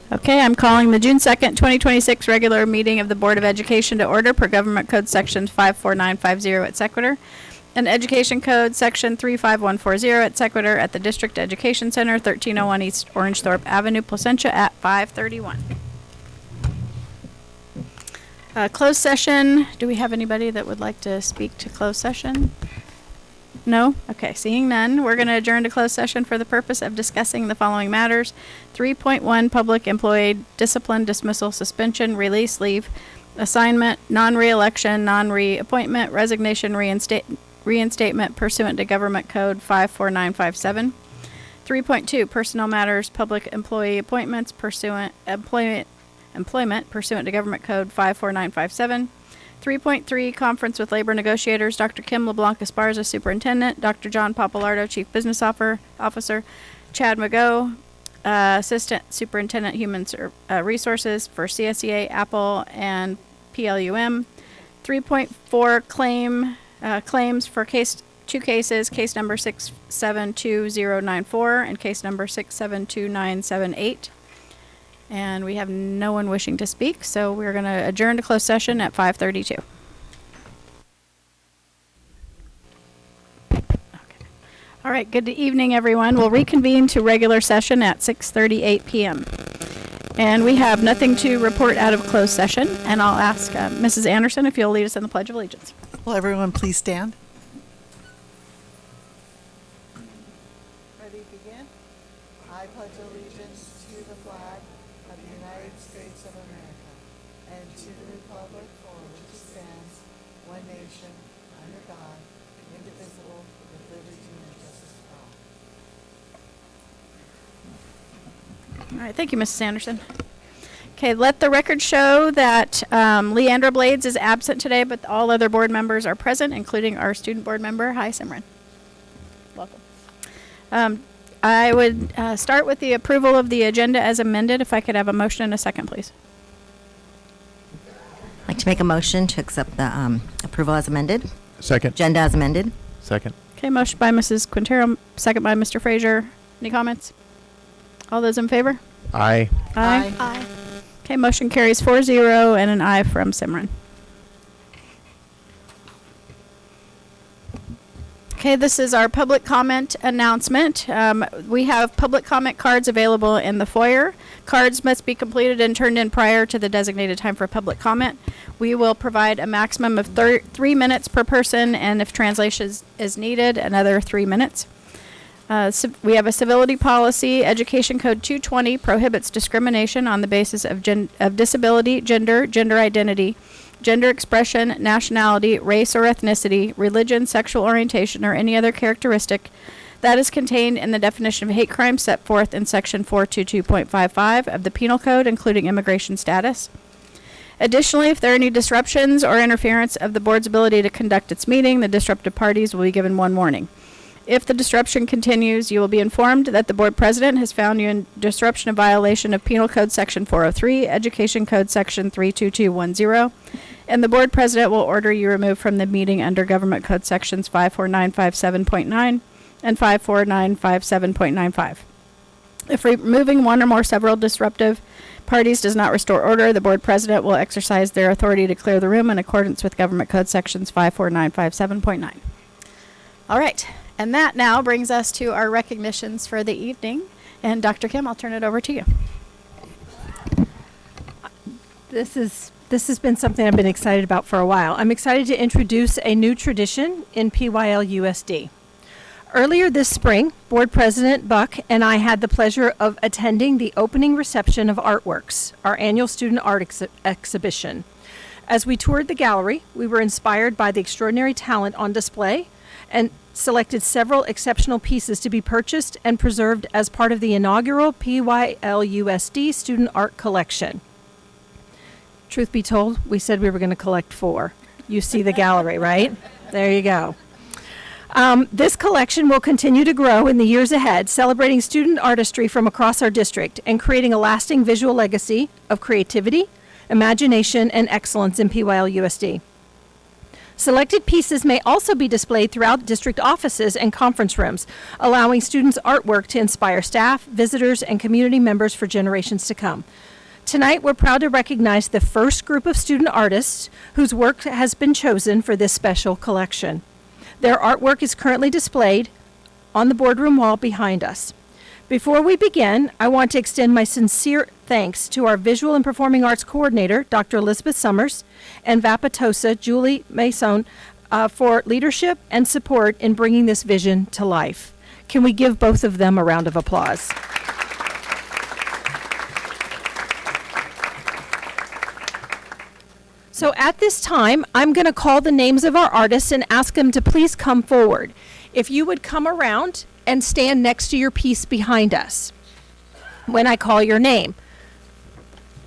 Okay, I'm calling the June 2nd, 2026 regular meeting of the Board of Education to order per Government Code Section 54950 at Sequitur and Education Code Section 35140 at Sequitur at the District Education Center, 1301 East Orangethorpe Avenue, Placentia at 5:31. Closed session. Do we have anybody that would like to speak to closed session? No? Okay, seeing none, we're going to adjourn to closed session for the purpose of discussing the following matters. 3.1, public employee discipline, dismissal, suspension, release, leave, assignment, non-reelection, non-reappointment, resignation, reinstatement pursuant to Government Code 54957. 3.2, personnel matters, public employee appointments, employment pursuant to Government Code 54957. 3.3, conference with labor negotiators, Dr. Kim LeBlanc Esparza, Superintendent, Dr. John Papalardo, Chief Business Officer, Chad McGough, Assistant Superintendent Human Resources for CSEA, Apple, and PLUM. 3.4, claims for two cases, case number 672094 and case number 672978. And we have no one wishing to speak, so we're going to adjourn to closed session at 5:32. Okay. All right, good evening, everyone. We'll reconvene to regular session at 6:38 p.m. And we have nothing to report out of closed session, and I'll ask Mrs. Anderson if you'll lead us in the Pledge of Allegiance. Will everyone please stand? Ready to begin? I pledge allegiance to the flag of the United States of America and to the republic for which it stands, one nation, under God, indivisible, with liberty and justice for all. All right, thank you, Mrs. Anderson. Okay, let the record show that Leandra Blades is absent today, but all other board members are present, including our student board member. Hi, Simran. Welcome. I would start with the approval of the agenda as amended. If I could have a motion and a second, please. I'd like to make a motion to accept the approval as amended. Second. Agenda as amended. Second. Okay, motion by Mrs. Quintero, second by Mr. Frazier. Any comments? All those in favor? Aye. Aye. Aye. Okay, motion carries 4-0 and an aye from Simran. Okay, this is our public comment announcement. We have public comment cards available in the foyer. Cards must be completed and turned in prior to the designated time for public comment. We will provide a maximum of 3 minutes per person, and if translation is needed, another 3 minutes. We have a civility policy. Education Code 220 prohibits discrimination on the basis of disability, gender identity, gender expression, nationality, race or ethnicity, religion, sexual orientation, or any other characteristic that is contained in the definition of hate crime set forth in Section 422.55 of the Penal Code, including immigration status. Additionally, if there are any disruptions or interference of the board's ability to conduct its meeting, the disruptive parties will be given one warning. If the disruption continues, you will be informed that the board president has found you in disruption of violation of Penal Code Section 403, Education Code Section 32210, and the board president will order you removed from the meeting under Government Code Sections 54957.9 and 54957.95. If removing one or more several disruptive parties does not restore order, the board president will exercise their authority to clear the room in accordance with Government Code Sections 54957.9. All right. And that now brings us to our recognitions for the evening. And Dr. Kim, I'll turn it over to you. This has been something I've been excited about for a while. I'm excited to introduce a new tradition in PYL-USD. Earlier this spring, Board President Buck and I had the pleasure of attending the opening reception of Artworks, our annual student art exhibition. As we toured the gallery, we were inspired by the extraordinary talent on display and selected several exceptional pieces to be purchased and preserved as part of the inaugural PYL-USD Student Art Collection. Truth be told, we said we were going to collect 4. You see the gallery, right? There you go. This collection will continue to grow in the years ahead, celebrating student artistry from across our district and creating a lasting visual legacy of creativity, imagination, and excellence in PYL-USD. Selected pieces may also be displayed throughout district offices and conference rooms, allowing students' artwork to inspire staff, visitors, and community members for generations to come. Tonight, we're proud to recognize the first group of student artists whose work has been chosen for this special collection. Their artwork is currently displayed on the boardroom wall behind us. Before we begin, I want to extend my sincere thanks to our Visual and Performing Arts Coordinator, Dr. Elizabeth Summers, and Vapatosa Julie Mason for leadership and support in bringing this vision to life. Can we give both of them a round of applause? So at this time, I'm going to call the names of our artists and ask them to please come forward. If you would come around and stand next to your piece behind us when I call your name.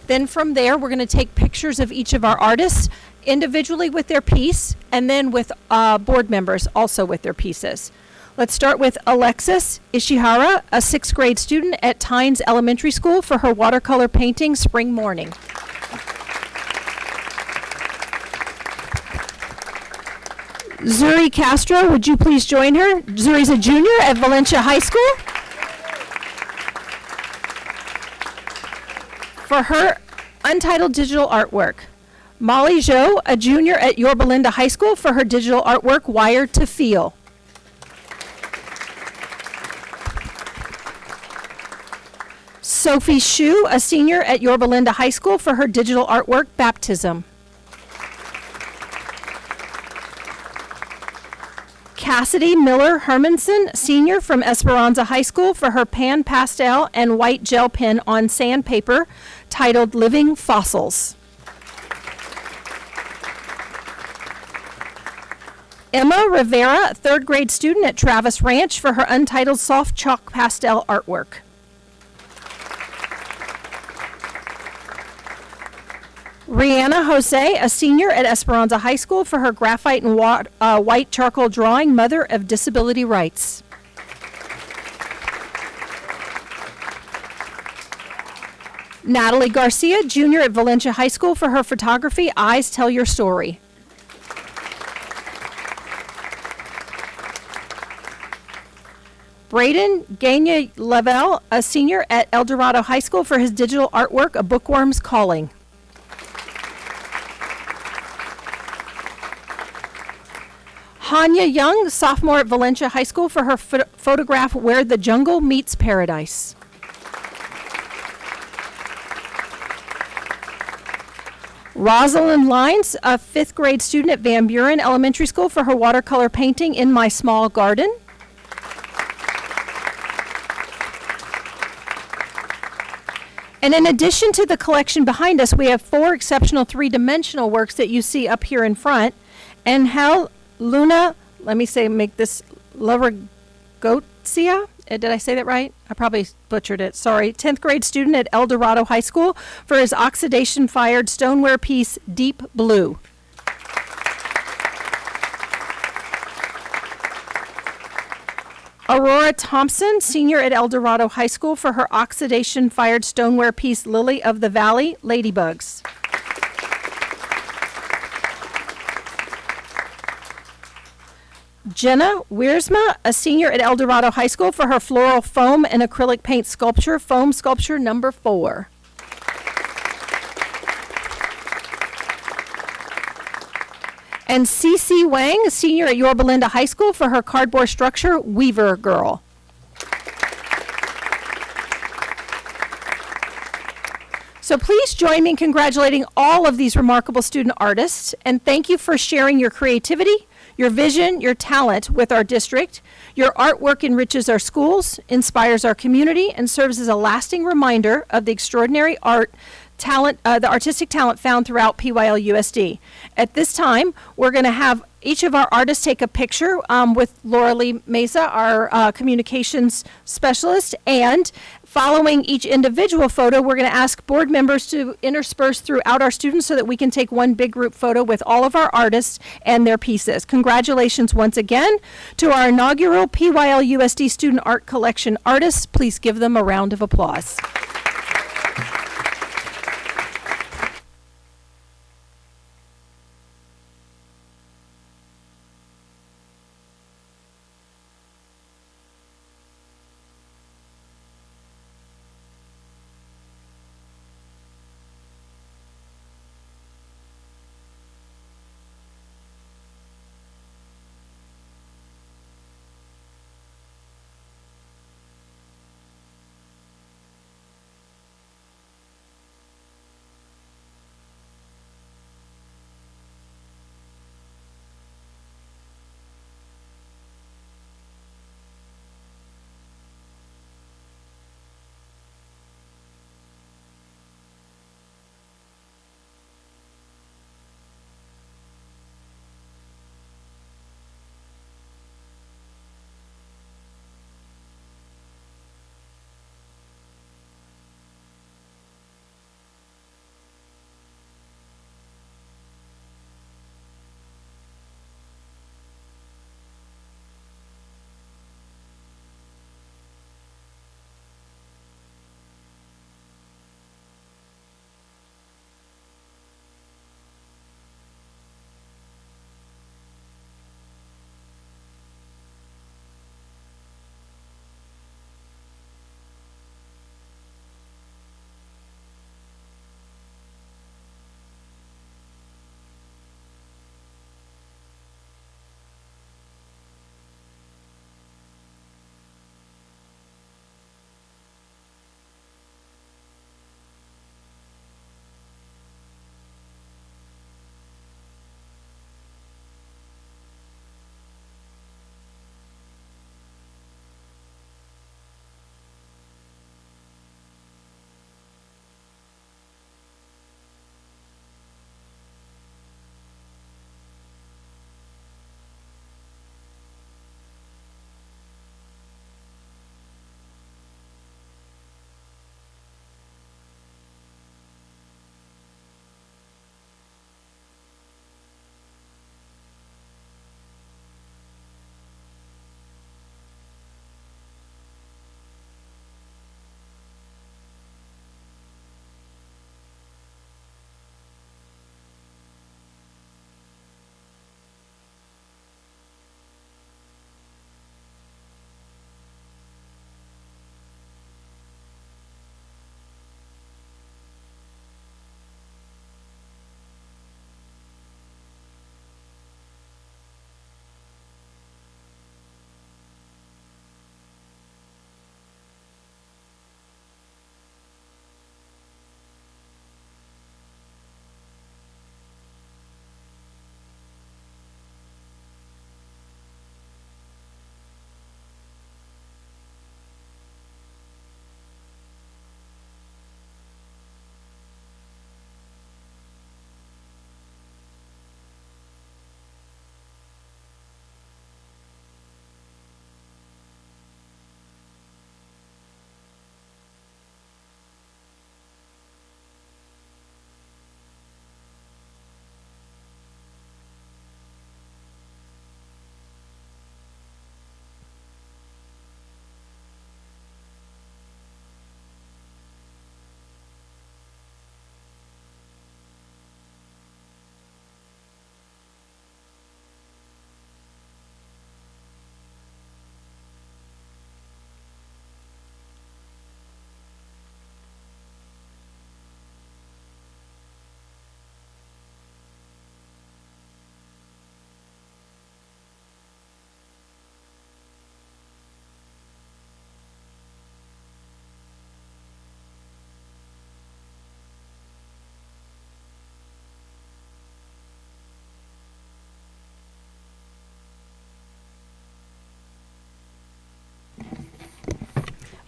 Then from there, we're going to take pictures of each of our artists individually with their piece, and then with board members also with their pieces. Let's start with Alexis Ishihara, a 6th grade student at Tynes Elementary School, for her watercolor painting, Spring Morning. Zuri Castro, would you please join her? Zuri's a junior at Valencia High School. For her untitled digital artwork. Molly Zhou, a junior at Yorba Linda High School, for her digital artwork, Wired to Feel. Sophie Shu, a senior at Yorba Linda High School, for her digital artwork, Baptism. Cassidy Miller Hermanson, senior from Esperanza High School, for her pan pastel and white gel pen on sandpaper titled Living Fossils. Emma Rivera, 3rd grade student at Travis Ranch, for her untitled soft chalk pastel artwork. Rihanna Jose, a senior at Esperanza High School, for her graphite and white charcoal drawing, Mother of Disability Rights. Natalie Garcia, junior at Valencia High School, for her photography, Eyes Tell Your Story. Braden Gagne Lavelle, a senior at El Dorado High School, for his digital artwork, A Bookworm's Calling. Hanya Young, sophomore at Valencia High School, for her photograph, Where the Jungle Meets Paradise. Rosalind Lines, a 5th grade student at Van Buren Elementary School, for her watercolor painting, In My Small Garden. And in addition to the collection behind us, we have 4 exceptional 3-dimensional works that you see up here in front. And Hel Luna, make this Laragotzia. Did I say that right? I probably butchered it. Sorry. 10th grade student at El Dorado High School, for his oxidation-fired stoneware piece, Deep Blue. Aurora Thompson, senior at El Dorado High School, for her oxidation-fired stoneware piece, Lily of the Valley, Ladybugs. Jenna Wiersma, a senior at El Dorado High School, for her floral foam and acrylic paint sculpture, Foam Sculpture number 4. And Cece Wang, a senior at Yorba Linda High School, for her cardboard structure, Weaver Girl. So please join me in congratulating all of these remarkable student artists, and thank you for sharing your creativity, your vision, your talent with our district. Your artwork enriches our schools, inspires our community, and serves as a lasting reminder of the extraordinary the artistic talent found throughout PYL-USD. At this time, we're going to have each of our artists take a picture with Laura Lee Mesa, our communications specialist, and following each individual photo, we're going to ask board members to intersperse throughout our students so that we can take one big group photo with all of our artists and their pieces. Congratulations once again to our inaugural PYL-USD Student Art Collection artists. Please give them a round of applause.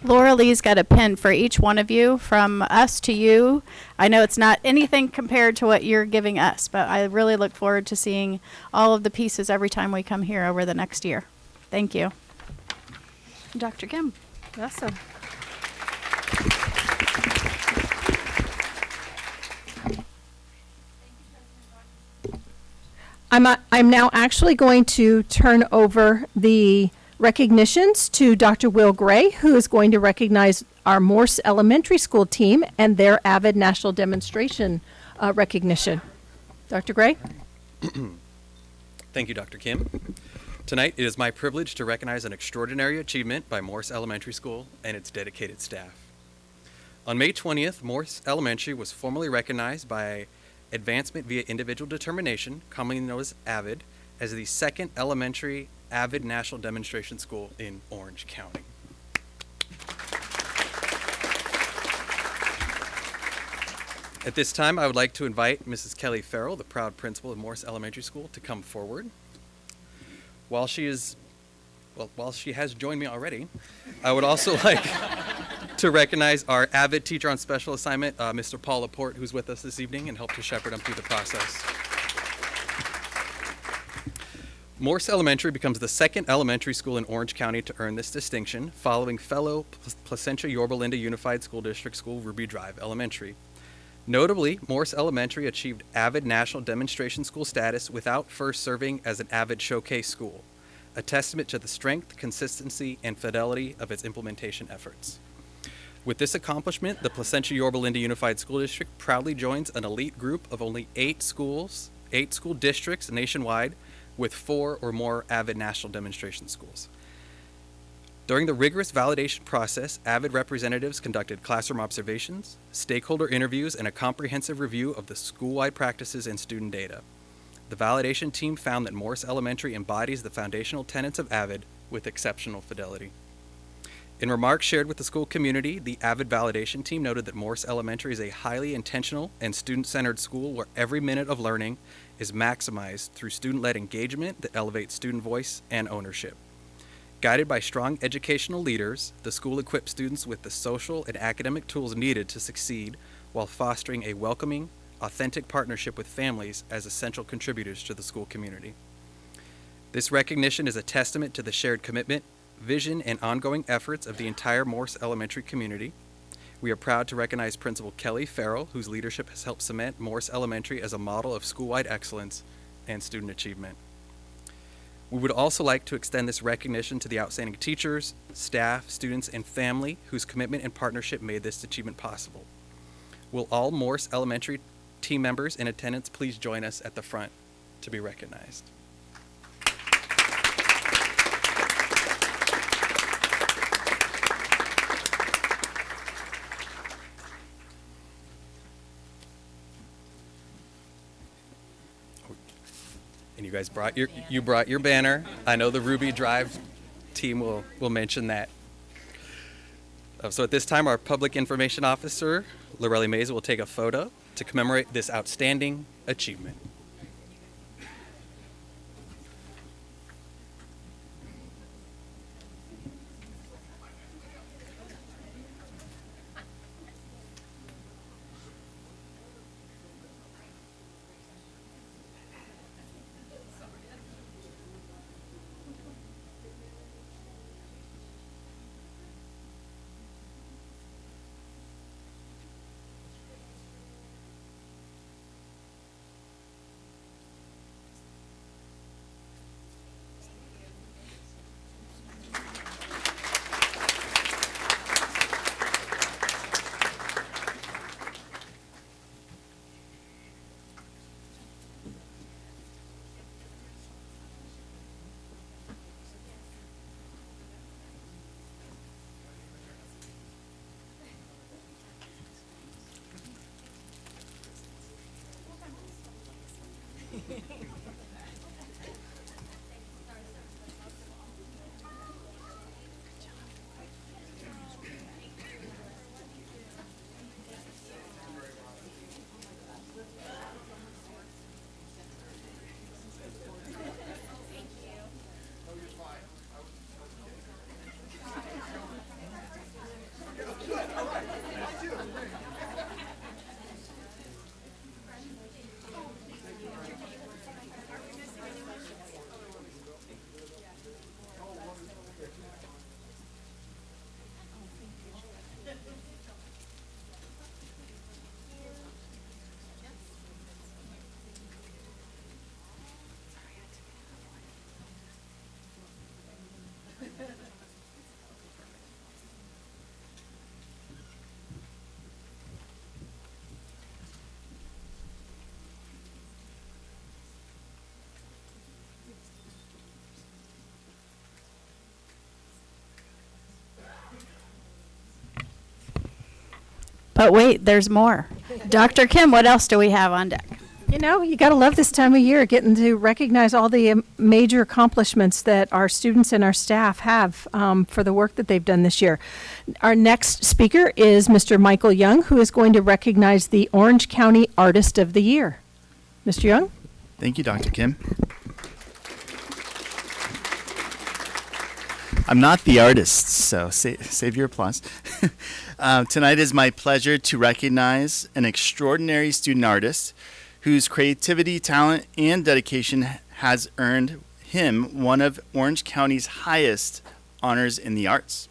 Laura Lee's got a pin for each one of you, from us to you. I know it's not anything compared to what you're giving us, but I really look forward to seeing all of the pieces every time we come here over the next year. Thank you. Dr. Kim. Awesome. I'm now actually going to turn over the recognitions to Dr. Will Gray, who is going to recognize our Morse Elementary School team and their AVID National Demonstration recognition. Dr. Gray? Thank you, Dr. Kim. Tonight, it is my privilege to recognize an extraordinary achievement by Morse Elementary School and its dedicated staff. On May 20th, Morse Elementary was formally recognized by Advancement via Individual Determination, commonly known as AVID, as the second elementary AVID National Demonstration School in Orange County. At this time, I would like to invite Mrs. Kelly Farrell, the proud principal of Morse Elementary School, to come forward. While she has joined me already, I would also like to recognize our AVID teacher on special assignment, Mr. Paul Laporte, who's with us this evening and helped to shepherd him through the process. Morse Elementary becomes the second elementary school in Orange County to earn this distinction, following fellow Placentia-Yorba Unified School District School Ruby Drive Elementary. Notably, Morse Elementary achieved AVID National Demonstration School status without first serving as an AVID Showcase School, a testament to the strength, consistency, and fidelity of its implementation efforts. With this accomplishment, the Placentia-Yorba Unified School District proudly joins an elite group of only 8 school districts nationwide with 4 or more AVID National Demonstration Schools. During the rigorous validation process, AVID representatives conducted classroom observations, stakeholder interviews, and a comprehensive review of the school-wide practices and student data. The validation team found that Morse Elementary embodies the foundational tenets of AVID with exceptional fidelity. In remarks shared with the school community, the AVID validation team noted that Morse Elementary is a highly intentional and student-centered school where every minute of learning is maximized through student-led engagement that elevates student voice and ownership. Guided by strong educational leaders, the school equips students with the social and academic tools needed to succeed while fostering a welcoming, authentic partnership with families as essential contributors to the school community. This recognition is a testament to the shared commitment, vision, and ongoing efforts of the entire Morse Elementary community. We are proud to recognize Principal Kelly Farrell, whose leadership has helped cement Morse Elementary as a model of school-wide excellence and student achievement. We would also like to extend this recognition to the outstanding teachers, staff, students, and family whose commitment and partnership made this achievement possible. Will all Morse Elementary team members in attendance please join us at the front to be recognized? And you guys brought your banner. I know the Ruby Drive team will mention that. So at this time, our Public Information Officer, Lorelli Mays, will take a photo to commemorate this outstanding achievement. But wait, there's more. Dr. Kim, what else do we have on deck? You know, you got to love this time of year, getting to recognize all the major accomplishments that our students and our staff have for the work that they've done this year. Our next speaker is Mr. Michael Young, who is going to recognize the Orange County Artist of the Year. Mr. Young? Thank you, Dr. Kim. I'm not the artist, so save your applause. Tonight is my pleasure to recognize an extraordinary student artist whose creativity, talent, and dedication has earned him one of Orange County's highest honors in the arts.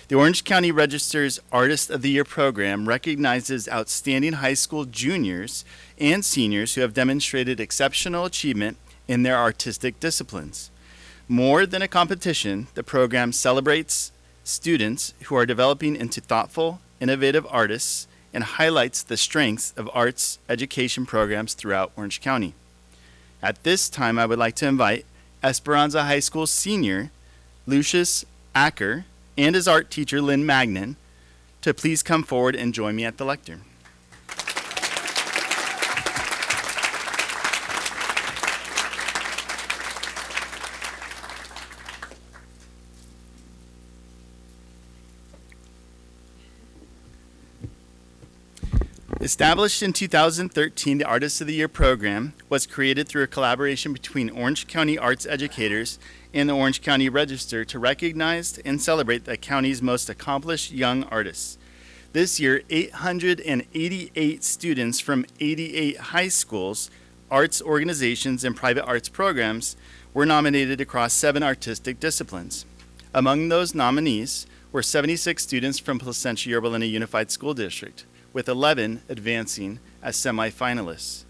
The Orange County Register's Artist of the Year program recognizes outstanding high school juniors and seniors who have demonstrated exceptional achievement in their artistic disciplines. More than a competition, the program celebrates students who are developing into thoughtful, innovative artists and highlights the strengths of arts education programs throughout Orange County. At this time, I would like to invite Esperanza High School senior Lucius Acker and his art teacher Lynn Magnan to please come forward and join me at the lectern. Established in 2013, the Artist of the Year program was created through a collaboration between Orange County arts educators and the Orange County Register to recognize and celebrate the county's most accomplished young artists. This year, 888 students from 88 high schools, arts organizations, and private arts programs were nominated across 7 artistic disciplines. Among those nominees were 76 students from Placentia-Yorba Unified School District, with 11 advancing as semifinalists.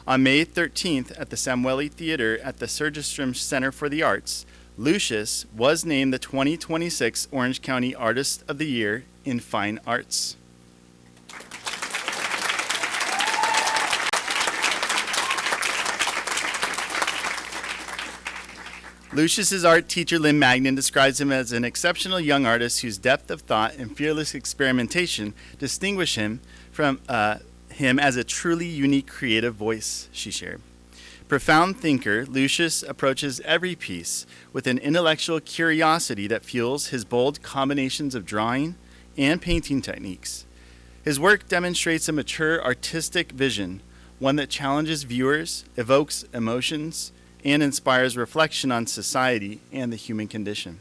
On May 13th at the Samueli Theater at the Sergestrom Center for the Arts, Lucius was named the 2026 Orange County Artist of the Year in Fine Arts. Lucius's art teacher, Lynn Magnan, describes him as an exceptional young artist whose depth of thought and fearless experimentation distinguish him from him as a truly unique creative voice, she shared. Profound thinker, Lucius approaches every piece with an intellectual curiosity that fuels his bold combinations of drawing and painting techniques. His work demonstrates a mature artistic vision, one that challenges viewers, evokes emotions, and inspires reflection on society and the human condition.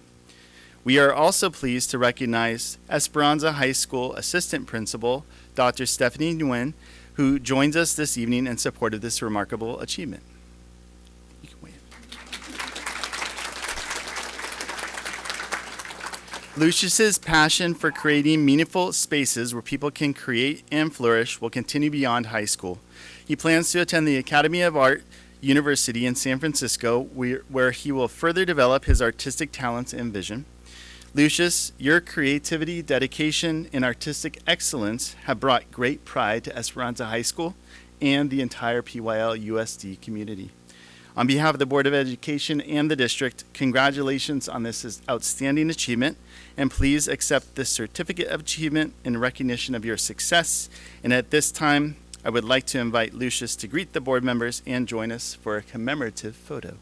We are also pleased to recognize Esperanza High School Assistant Principal, Dr. Stephanie Nguyen, who joins us this evening in support of this remarkable achievement. You can wave. Lucius's passion for creating meaningful spaces where people can create and flourish will continue beyond high school. He plans to attend the Academy of Art University in San Francisco, where he will further develop his artistic talents and vision. Lucius, your creativity, dedication, and artistic excellence have brought great pride to Esperanza High School and the entire PYL USD community. On behalf of the Board of Education and the district, congratulations on this outstanding achievement, and please accept this certificate of achievement in recognition of your success. And at this time, I would like to invite Lucius to greet the board members and join us for a commemorative photo.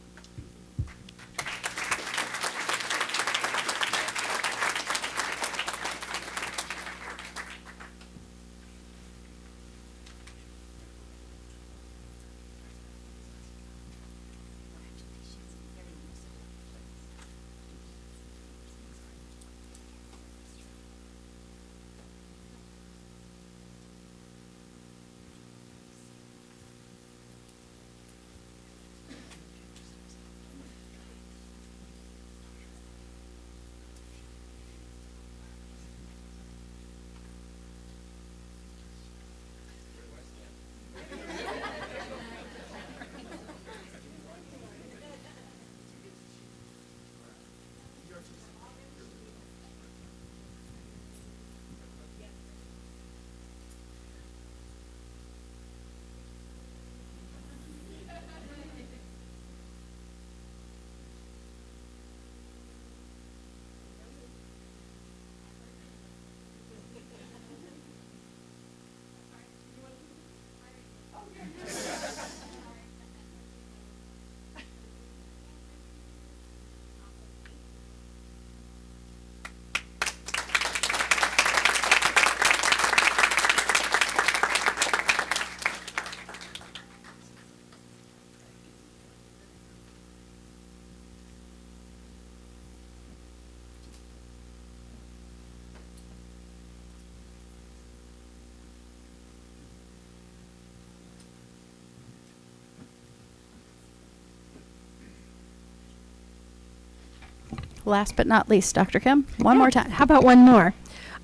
Last but not least, Dr. Kim, one more time. How about one more?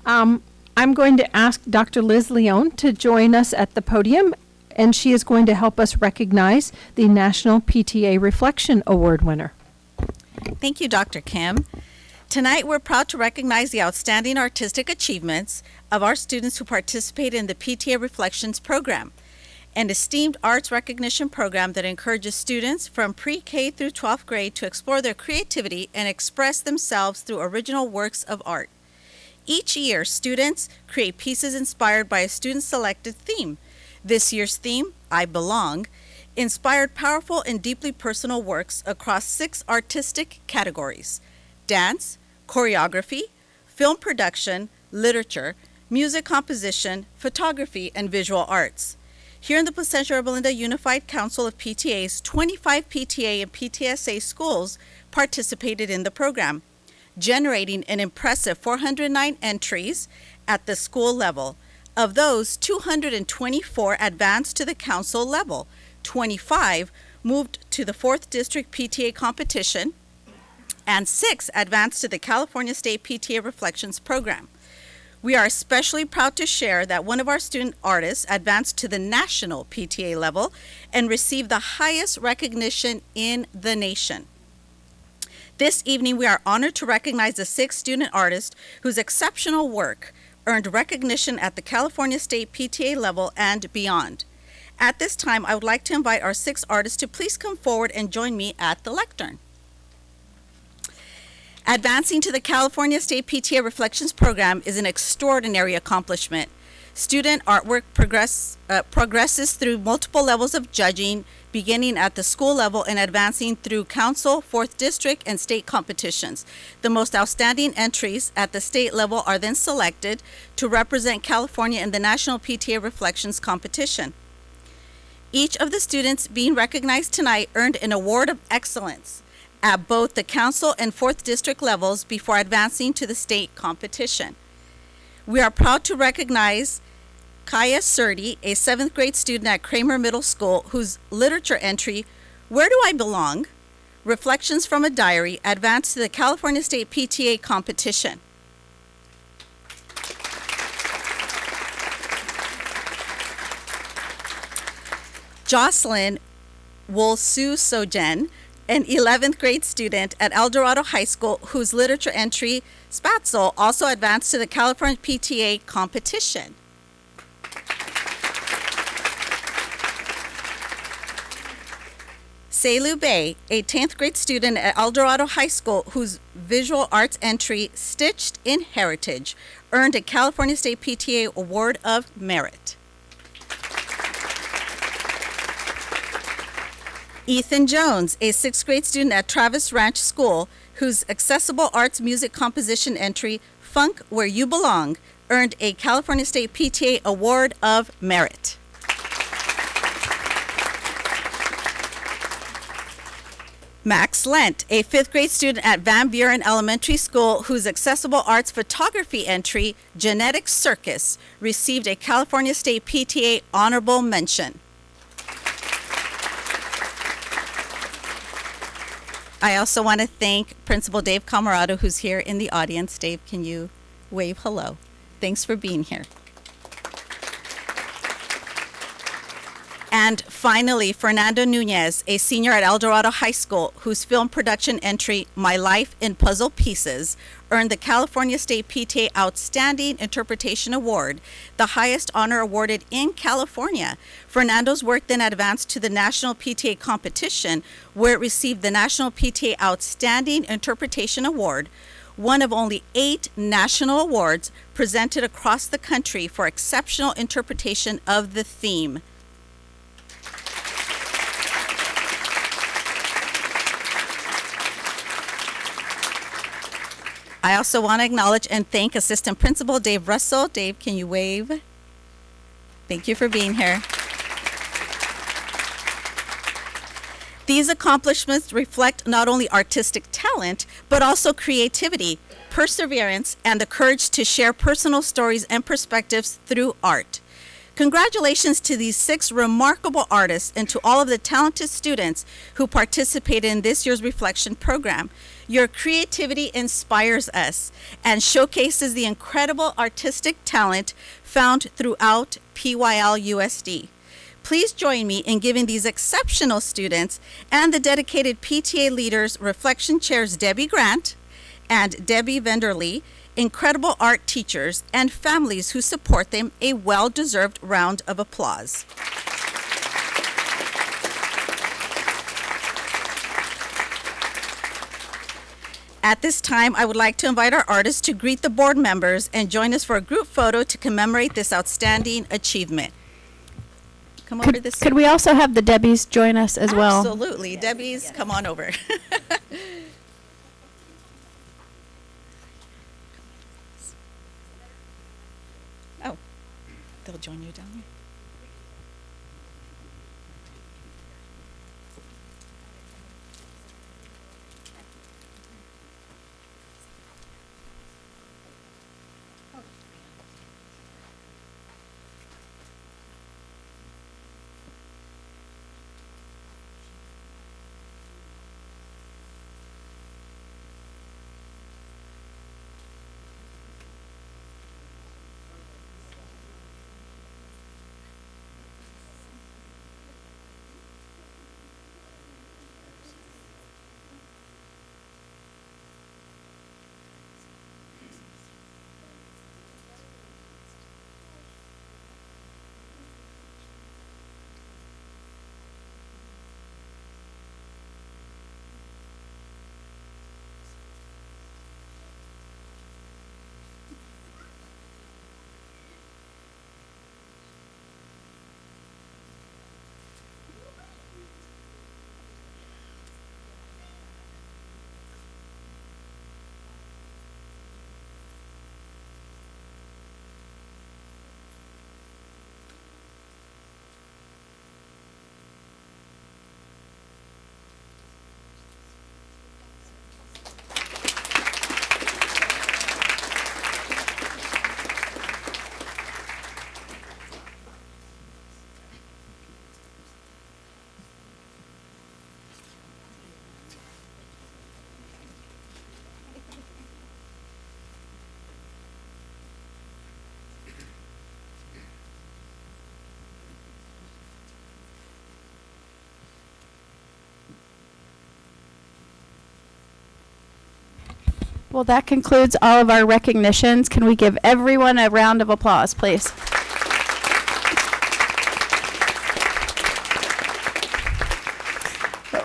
I'm going to ask Dr. Liz Leone to join us at the podium, and she is going to help us recognize the National PTA Reflection Award winner. Thank you, Dr. Kim. Tonight, we're proud to recognize the outstanding artistic achievements of our students who participate in the PTA Reflections program, an esteemed arts recognition program that encourages students from pre-K through 12th grade to explore their creativity and express themselves through original works of art. Each year, students create pieces inspired by a student-selected theme. This year's theme, I Belong, inspired powerful and deeply personal works across 6 artistic categories: dance, choreography, film production, literature, music composition, photography, and visual arts. Here in the Placentia-Yorba Unified Council of PTAs, 25 PTA and PTSA schools participated in the program, generating an impressive 409 entries at the school level. Of those, 224 advanced to the council level, 25 moved to the 4th District PTA competition, and 6 advanced to the California State PTA Reflections program. We are especially proud to share that one of our student artists advanced to the national PTA level and received the highest recognition in the nation. This evening, we are honored to recognize the 6 student artists whose exceptional work earned recognition at the California State PTA level and beyond. At this time, I would like to invite our 6 artists to please come forward and join me at the lectern. Advancing to the California State PTA Reflections program is an extraordinary accomplishment. Student artwork progresses through multiple levels of judging, beginning at the school level and advancing through council, 4th district, and state competitions. The most outstanding entries at the state level are then selected to represent California in the National PTA Reflections competition. Each of the students being recognized tonight earned an award of excellence at both the council and 4th district levels before advancing to the state competition. We are proud to recognize Kaya Surti, a 7th grade student at Kramer Middle School, whose literature entry, Where Do I Belong? Reflections from a Diary, advanced to the California State PTA competition. Jocelyn Wolsu Sojen, an 11th grade student at El Dorado High School, whose literature entry, Spatzel, also advanced to the California PTA competition. Seilu Bay, a 10th grade student at El Dorado High School, whose visual arts entry, Stitched in Heritage, earned a California State PTA Award of Merit. Ethan Jones, a 6th grade student at Travis Ranch School, whose accessible arts music composition entry, Funk Where You Belong, earned a California State PTA Award of Merit. Max Lent, a 5th grade student at Van Buren Elementary School, whose accessible arts photography entry, Genetic Circus, received a California State PTA Honorable Mention. I also want to thank Principal Dave Camarado, who's here in the audience. Dave, can you wave hello? Thanks for being here. And finally, Fernando Nunez, a senior at El Dorado High School, whose film production entry, My Life in Puzzle Pieces, earned the California State PTA Outstanding Interpretation Award, the highest honor awarded in California. Fernando's work then advanced to the National PTA competition, where it received the National PTA Outstanding Interpretation Award, one of only 8 national awards presented across the country for exceptional interpretation of the theme. I also want to acknowledge and thank Assistant Principal Dave Russell. Dave, can you wave? Thank you for being here. These accomplishments reflect not only artistic talent, but also creativity, perseverance, and the courage to share personal stories and perspectives through art. Congratulations to these 6 remarkable artists and to all of the talented students who participated in this year's reflection program. Your creativity inspires us and showcases the incredible artistic talent found throughout PYL-USD. Please join me in giving these exceptional students and the dedicated PTA leaders, Reflection Chairs Debbie Grant and Debbie Venderly, incredible art teachers, and families who support them, a well-deserved round of applause. At this time, I would like to invite our artists to greet the board members and join us for a group photo to commemorate this outstanding achievement. Come over this Could we also have the Debbies join us as well? Absolutely. Debbie's, come on over. Oh, they'll join you down there. Well, that concludes all of our recognitions. Can we give everyone a round of applause, please?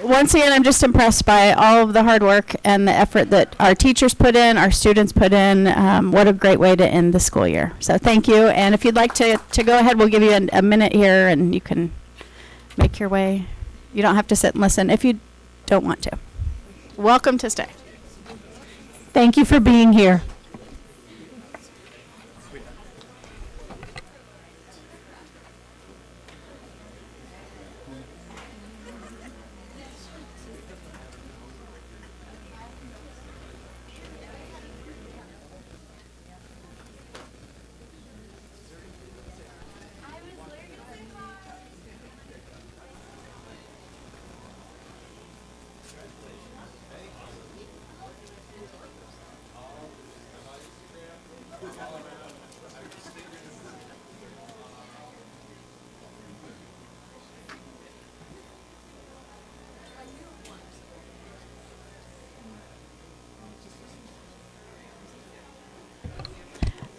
Once again, I'm just impressed by all of the hard work and the effort that our teachers put in, our students put in. What a great way to end the school year. So thank you. And if you'd like to go ahead, we'll give you a minute here and you can make your way. You don't have to sit and listen if you don't want to. Welcome to stay. Thank you for being here.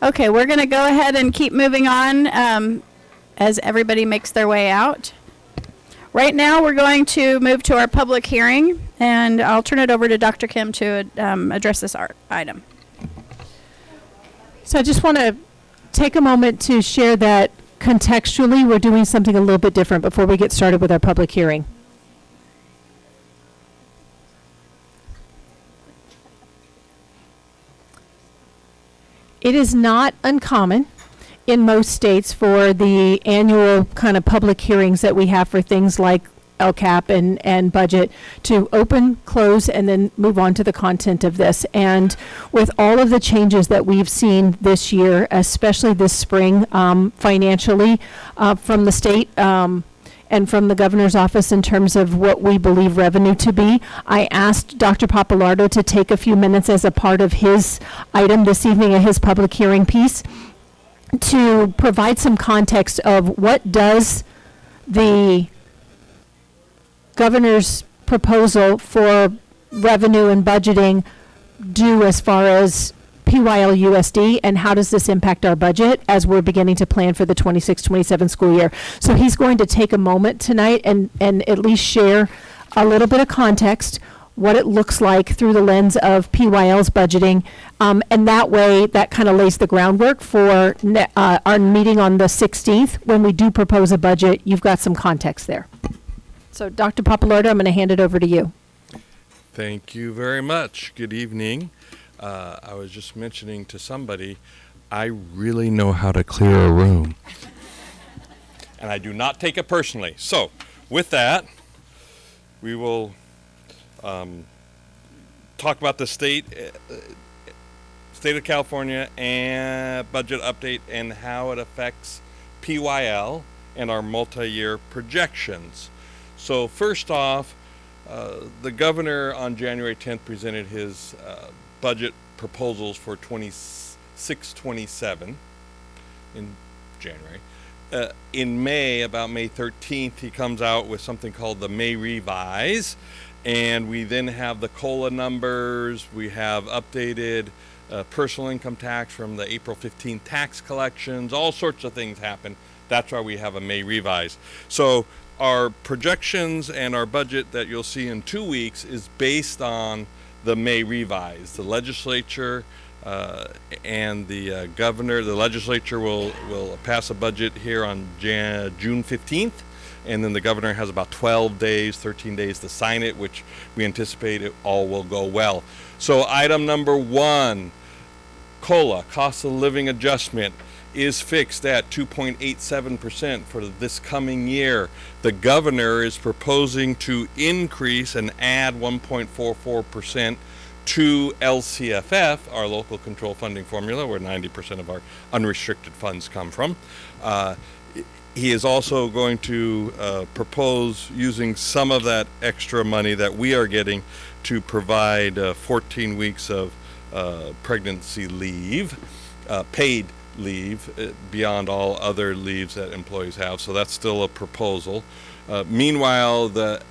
Okay, we're going to go ahead and keep moving on as everybody makes their way out. Right now, we're going to move to our public hearing, and I'll turn it over to Dr. Kim to address this item. So I just want to take a moment to share that contextually we're doing something a little bit different before we get started with our public hearing. It is not uncommon in most states for the annual kind of public hearings that we have for things like LCAP and budget to open, close, and then move on to the content of this. And with all of the changes that we've seen this year, especially this spring, financially, from the state, and from the governor's office in terms of what we believe revenue to be, I asked Dr. Papalardo to take a few minutes as a part of his item this evening at his public hearing piece to provide some context of what does the governor's proposal for revenue and budgeting do as far as PYL USD, and how does this impact our budget as we're beginning to plan for the 26-27 school year. So he's going to take a moment tonight and at least share a little bit of context, what it looks like through the lens of PYL's budgeting, and that way that kind of lays the groundwork for our meeting on the 16th. When we do propose a budget, you've got some context there. So Dr. Papalardo, I'm going to hand it over to you. Thank you very much. Good evening. I was just mentioning to somebody, I really know how to clear a room. And I do not take it personally. So, with that, we will talk about the state of California and budget update and how it affects PYL and our multi-year projections. So first off, the governor on January 10th presented his budget proposals for 26-27 in January. In May, about May 13th, he comes out with something called the May Revise, and we then have the COLA numbers. We have updated personal income tax from the April 15th tax collections. All sorts of things happen. That's why we have a May Revise. So our projections and our budget that you'll see in 2 weeks is based on the May Revise. The legislature and the governor, the legislature will pass a budget here on June 15th, and then the governor has about 12 days, 13 days to sign it, which we anticipate it all will go well. So item number 1, COLA, cost of living adjustment, is fixed at 2.87% for this coming year. The governor is proposing to increase and add 1.44% to LCFF, our local control funding formula, where 90% of our unrestricted funds come from. He is also going to propose using some of that extra money that we are getting to provide 14 weeks of pregnancy leave, paid leave, beyond all other leaves that employees have. So that's still a proposal. Meanwhile, the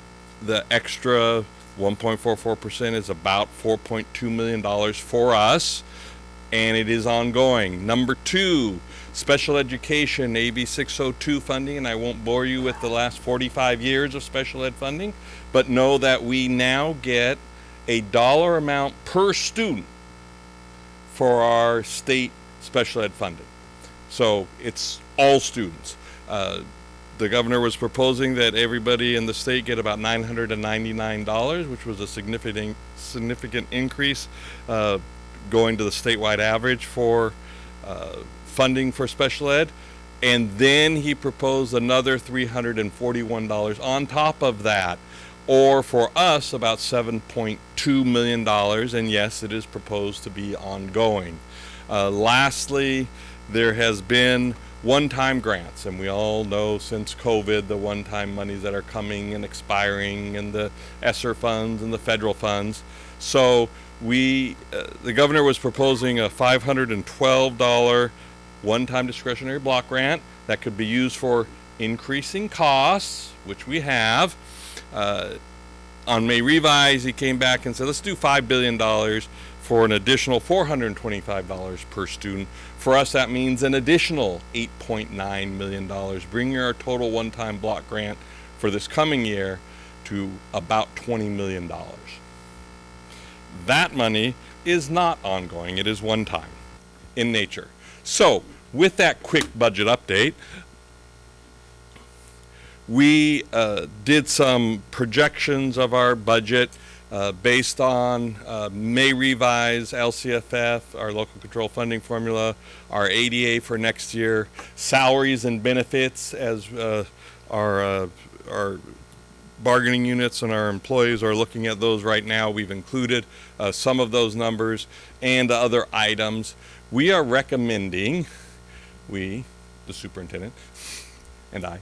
extra 1.44% is about $4.2 million for us, and it is ongoing. Number 2, special education, AB 602 funding, and I won't bore you with the last 45 years of special ed funding, but know that we now get a dollar amount per student for our state special ed funding. So it's all students. The governor was proposing that everybody in the state get about $999, which was a significant increase going to the statewide average for funding for special ed. And then he proposed another $341 on top of that, or for us about $7.2 million, and yes, it is proposed to be ongoing. Lastly, there has been one-time grants, and we all know since COVID the one-time monies that are coming and expiring, and the ESSER funds and the federal funds. So the governor was proposing a $512 one-time discretionary block grant that could be used for increasing costs, which we have. On May Revise, he came back and said, let's do $5 billion for an additional $425 per student. For us, that means an additional $8.9 million, bringing our total one-time block grant for this coming year to about $20 million. That money is not ongoing. It is one-time in nature. So, with that quick budget update, we did some projections of our budget based on May Revise, LCFF, our local control funding formula, our ADA for next year, salaries and benefits as our bargaining units and our employees are looking at those right now. We've included some of those numbers and other items. We are recommending, the superintendent and I,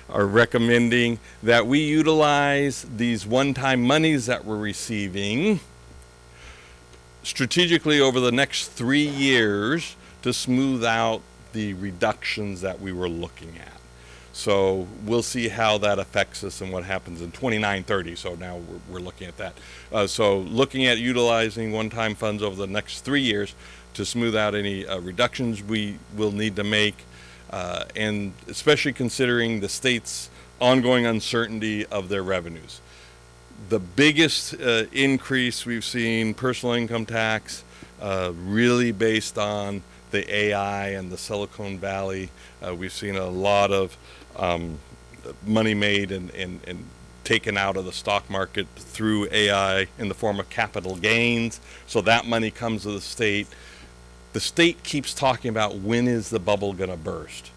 are recommending that we utilize these one-time monies that we're receiving strategically over the next 3 years to smooth out the reductions that we were looking at. So we'll see how that affects us and what happens in 29-30. So now we're looking at that. So looking at utilizing one-time funds over the next 3 years to smooth out any reductions we will need to make, and especially considering the state's ongoing uncertainty of their revenues. The biggest increase we've seen, personal income tax, really based on the AI and the Silicon Valley. We've seen a lot of money made and taken out of the stock market through AI in the form of capital gains. So that money comes to the state. The state keeps talking about when is the bubble going to burst,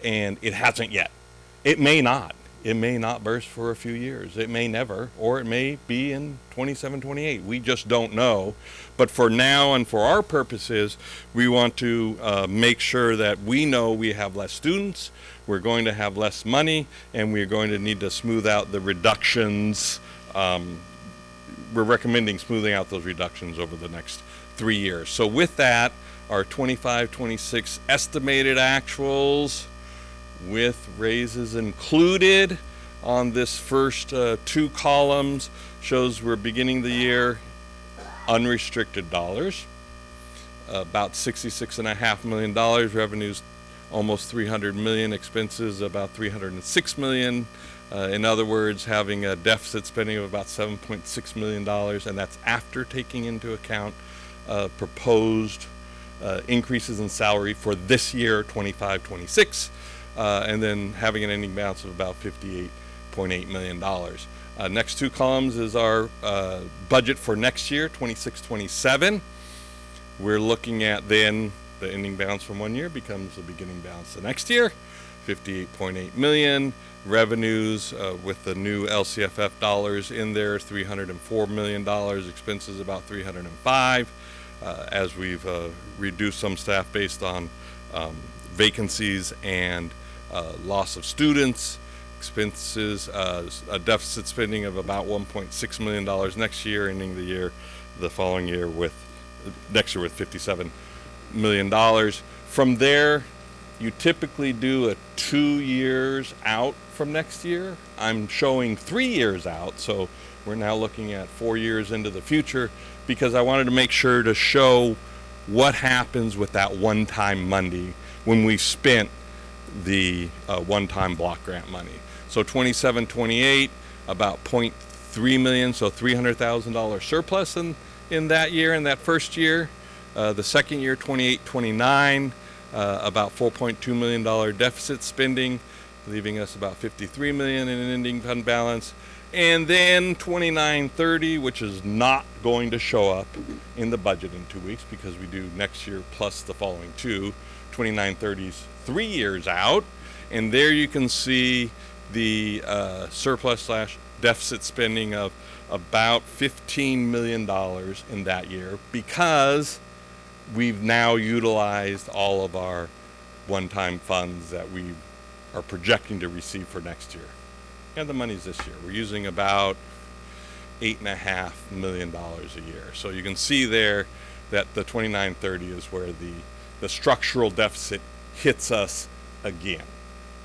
and it hasn't yet. It may not. It may not burst for a few years. It may never, or it may be in 27, 28. We just don't know. But for now and for our purposes, we want to make sure that we know we have less students, we're going to have less money, and we're going to need to smooth out the reductions. We're recommending smoothing out those reductions over the next 3 years. So with that, our 25, 26 estimated actuals with raises included on this first 2 columns shows we're beginning the year unrestricted dollars, about $66.5 million, revenues almost 300 million, expenses about 306 million. In other words, having a deficit spending of about $7.6 million, and that's after taking into account proposed increases in salary for this year, 25-26, and then having an ending balance of about $58.8 million. Next 2 columns is our budget for next year, 26-27. We're looking at then the ending balance from 1 year becomes the beginning balance the next year, 58.8 million. Revenues with the new LCFF dollars in there, $304 million. Expenses about 305. As we've reduced some staff based on vacancies and loss of students. Expenses, a deficit spending of about $1.6 million next year, ending the following year with $57 million. From there, you typically do a 2 years out from next year. I'm showing 3 years out, so we're now looking at 4 years into the future because I wanted to make sure to show what happens with that one-time money when we spent the one-time block grant money. So 27, 28, about 0.3 million, so $300,000 surplus in that year, in that first year. The second year, 28, 29, about $4.2 million deficit spending, leaving us about $53 million in an ending fund balance. And then 29, 30, which is not going to show up in the budget in 2 weeks because we do next year plus the following 2. 29, 30's 3 years out. And there you can see the surplus / deficit spending of about $15 million in that year because we've now utilized all of our one-time funds that we are projecting to receive for next year. And the money's this year. We're using about $8.5 million a year. So you can see there that the 29-30 is where the structural deficit hits us again,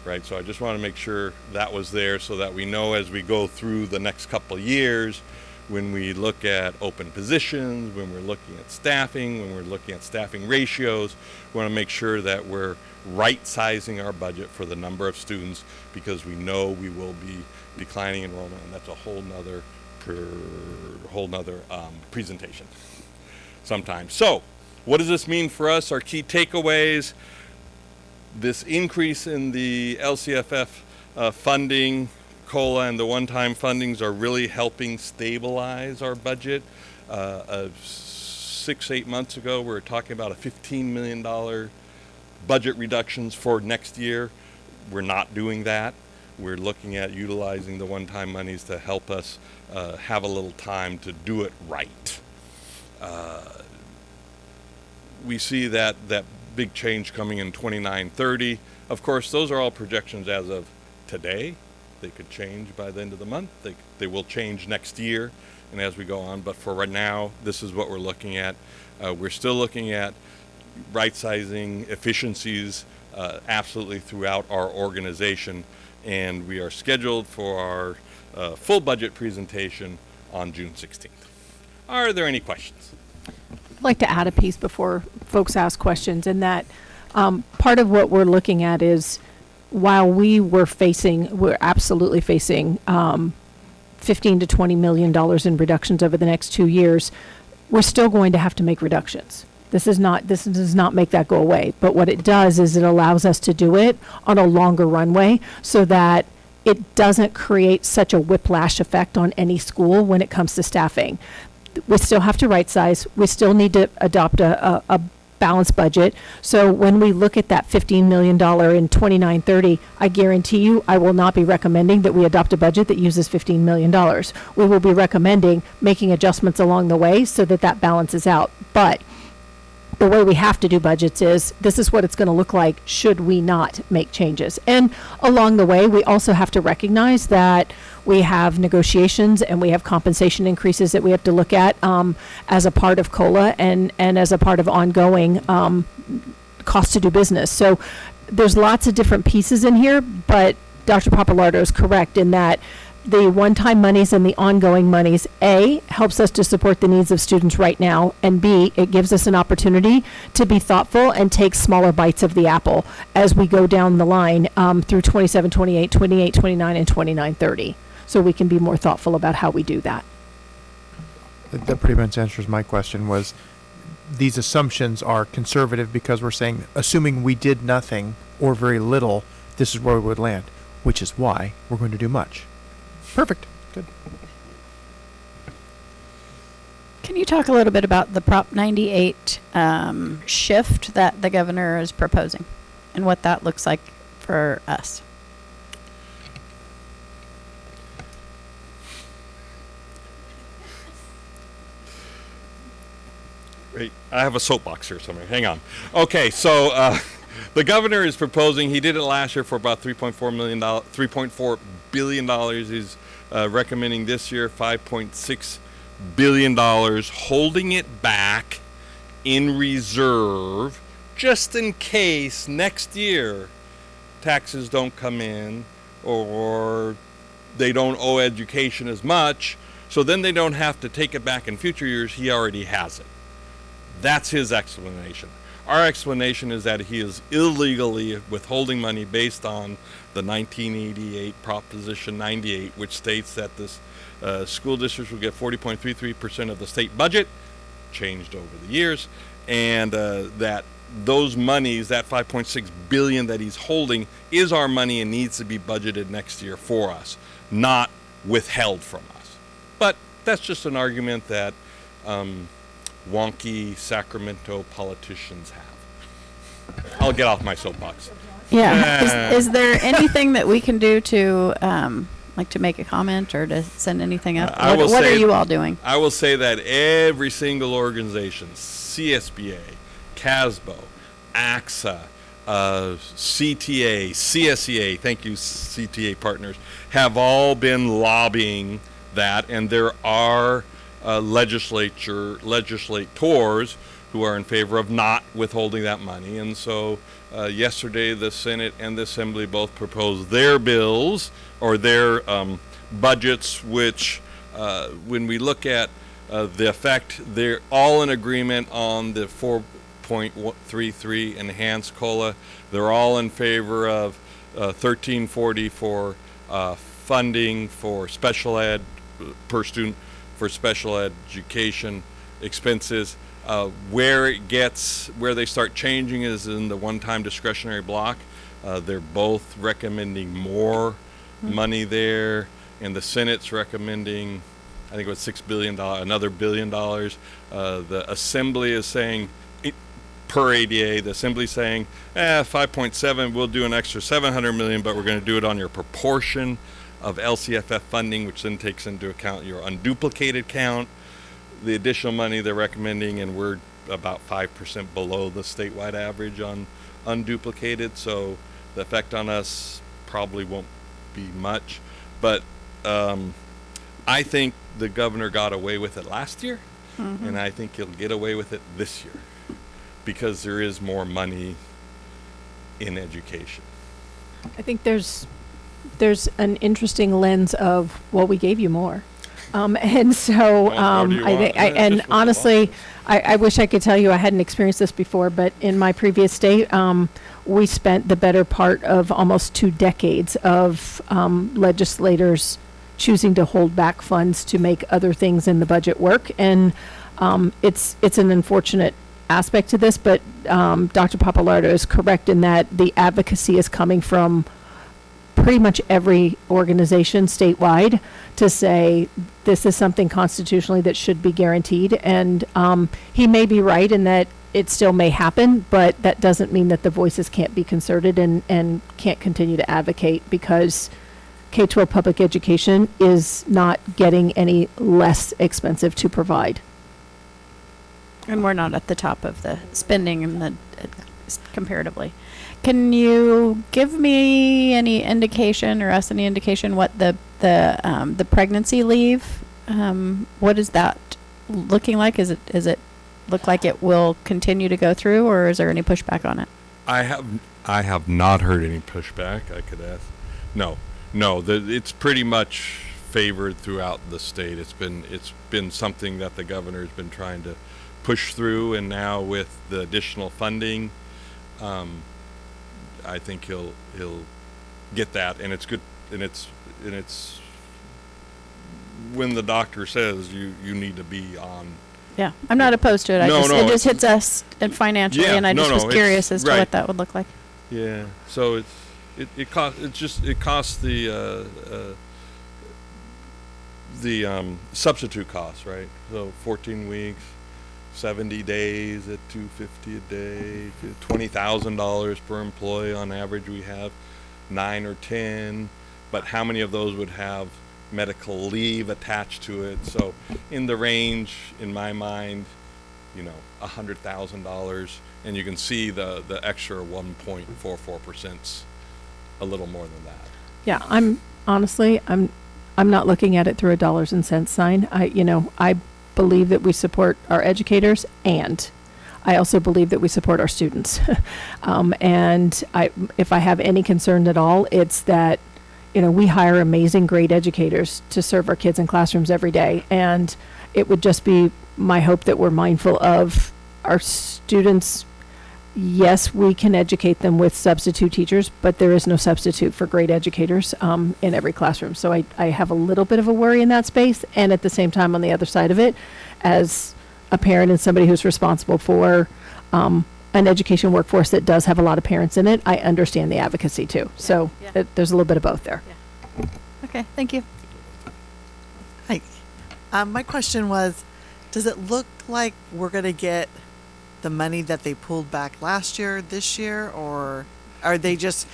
right? So I just want to make sure that was there so that we know as we go through the next couple years, when we look at open positions, when we're looking at staffing, when we're looking at staffing ratios, we want to make sure that we're right-sizing our budget for the number of students because we know we will be declining enrollment, and that's a whole nother presentation sometimes. So what does this mean for us? Our key takeaways: this increase in the LCFF funding, COLA, and the one-time fundings are really helping stabilize our budget. 6-8 months ago, we were talking about a $15 million budget reductions for next year. We're not doing that. we're looking at utilizing the one-time monies to help us have a little time to do it right. We see that big change coming in 29-30. Of course, those are all projections as of today. They could change by the end of the month. They will change next year and as we go on. But for right now, this is what we're looking at. We're still looking at right-sizing efficiencies absolutely throughout our organization. And we are scheduled for our full budget presentation on June 16th. Are there any questions? I'd like to add a piece before folks ask questions, and that part of what we're looking at is while we're absolutely facing $15 to $20 million in reductions over the next 2 years, we're still going to have to make reductions. This does not make that go away. But what it does is it allows us to do it on a longer runway so that it doesn't create such a whiplash effect on any school when it comes to staffing. We still have to right size. We still need to adopt a balanced budget. So when we look at that $15 million in 29-30, I guarantee you I will not be recommending that we adopt a budget that uses $15 million. We will be recommending making adjustments along the way so that that balances out. But the way we have to do budgets is this is what it's going to look like should we not make changes. And along the way, we also have to recognize that we have negotiations and we have compensation increases that we have to look at as a part of COLA and as a part of ongoing cost to do business. So there's lots of different pieces in here, but Dr. Papalardo is correct in that the one-time monies and the ongoing monies, A, helps us to support the needs of students right now, and B, it gives us an opportunity to be thoughtful and take smaller bites of the apple as we go down the line through 27, 28, 28, 29, and 29, 30. So we can be more thoughtful about how we do that. That pretty much answers my question. Was these assumptions are conservative because we're saying, assuming we did nothing or very little, this is where we would land, which is why we're going to do much. Perfect. Good. Can you talk a little bit about the Prop 98 shift that the governor is proposing and what that looks like for us? Wait, I have a soapbox here somewhere. Hang on. Okay, so the governor is proposing, he did it last year for about $3.4 billion. He's recommending this year $5.6 billion, holding it back in reserve just in case next year taxes don't come in or they don't owe education as much, so then they don't have to take it back in future years. He already has it. That's his explanation. Our explanation is that he is illegally withholding money based on the 1988 Proposition 98, which states that this school districts will get 40.33% of the state budget, changed over the years, and that those monies, that $5.6 billion that he's holding, is our money and needs to be budgeted next year for us, not withheld from us. But that's just an argument that wonky Sacramento politicians have. I'll get off my soapbox. Yeah. Is there anything that we can do to like to make a comment or to send anything up? What are you all doing? I will say that every single organization, CSBA, CASBO, AXA, CTA, CSEA, thank you CTA partners, have all been lobbying that, and there are legislators who are in favor of not withholding that money. And so yesterday the Senate and the Assembly both proposed their bills or their budgets, which when we look at the effect, they're all in agreement on the 4.33 enhanced COLA. They're all in favor of 1340 for funding for special ed per student for special education expenses. Where they start changing is in the one-time discretionary block. They're both recommending more money there, and the Senate's recommending, I think it was $6 billion, another $1 billion. The Assembly is saying per ADA. The Assembly saying, 5.7, we'll do an extra 700 million, but we're going to do it on your proportion of LCFF funding, which then takes into account your unduplicated count, the additional money they're recommending, and we're about 5% below the statewide average on unduplicated. So the effect on us probably won't be much. But I think the governor got away with it last year, and I think he'll get away with it this year because there is more money in education. I think there's an interesting lens of, well, we gave you more. And so Well, what do you I want? think, Yeah, and just with the honestly, I wish I could tell you I hadn't experienced this before, but in my previous state, we spent the better part of almost 2 decades of legislators choosing to hold back funds to make other things in the budget work. And it's an unfortunate aspect to this, but Dr. Papalardo is correct in that the advocacy is coming from pretty much every organization statewide to say this is something constitutionally that should be guaranteed. And he may be right in that it still may happen, but that doesn't mean that the voices can't be concerted and can't continue to advocate, because K-12 public education is not getting any less expensive to provide. And we're not at the top of the spending in the comparatively. Can you give me any indication, or us any indication, what the pregnancy leave? What is that looking like? Is it look like it will continue to go through, or is there any pushback on it? I have not heard any pushback. I could ask. No. It's pretty much favored throughout the state. It's been something that the governor's been trying to push through, and now with the additional funding, I think he'll get that, and it's good, and it's when the doctor says you need to be on. Yeah, I'm not opposed to it. It just hits us financially, Yeah, and I just was curious as to right. what that would look like. Yeah, so it costs the substitute costs, right? So 14 weeks, 70 days at $250 a day, $20,000 per employee on average. We have 9 or 10, but how many of those would have medical leave attached to it? So in the range, in my mind, $100,000, and you can see the extra 1.44%'s a little more than that. Yeah, I'm not looking at it through a dollars and cents sign. I believe that we support our educators, and I also believe that we support our students. And if I have any concern at all, it's that, we hire amazing, great educators to serve our kids in classrooms every day. And it would just be my hope that we're mindful of our students. Yes, we can educate them with substitute teachers, but there is no substitute for great educators in every classroom. So I have a little bit of a worry in that space. And at the same time, on the other side of it, as a parent and somebody who's responsible for an education workforce that does have a lot of parents in it, I understand the advocacy too. So there's a little bit of both there. Yeah. Okay, thank you. Hi. My question was, does it look like we're going to get the money that they pulled back last year, this year, or are we just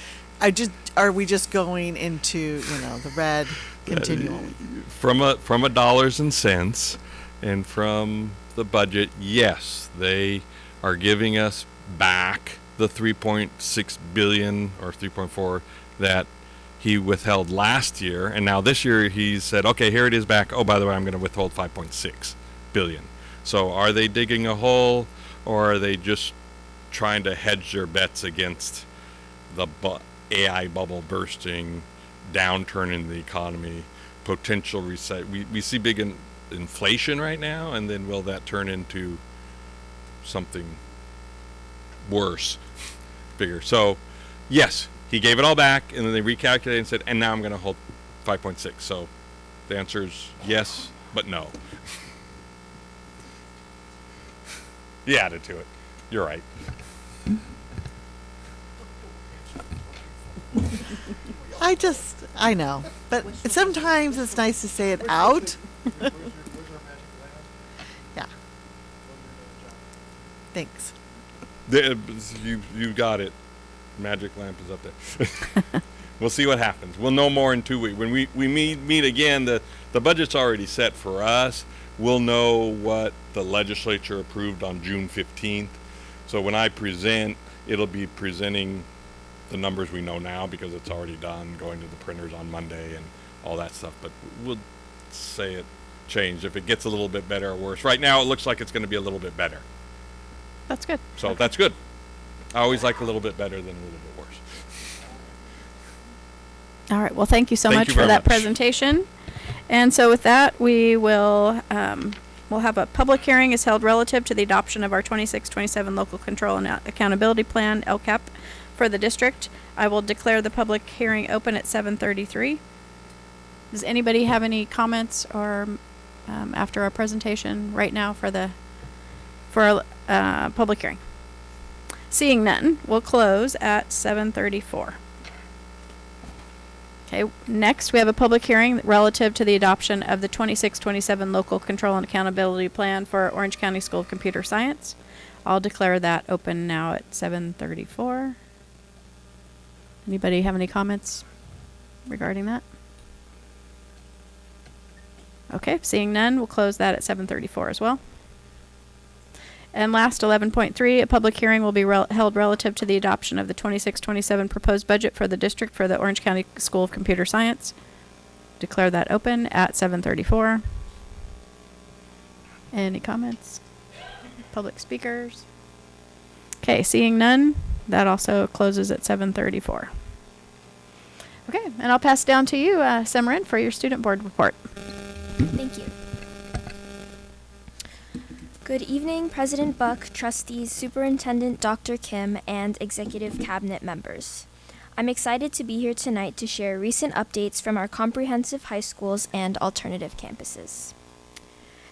going into, the red continually? From a dollars and cents and from the budget, yes, they are giving us back the 3.6 billion or 3.4 that he withheld last year, and now this year he said, okay, here it is back. Oh, by the way, I'm going to withhold 5.6 billion. So are they digging a hole, or are they just trying to hedge their bets against the AI bubble bursting, downturn in the economy, potential recession? We see big inflation right now, and then will that turn into something worse, bigger? So yes, he gave it all back, and then they recalculated and said, and now I'm going to hold 5.6. So the answer is yes, but no. You added to it. You're right. I know, but sometimes it's nice to say it out. Yeah. Thanks. You got it. Magic lamp is up there. We'll see what happens. We'll know more in 2 weeks. When we meet again, the budget's already set for us. We'll know what the legislature approved on June 15th. So when I present, it'll be presenting the numbers we know now because it's already done, going to the printers on Monday and all that stuff. But we'll say it changed if it gets a little bit better or worse. Right now, it looks like it's going to be a little bit better. That's good. So that's good. I always like a little bit better than a little bit worse. All right. Well, thank you so Thank much you for very that much. presentation. And so with that, we will we'll have a public hearing is held relative to the adoption of our 26-27 Local Control and Accountability Plan, LCAP, for the district. I will declare the public hearing open at 7:33. Does anybody have any comments or after our presentation right now for our public hearing? Seeing none, we'll close at 7:34. Okay, next we have a public hearing relative to the adoption of the 26-27 Local Control and Accountability Plan for Orange County School of Computer Science. I'll declare that open now at 7:34. Anybody have any comments regarding that? Okay, seeing none, we'll close that at 7:34 as well. And last, 11.3, a public hearing will be held relative to the adoption of the 26-27 proposed budget for the district for the Orange County School of Computer Science. Declare that open at 7:34. Any comments? Public speakers? Okay, seeing none, that also closes at 7:34. Okay, and I'll pass down to you, Semarin, for your student board report. Thank you. Good evening, President Buck, trustees, Superintendent Dr. Kim, and executive cabinet members. I'm excited to be here tonight to share recent updates from our comprehensive high schools and alternative campuses.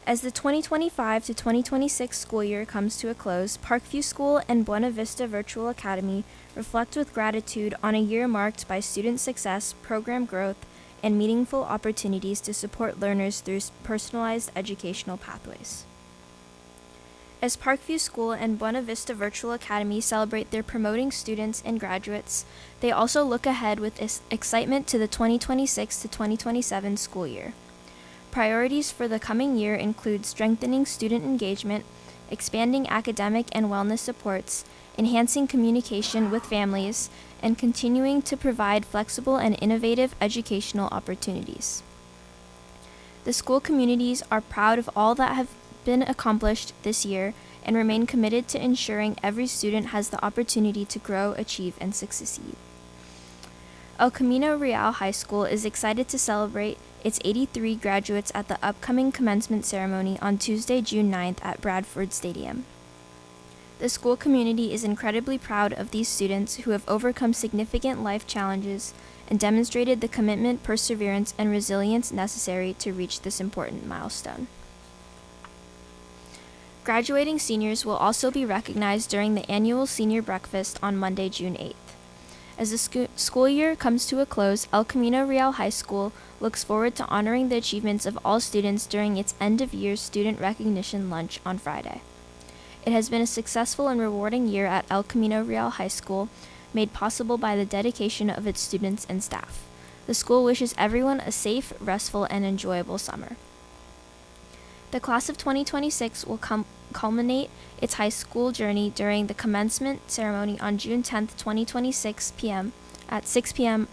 As the 2025 to 2026 school year comes to a close, Parkview School and Buena Vista Virtual Academy reflect with gratitude on a year marked by student success, program growth, and meaningful opportunities to support learners through personalized educational pathways. As Parkview School and Buena Vista Virtual Academy celebrate their promoting students and graduates, they also look ahead with excitement to the 2026 to 2027 school year. Priorities for the coming year include strengthening student engagement, expanding academic and wellness supports, enhancing communication with families, and continuing to provide flexible and innovative educational opportunities. The school communities are proud of all that have been accomplished this year and remain committed to ensuring every student has the opportunity to grow, achieve, and succeed. El Camino Real High School is excited to celebrate its 83 graduates at the upcoming commencement ceremony on Tuesday, June 9th at Bradford Stadium. The school community is incredibly proud of these students who have overcome significant life challenges and demonstrated the commitment, perseverance, and resilience necessary to reach this important milestone. Graduating seniors will also be recognized during the annual senior breakfast on Monday, June 8th. As the school year comes to a close, El Camino Real High School looks forward to honoring the achievements of all students during its end-of-year student recognition lunch on Friday. It has been a successful and rewarding year at El Camino Real High School, made possible by the dedication of its students and staff. The school wishes everyone a safe, restful, and enjoyable summer. The class of 2026 will culminate its high school journey during the commencement ceremony on June 10th, 2026 at 6 p.m.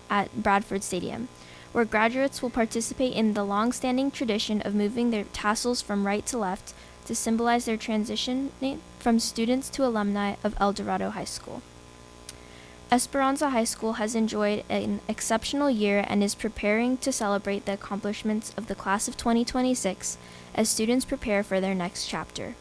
at Bradford Stadium, where graduates will participate in the long-standing tradition of moving their tassels from right to left to symbolize their transition from students to alumni of El Dorado High School. Esperanza High School has enjoyed an exceptional year and is preparing to celebrate the accomplishments of the class of 2026 as students prepare for their next chapter.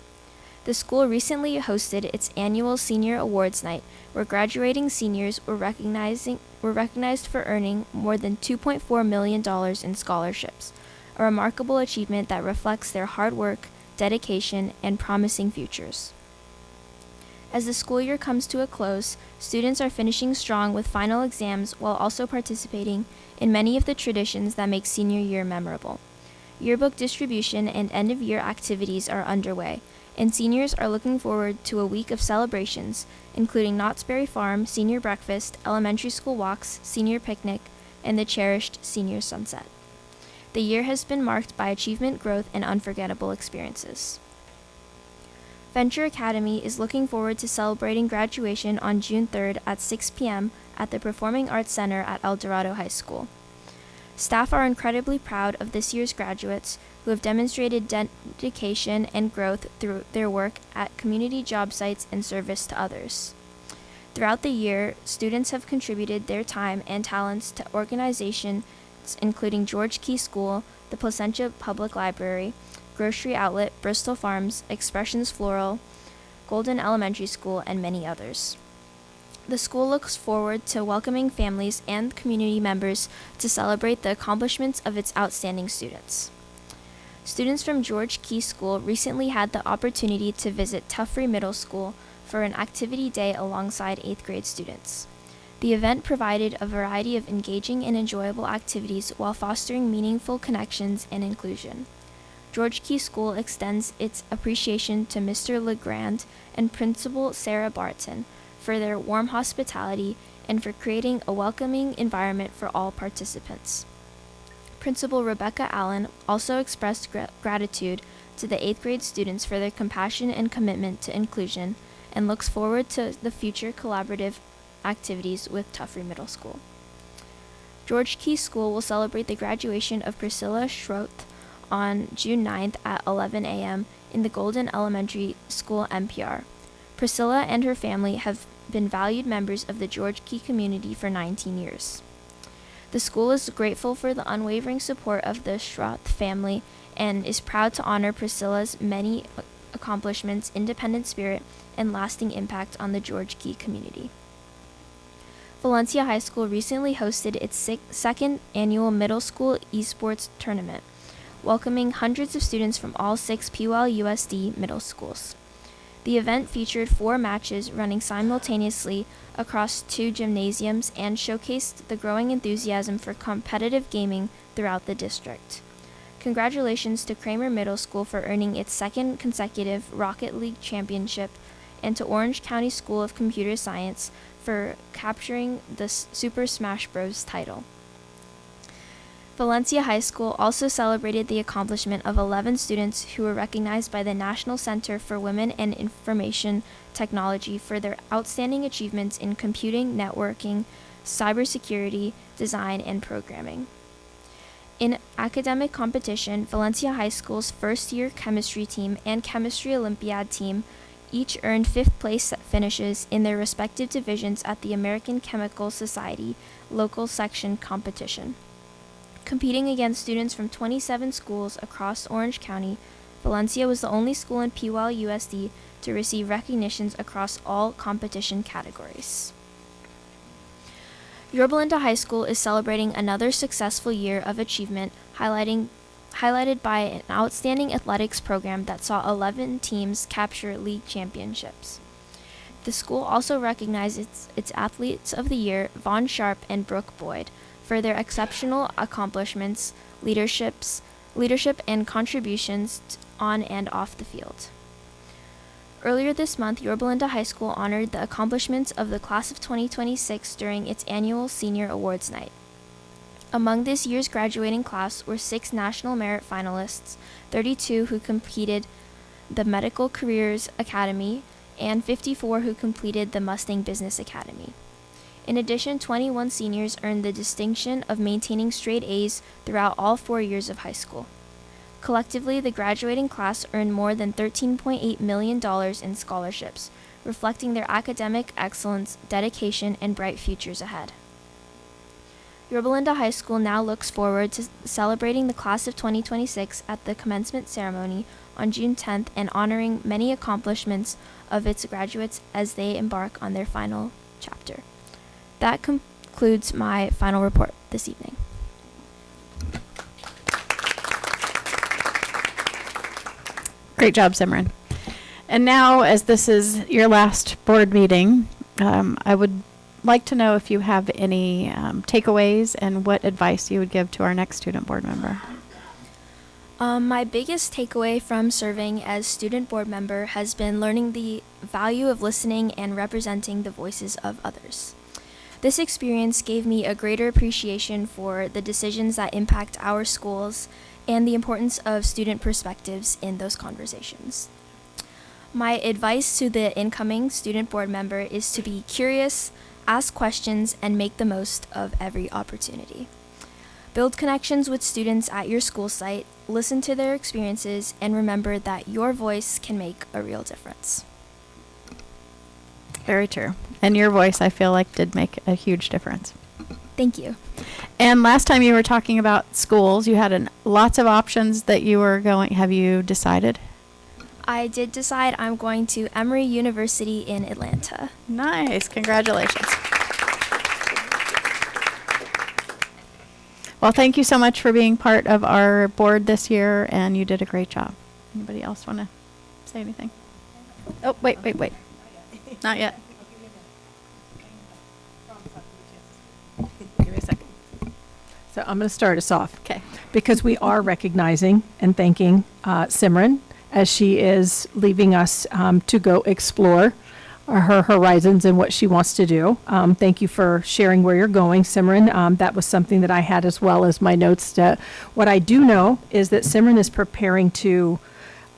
The school recently hosted its annual Senior Awards Night, where graduating seniors were recognized for earning more than $2.4 million in scholarships, a remarkable achievement that reflects their hard work, dedication, and promising futures. As the school year comes to a close, students are finishing strong with final exams while also participating in many of the traditions that make senior year memorable. Yearbook distribution and end-of-year activities are underway, and seniors are looking forward to a week of celebrations, including Knott's Berry Farm, senior breakfast, elementary school walks, senior picnic, and the cherished senior sunset. The year has been marked by achievement, growth, and unforgettable experiences. Venture Academy is looking forward to celebrating graduation on June 3rd at 6 p.m. at the Performing Arts Center at El Dorado High School. Staff are incredibly proud of this year's graduates who have demonstrated dedication and growth through their work at community job sites and service to others. Throughout the year, students have contributed their time and talents to organizations including George Key School, the Placentia Public Library, Grocery Outlet, Bristol Farms, Expressions Floral, Golden Elementary School, and many others. The school looks forward to welcoming families and community members to celebrate the accomplishments of its outstanding students. Students from George Key School recently had the opportunity to visit Tuffrey Middle School for an activity day alongside 8th grade students. The event provided a variety of engaging and enjoyable activities while fostering meaningful connections and inclusion. George Key School extends its appreciation to Mr. LeGrand and Principal Sarah Barton for their warm hospitality and for creating a welcoming environment for all participants. Principal Rebecca Allen also expressed gratitude to the 8th grade students for their compassion and commitment to inclusion and looks forward to the future collaborative activities with Tuffrey Middle School. George Key School will celebrate the graduation of Priscilla Schroth on June 9th at 11 a.m. in the Golden Elementary School MPR. Priscilla and her family have been valued members of the George Key community for 19 years. The school is grateful for the unwavering support of the Schroth family and is proud to honor Priscilla's many accomplishments, independent spirit, and lasting impact on the George Key community. Valencia High School recently hosted its second annual middle school esports tournament, welcoming hundreds of students from all 6 PYL-USD middle schools. The event featured 4 matches running simultaneously across 2 gymnasiums and showcased the growing enthusiasm for competitive gaming throughout the district. Congratulations to Kramer Middle School for earning its 2nd consecutive Rocket League championship, and to Orange County School of Computer Science for capturing the Super Smash Bros. Title. Valencia High School also celebrated the accomplishment of 11 students who were recognized by the National Center for Women and Information Technology for their outstanding achievements in computing, networking, cybersecurity, design, and programming. In academic competition, Valencia High School's first-year chemistry team and chemistry Olympiad team each earned 5th place finishes in their respective divisions at the American Chemical Society local section competition. Competing against students from 27 schools across Orange County, Valencia was the only school in PYL-USD to receive recognitions across all competition categories. Yorba Linda High School is celebrating another successful year of achievement, highlighted by an outstanding athletics program that saw 11 teams capture league championships. The school also recognized its Athletes of the Year, Vaughn Sharp and Brooke Boyd, for their exceptional accomplishments, leadership, and contributions on and off the field. Earlier this month, Yorba Linda High School honored the accomplishments of the class of 2026 during its annual Senior Awards Night. Among this year's graduating class were 6 National Merit finalists, 32 who completed the Medical Careers Academy, and 54 who completed the Mustang Business Academy. In addition, 21 seniors earned the distinction of maintaining straight A's throughout all 4 years of high school. Collectively, the graduating class earned more than $13.8 million in scholarships, reflecting their academic excellence, dedication, and bright futures ahead. Yorba Linda High School now looks forward to celebrating the class of 2026 at the commencement ceremony on June 10th and honoring many accomplishments of its graduates as they embark on their final chapter. That concludes my final report this evening. Great job, Simran. And now, as this is your last board meeting, I would like to know if you have any takeaways and what advice you would give to our next student board member. My biggest takeaway from serving as student board member has been learning the value of listening and representing the voices of others. This experience gave me a greater appreciation for the decisions that impact our schools and the importance of student perspectives in those conversations. My advice to the incoming student board member is to be curious, ask questions, and make the most of every opportunity. Build connections with students at your school site, listen to their experiences, and remember that your voice can make a real difference. Very true. And your voice, I feel like, did make a huge difference. Thank you. And last time you were talking about schools, you had lots of options that you were going. Have you decided? I did decide I'm going to Emory University in Atlanta. Nice. Congratulations. Well, thank you so much for being part of our board this year, and you did a great job. Anybody else want to say anything? Oh, wait. Not yet. Give me a second. So I'm going to start us off. Okay. Because we are recognizing and thanking Simran as she is leaving us to go explore her horizons and what she wants to do. Thank you for sharing where you're going, Simran. That was something that I had as well as my notes. What I do know is that Simran is preparing to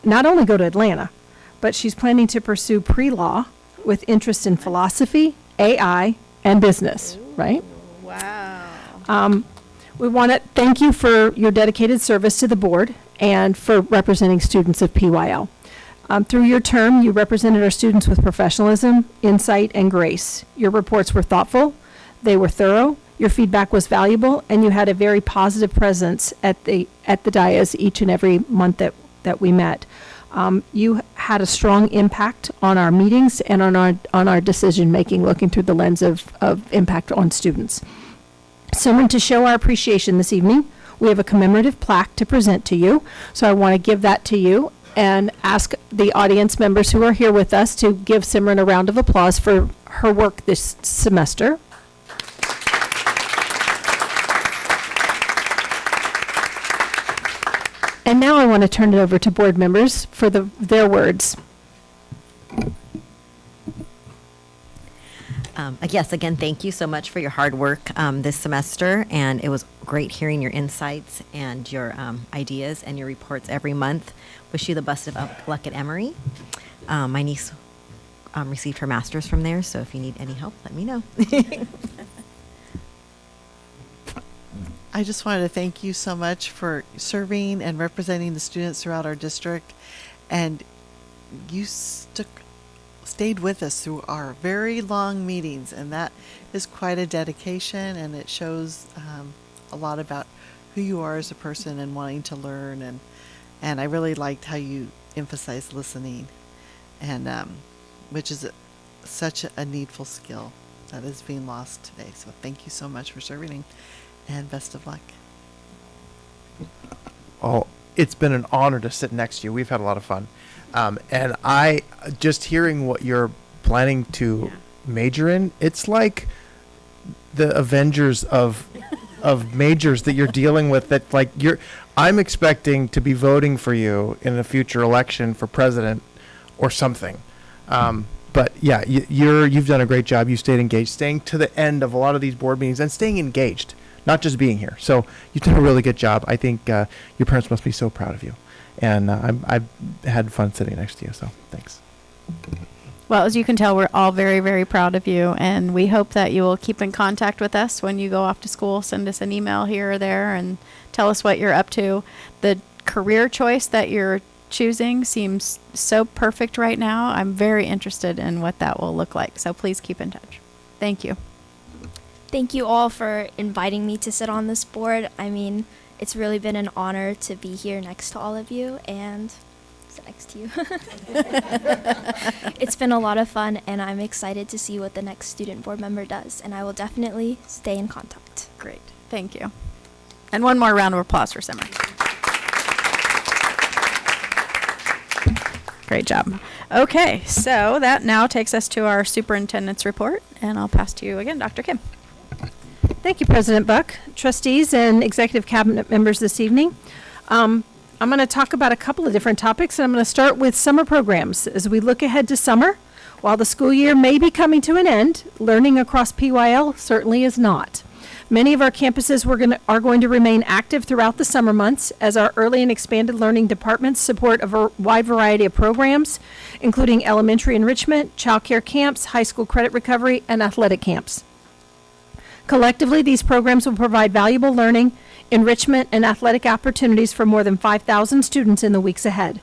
not only go to Atlanta, but she's planning to pursue pre-law with interest in philosophy, AI, and business, right? Wow. We want to thank you for your dedicated service to the board and for representing students of PYL. Through your term, you represented our students with professionalism, insight, and grace. Your reports were thoughtful, they were thorough, your feedback was valuable, and you had a very positive presence at the dais each and every month that we met. You had a strong impact on our meetings and on our decision making, looking through the lens of impact on students. Someone to show our appreciation this evening, we have a commemorative plaque to present to you. So I want to give that to you and ask the audience members who are here with us to give Simran a round of applause for her work this semester. And now I want to turn it over to board members for their words. Yes, again, thank you so much for your hard work this semester, and it was great hearing your insights and your ideas and your reports every month. Wish you the best of luck at Emory. My niece received her master's from there, so if you need any help, let me know. I just wanted to thank you so much for serving and representing the students throughout our district. And you stayed with us through our very long meetings, and that is quite a dedication, and it shows a lot about who you are as a person and wanting to learn. And I really liked how you emphasized listening, and which is such a needful skill that is being lost today. So thank you so much for serving, and best of luck. Oh, it's been an honor to sit next to you. We've had a lot of fun. And I, just hearing what you're planning to major in, it's like the Avengers of majors that you're dealing with, that like I'm expecting to be voting for you in a future election for president or something. But yeah, you've done a great job. You stayed engaged, staying to the end of a lot of these board meetings and staying engaged, not just being here. So you've done a really good job. I think your parents must be so proud of you. And I've had fun sitting next to you, so thanks. Well, as you can tell, we're all very, very proud of you, and we hope that you will keep in contact with us when you go off to school. Send us an email here or there and tell us what you're up to. The career choice that you're choosing seems so perfect right now. I'm very interested in what that will look like, so please keep in touch. Thank you. Thank you all for inviting me to sit on this board. I mean, it's really been an honor to be here next to all of you and sit next to you. It's been a lot of fun, and I'm excited to see what the next student board member does, and I will definitely stay in contact. Great. Thank you. And one more round of applause for Simran. Great job. Okay, so that now takes us to our superintendent's report, and I'll pass to you again, Dr. Kim. Thank you, President Buck, trustees, and executive cabinet members this evening. I'm going to talk about a couple of different topics, and I'm going to start with summer programs. As we look ahead to summer, while the school year may be coming to an end, learning across PYL certainly is not. Many of our campuses are going to remain active throughout the summer months as our early and expanded learning departments support a wide variety of programs, including elementary enrichment, child care camps, high school credit recovery, and athletic camps. Collectively, these programs will provide valuable learning, enrichment, and athletic opportunities for more than 5,000 students in the weeks ahead.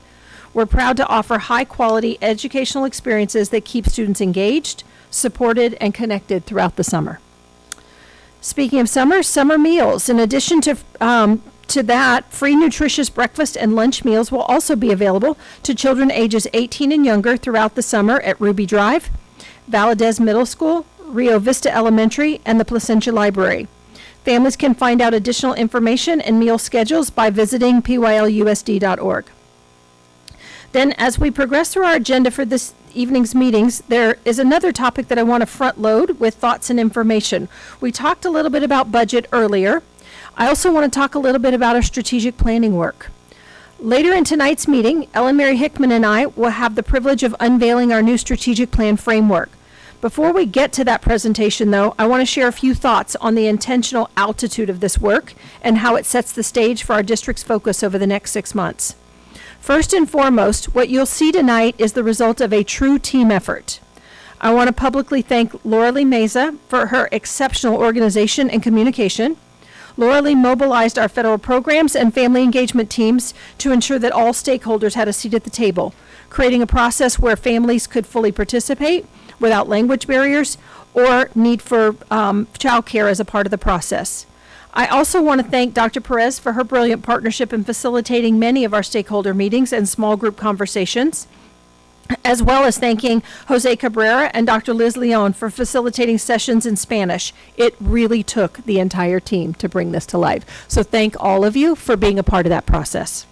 We're proud to offer high-quality educational experiences that keep students engaged, supported, and connected throughout the summer. Speaking of summer meals. In addition to that, free nutritious breakfast and lunch meals will also be available to children ages 18 and younger throughout the summer at Ruby Drive, Valadez Middle School, Rio Vista Elementary, and the Placentia Library. Families can find out additional information and meal schedules by visiting pylusd.org. Then, as we progress through our agenda for this evening's meetings, there is another topic that I want to front load with thoughts and information. We talked a little bit about budget earlier. I also want to talk a little bit about our strategic planning work. Later in tonight's meeting, Ellen Mary Hickman and I will have the privilege of unveiling our new strategic plan framework. Before we get to that presentation, though, I want to share a few thoughts on the intentional altitude of this work and how it sets the stage for our district's focus over the next 6 months. First and foremost, what you'll see tonight is the result of a true team effort. I want to publicly thank Laura Lee Meza for her exceptional organization and communication. Laura Lee mobilized our federal programs and family engagement teams to ensure that all stakeholders had a seat at the table, creating a process where families could fully participate without language barriers or need for childcare as a part of the process. I also want to thank Dr. Perez for her brilliant partnership in facilitating many of our stakeholder meetings and small group conversations, as well as thanking Jose Cabrera and Dr. Liz Leon for facilitating sessions in Spanish. It really took the entire team to bring this to life. So thank all of you for being a part of that process.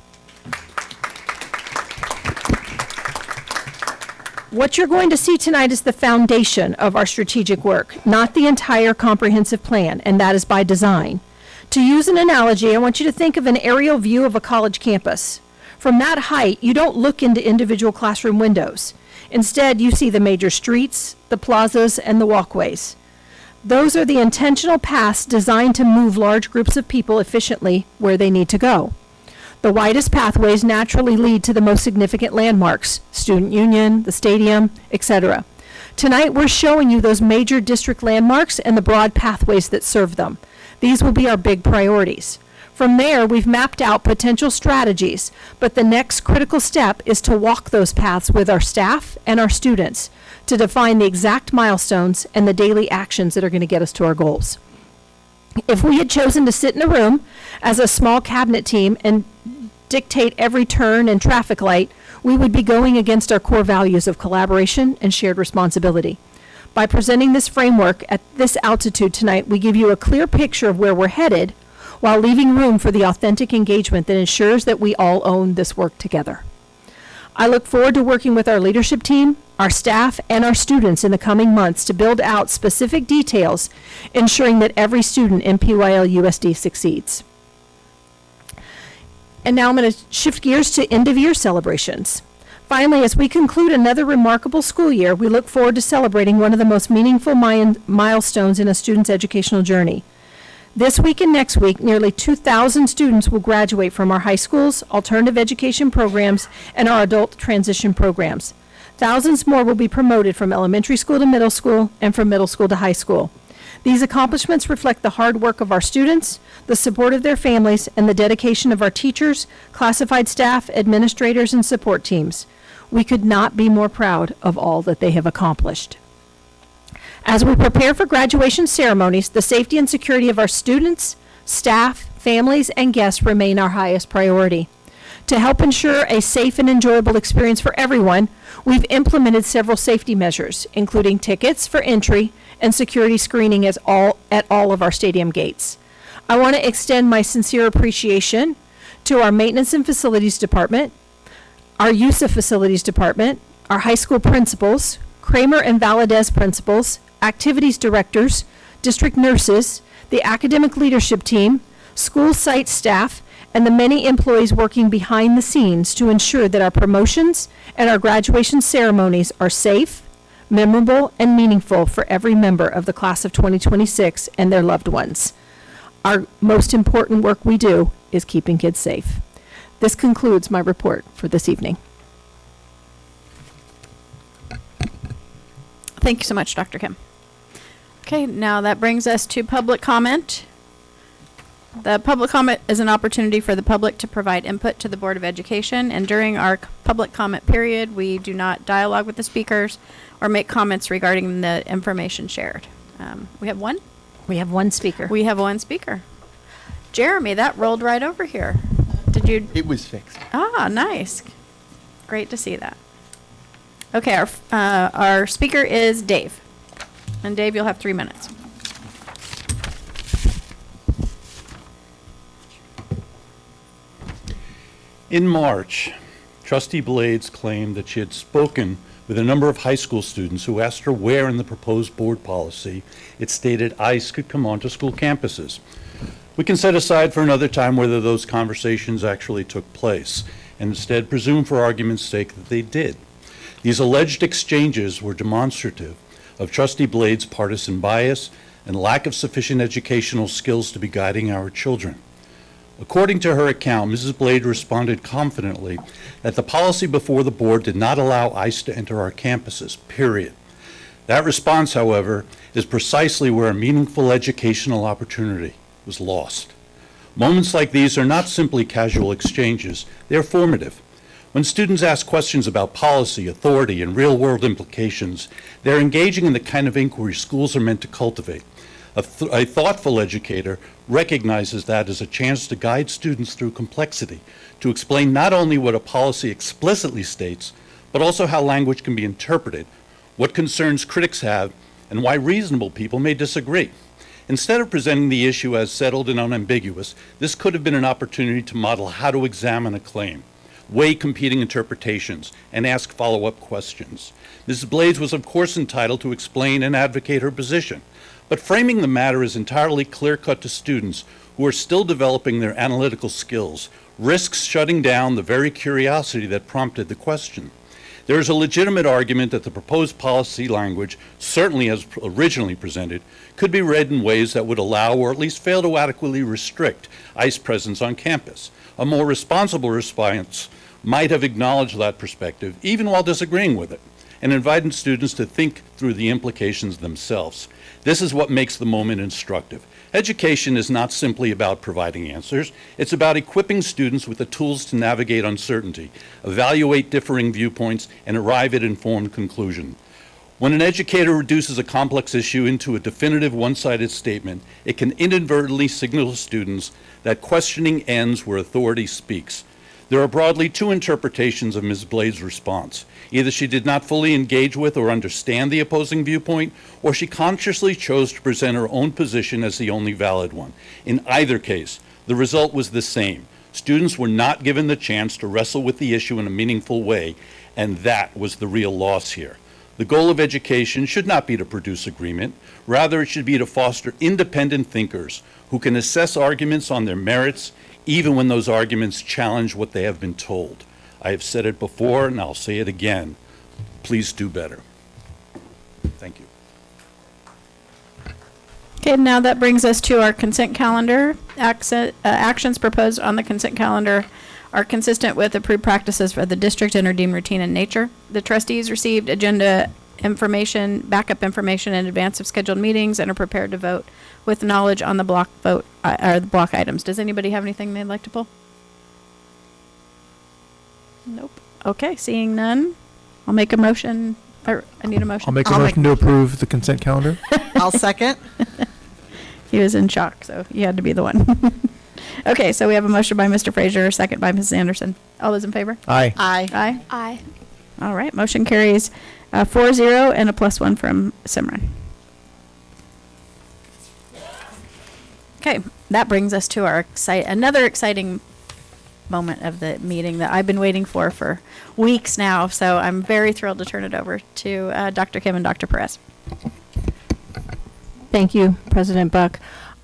What you're going to see tonight is the foundation of our strategic work, not the entire comprehensive plan, and that is by design. To use an analogy, I want you to think of an aerial view of a college campus. From that height, you don't look into individual classroom windows. Instead, you see the major streets, the plazas, and the walkways. Those are the intentional paths designed to move large groups of people efficiently where they need to go. The widest pathways naturally lead to the most significant landmarks, Student Union, the stadium, etc. Tonight, we're showing you those major district landmarks and the broad pathways that serve them. These will be our big priorities. From there, we've mapped out potential strategies, but the next critical step is to walk those paths with our staff and our students to define the exact milestones and the daily actions that are going to get us to our goals. If we had chosen to sit in a room as a small cabinet team and dictate every turn and traffic light, we would be going against our core values of collaboration and shared responsibility. By presenting this framework at this altitude tonight, we give you a clear picture of where we're headed while leaving room for the authentic engagement that ensures that we all own this work together. I look forward to working with our leadership team, our staff, and our students in the coming months to build out specific details, ensuring that every student in PYL-USD succeeds. And now I'm going to shift gears to end-of-year celebrations. Finally, as we conclude another remarkable school year, we look forward to celebrating one of the most meaningful milestones in a student's educational journey. This week and next week, nearly 2,000 students will graduate from our high schools, alternative education programs, and our adult transition programs. Thousands more will be promoted from elementary school to middle school and from middle school to high school. These accomplishments reflect the hard work of our students, the support of their families, and the dedication of our teachers, classified staff, administrators, and support teams. We could not be more proud of all that they have accomplished. As we prepare for graduation ceremonies, the safety and security of our students, staff, families, and guests remain our highest priority. To help ensure a safe and enjoyable experience for everyone, we've implemented several safety measures, including tickets for entry and security screening at all of our stadium gates. I want to extend my sincere appreciation to our Maintenance and Facilities Department, our Use of Facilities Department, our high school principals, Kramer and Valadez principals, activities directors, district nurses, the academic leadership team, school site staff, and the many employees working behind the scenes to ensure that our promotions and our graduation ceremonies are safe, memorable, and meaningful for every member of the class of 2026 and their loved ones. Our most important work we do is keeping kids safe. This concludes my report for this evening. Thank you so much, Dr. Kim. Okay, now that brings us to public comment. The public comment is an opportunity for the public to provide input to the Board of Education, and during our public comment period, we do not dialogue with the speakers or make comments regarding the information shared. We have one? We have one speaker. We have one speaker. Jeremy, that rolled right over here. Did you? It was fixed. Ah, nice. Great to see that. Okay, our speaker is Dave. And Dave, you'll have 3 minutes. In March, Trustee Blades claimed that she had spoken with a number of high school students who asked her where in the proposed board policy it stated ICE could come onto school campuses. We can set aside for another time whether those conversations actually took place, and instead presume for argument's sake that they did. These alleged exchanges were demonstrative of Trustee Blades' partisan bias and lack of sufficient educational skills to be guiding our children. According to her account, Mrs. Blade responded confidently that the policy before the board did not allow ICE to enter our campuses, period. That response, however, is precisely where a meaningful educational opportunity was lost. Moments like these are not simply casual exchanges, they're formative. When students ask questions about policy, authority, and real-world implications, they're engaging in the kind of inquiry schools are meant to cultivate. A thoughtful educator recognizes that as a chance to guide students through complexity, to explain not only what a policy explicitly states, but also how language can be interpreted, what concerns critics have, and why reasonable people may disagree. Instead of presenting the issue as settled and unambiguous, this could have been an opportunity to model how to examine a claim, weigh competing interpretations, and ask follow-up questions. Mrs. Blades was of course entitled to explain and advocate her position, but framing the matter as entirely clear-cut to students who are still developing their analytical skills risks shutting down the very curiosity that prompted the question. There is a legitimate argument that the proposed policy language, certainly as originally presented, could be read in ways that would allow or at least fail to adequately restrict ICE presence on campus. A more responsible response might have acknowledged that perspective, even while disagreeing with it, and invited students to think through the implications themselves. This is what makes the moment instructive. Education is not simply about providing answers. It's about equipping students with the tools to navigate uncertainty, evaluate differing viewpoints, and arrive at informed conclusions. When an educator reduces a complex issue into a definitive one-sided statement, it can inadvertently signal to students that questioning ends where authority speaks. There are broadly two interpretations of Ms. Blades' response. Either she did not fully engage with or understand the opposing viewpoint, or she consciously chose to present her own position as the only valid one. In either case, the result was the same. Students were not given the chance to wrestle with the issue in a meaningful way, and that was the real loss here. The goal of education should not be to produce agreement. Rather, it should be to foster independent thinkers who can assess arguments on their merits, even when those arguments challenge what they have been told. I have said it before, and I'll say it again. Please do better. Thank you. Okay, now that brings us to our consent calendar. Actions proposed on the consent calendar are consistent with approved practices for the district and are deemed routine in nature. The trustees received agenda information, backup information in advance of scheduled meetings and are prepared to vote with knowledge on the block vote, or the block items. Does anybody have anything they'd like to pull? Nope. Okay, seeing none, I'll make a motion, or I need a motion. I'll make a motion to approve the consent calendar. I'll second. He was in shock, so you had to be the one. Okay, so we have a motion by Mr. Frazier, a second by Mrs. Anderson. All those in favor? Aye. Aye. Aye. Aye. All right, motion carries 4-0 and a +1 from Simran. Okay, that brings us to our another exciting moment of the meeting that I've been waiting for weeks now. So I'm very thrilled to turn it over to Dr. Kim and Dr. Perez. Thank you, President Buck.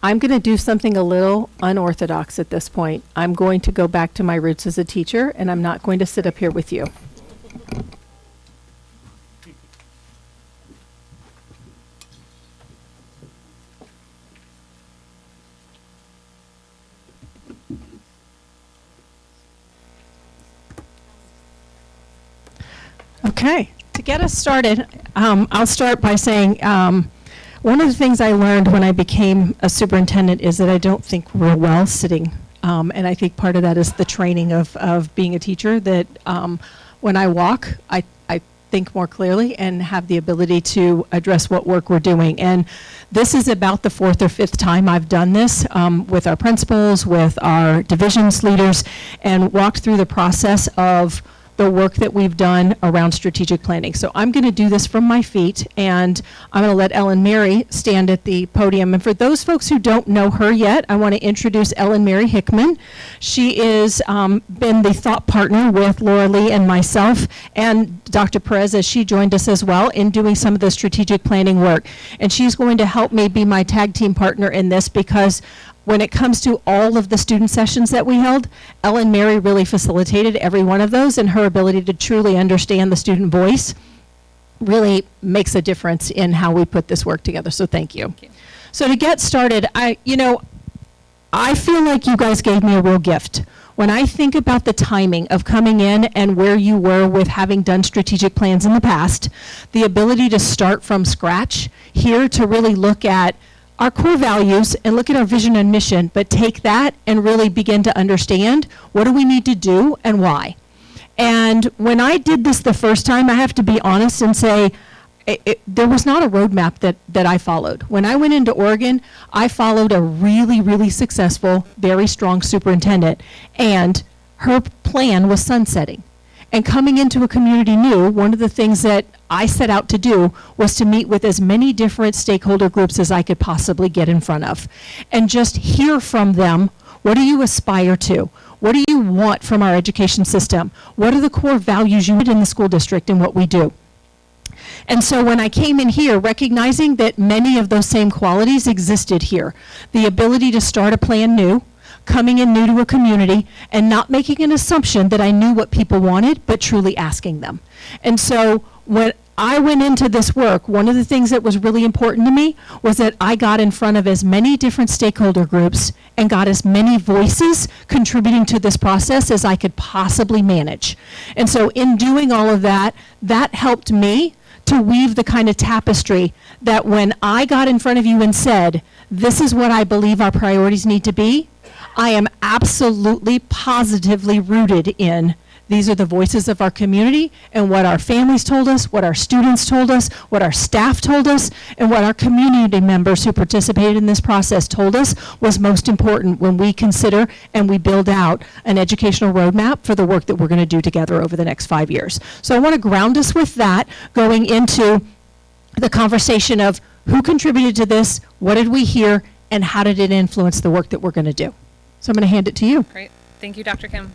I'm going to do something a little unorthodox at this point. I'm going to go back to my roots as a teacher, and I'm not going to sit up here with you. Okay, to get us started, I'll start by saying one of the things I learned when I became a superintendent is that I don't think real well sitting. And I think part of that is the training of being a teacher, that when I walk, I think more clearly and have the ability to address what work we're doing. And this is about the 4th or 5th time I've done this with our principals, with our divisions leaders, and walked through the process of the work that we've done around strategic planning. So I'm going to do this from my feet, and I'm going to let Ellen Mary stand at the podium. And for those folks who don't know her yet, I want to introduce Ellen Mary Hickman. She is been the thought partner with Laura Lee and myself, and Dr. Perez, as she joined us as well, in doing some of the strategic planning work. And she's going to help me be my tag team partner in this, because when it comes to all of the student sessions that we held, Ellen Mary really facilitated every one of those, and her ability to truly understand the student voice really makes a difference in how we put this work together. So thank you. So to get started, I feel like you guys gave me a real gift. When I think about the timing of coming in and where you were with having done strategic plans in the past, the ability to start from scratch here to really look at our core values and look at our vision and mission, but take that and really begin to understand what do we need to do and why. And when I did this the first time, I have to be honest and say, there was not a roadmap that I followed. When I went into Oregon, I followed a really, really successful, very strong superintendent, and her plan was sunsetting. And coming into a community new, one of the things that I set out to do was to meet with as many different stakeholder groups as I could possibly get in front of, and just hear from them. What do you aspire to? What do you want from our education system? What are the core values you need in the school district and what we do? And so when I came in here, recognizing that many of those same qualities existed here, the ability to start a plan new, coming in new to a community, and not making an assumption that I knew what people wanted, but truly asking them. And so when I went into this work, one of the things that was really important to me was that I got in front of as many different stakeholder groups and got as many voices contributing to this process as I could possibly manage. And so in doing all of that, that helped me to weave the kind of tapestry that when I got in front of you and said, this is what I believe our priorities need to be, I am absolutely positively rooted in these are the voices of our community and what our families told us, what our students told us, what our staff told us, and what our community members who participated in this process told us was most important when we consider and we build out an educational roadmap for the work that we're going to do together over the next 5 years. So I want to ground us with that going into the conversation of who contributed to this, what did we hear, and how did it influence the work that we're going to do. So I'm going to hand it to you. Great. Thank you, Dr. Kim.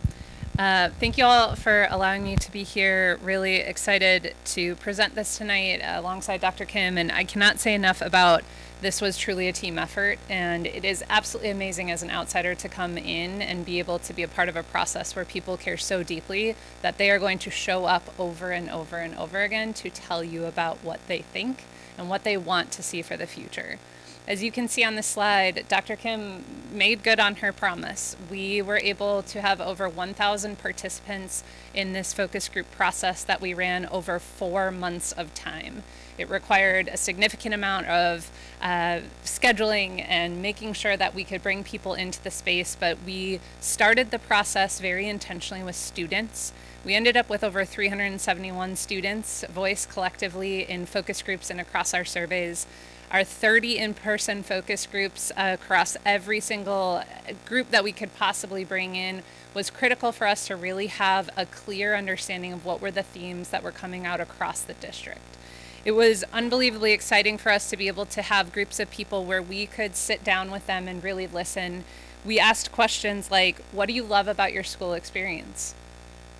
Thank you all for allowing me to be here. Really excited to present this tonight alongside Dr. Kim, and I cannot say enough about this was truly a team effort, and it is absolutely amazing as an outsider to come in and be able to be a part of a process where people care so deeply that they are going to show up over and over and over again to tell you about what they think and what they want to see for the future. As you can see on the slide, Dr. Kim made good on her promise. We were able to have over 1,000 participants in this focus group process that we ran over 4 months of time. It required a significant amount of scheduling and making sure that we could bring people into the space, but we started the process very intentionally with students. We ended up with over 371 students voiced collectively in focus groups and across our surveys. Our 30 in-person focus groups across every single group that we could possibly bring in was critical for us to really have a clear understanding of what were the themes that were coming out across the district. It was unbelievably exciting for us to be able to have groups of people where we could sit down with them and really listen. We asked questions like, what do you love about your school experience?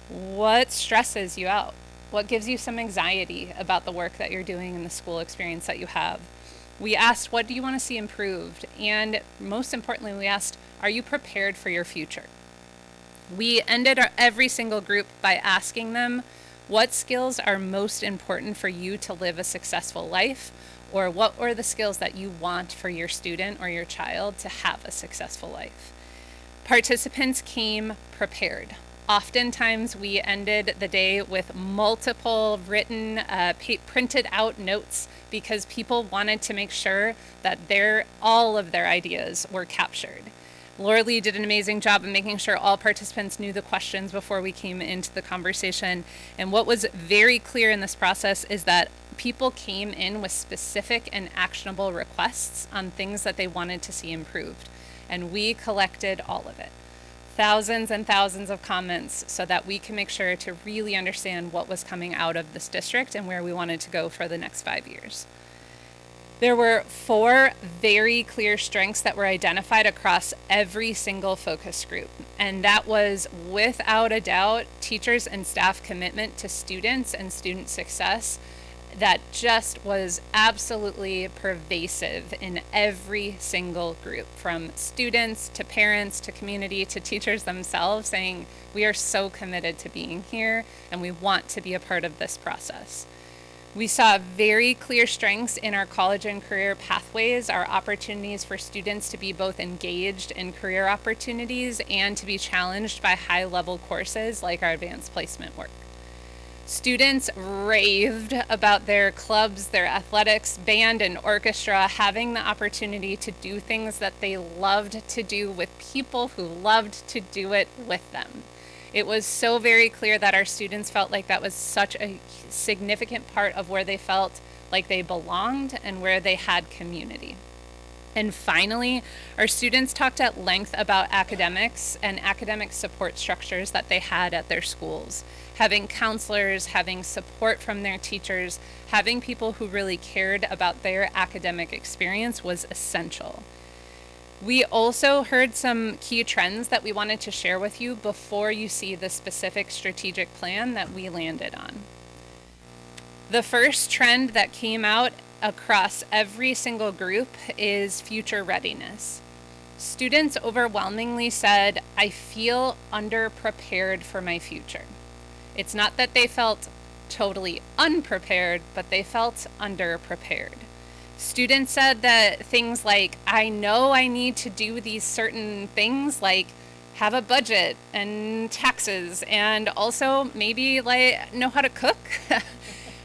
What stresses you out? What gives you some anxiety about the work that you're doing and the school experience that you have? We asked, what do you want to see improved? And most importantly, we asked, are you prepared for your future? We ended every single group by asking them, what skills are most important for you to live a successful life? Or what are the skills that you want for your student or your child to have a successful life? Participants came prepared. Oftentimes, we ended the day with multiple written, printed out notes because people wanted to make sure that all of their ideas were captured. Laura Lee did an amazing job of making sure all participants knew the questions before we came into the conversation. And what was very clear in this process is that people came in with specific and actionable requests on things that they wanted to see improved. And we collected all of it. Thousands and thousands of comments so that we can make sure to really understand what was coming out of this district and where we wanted to go for the next 5 years. There were 4 very clear strengths that were identified across every single focus group. And that was, without a doubt, teachers and staff commitment to students and student success that just was absolutely pervasive in every single group, from students to parents to community to teachers themselves, saying, we are so committed to being here and we want to be a part of this process. We saw very clear strengths in our college and career pathways, our opportunities for students to be both engaged in career opportunities and to be challenged by high-level courses like our advanced placement work. Students raved about their clubs, their athletics, band, and orchestra, having the opportunity to do things that they loved to do with people who loved to do it with them. It was so very clear that our students felt like that was such a significant part of where they felt like they belonged and where they had community. And finally, our students talked at length about academics and academic support structures that they had at their schools. Having counselors, having support from their teachers, having people who really cared about their academic experience was essential. We also heard some key trends that we wanted to share with you before you see the specific strategic plan that we landed on. The first trend that came out across every single group is future readiness. Students overwhelmingly said, I feel underprepared for my future. It's not that they felt totally unprepared, but they felt underprepared. Students said that things like, I know I need to do these certain things like have a budget and taxes and also maybe like know how to cook,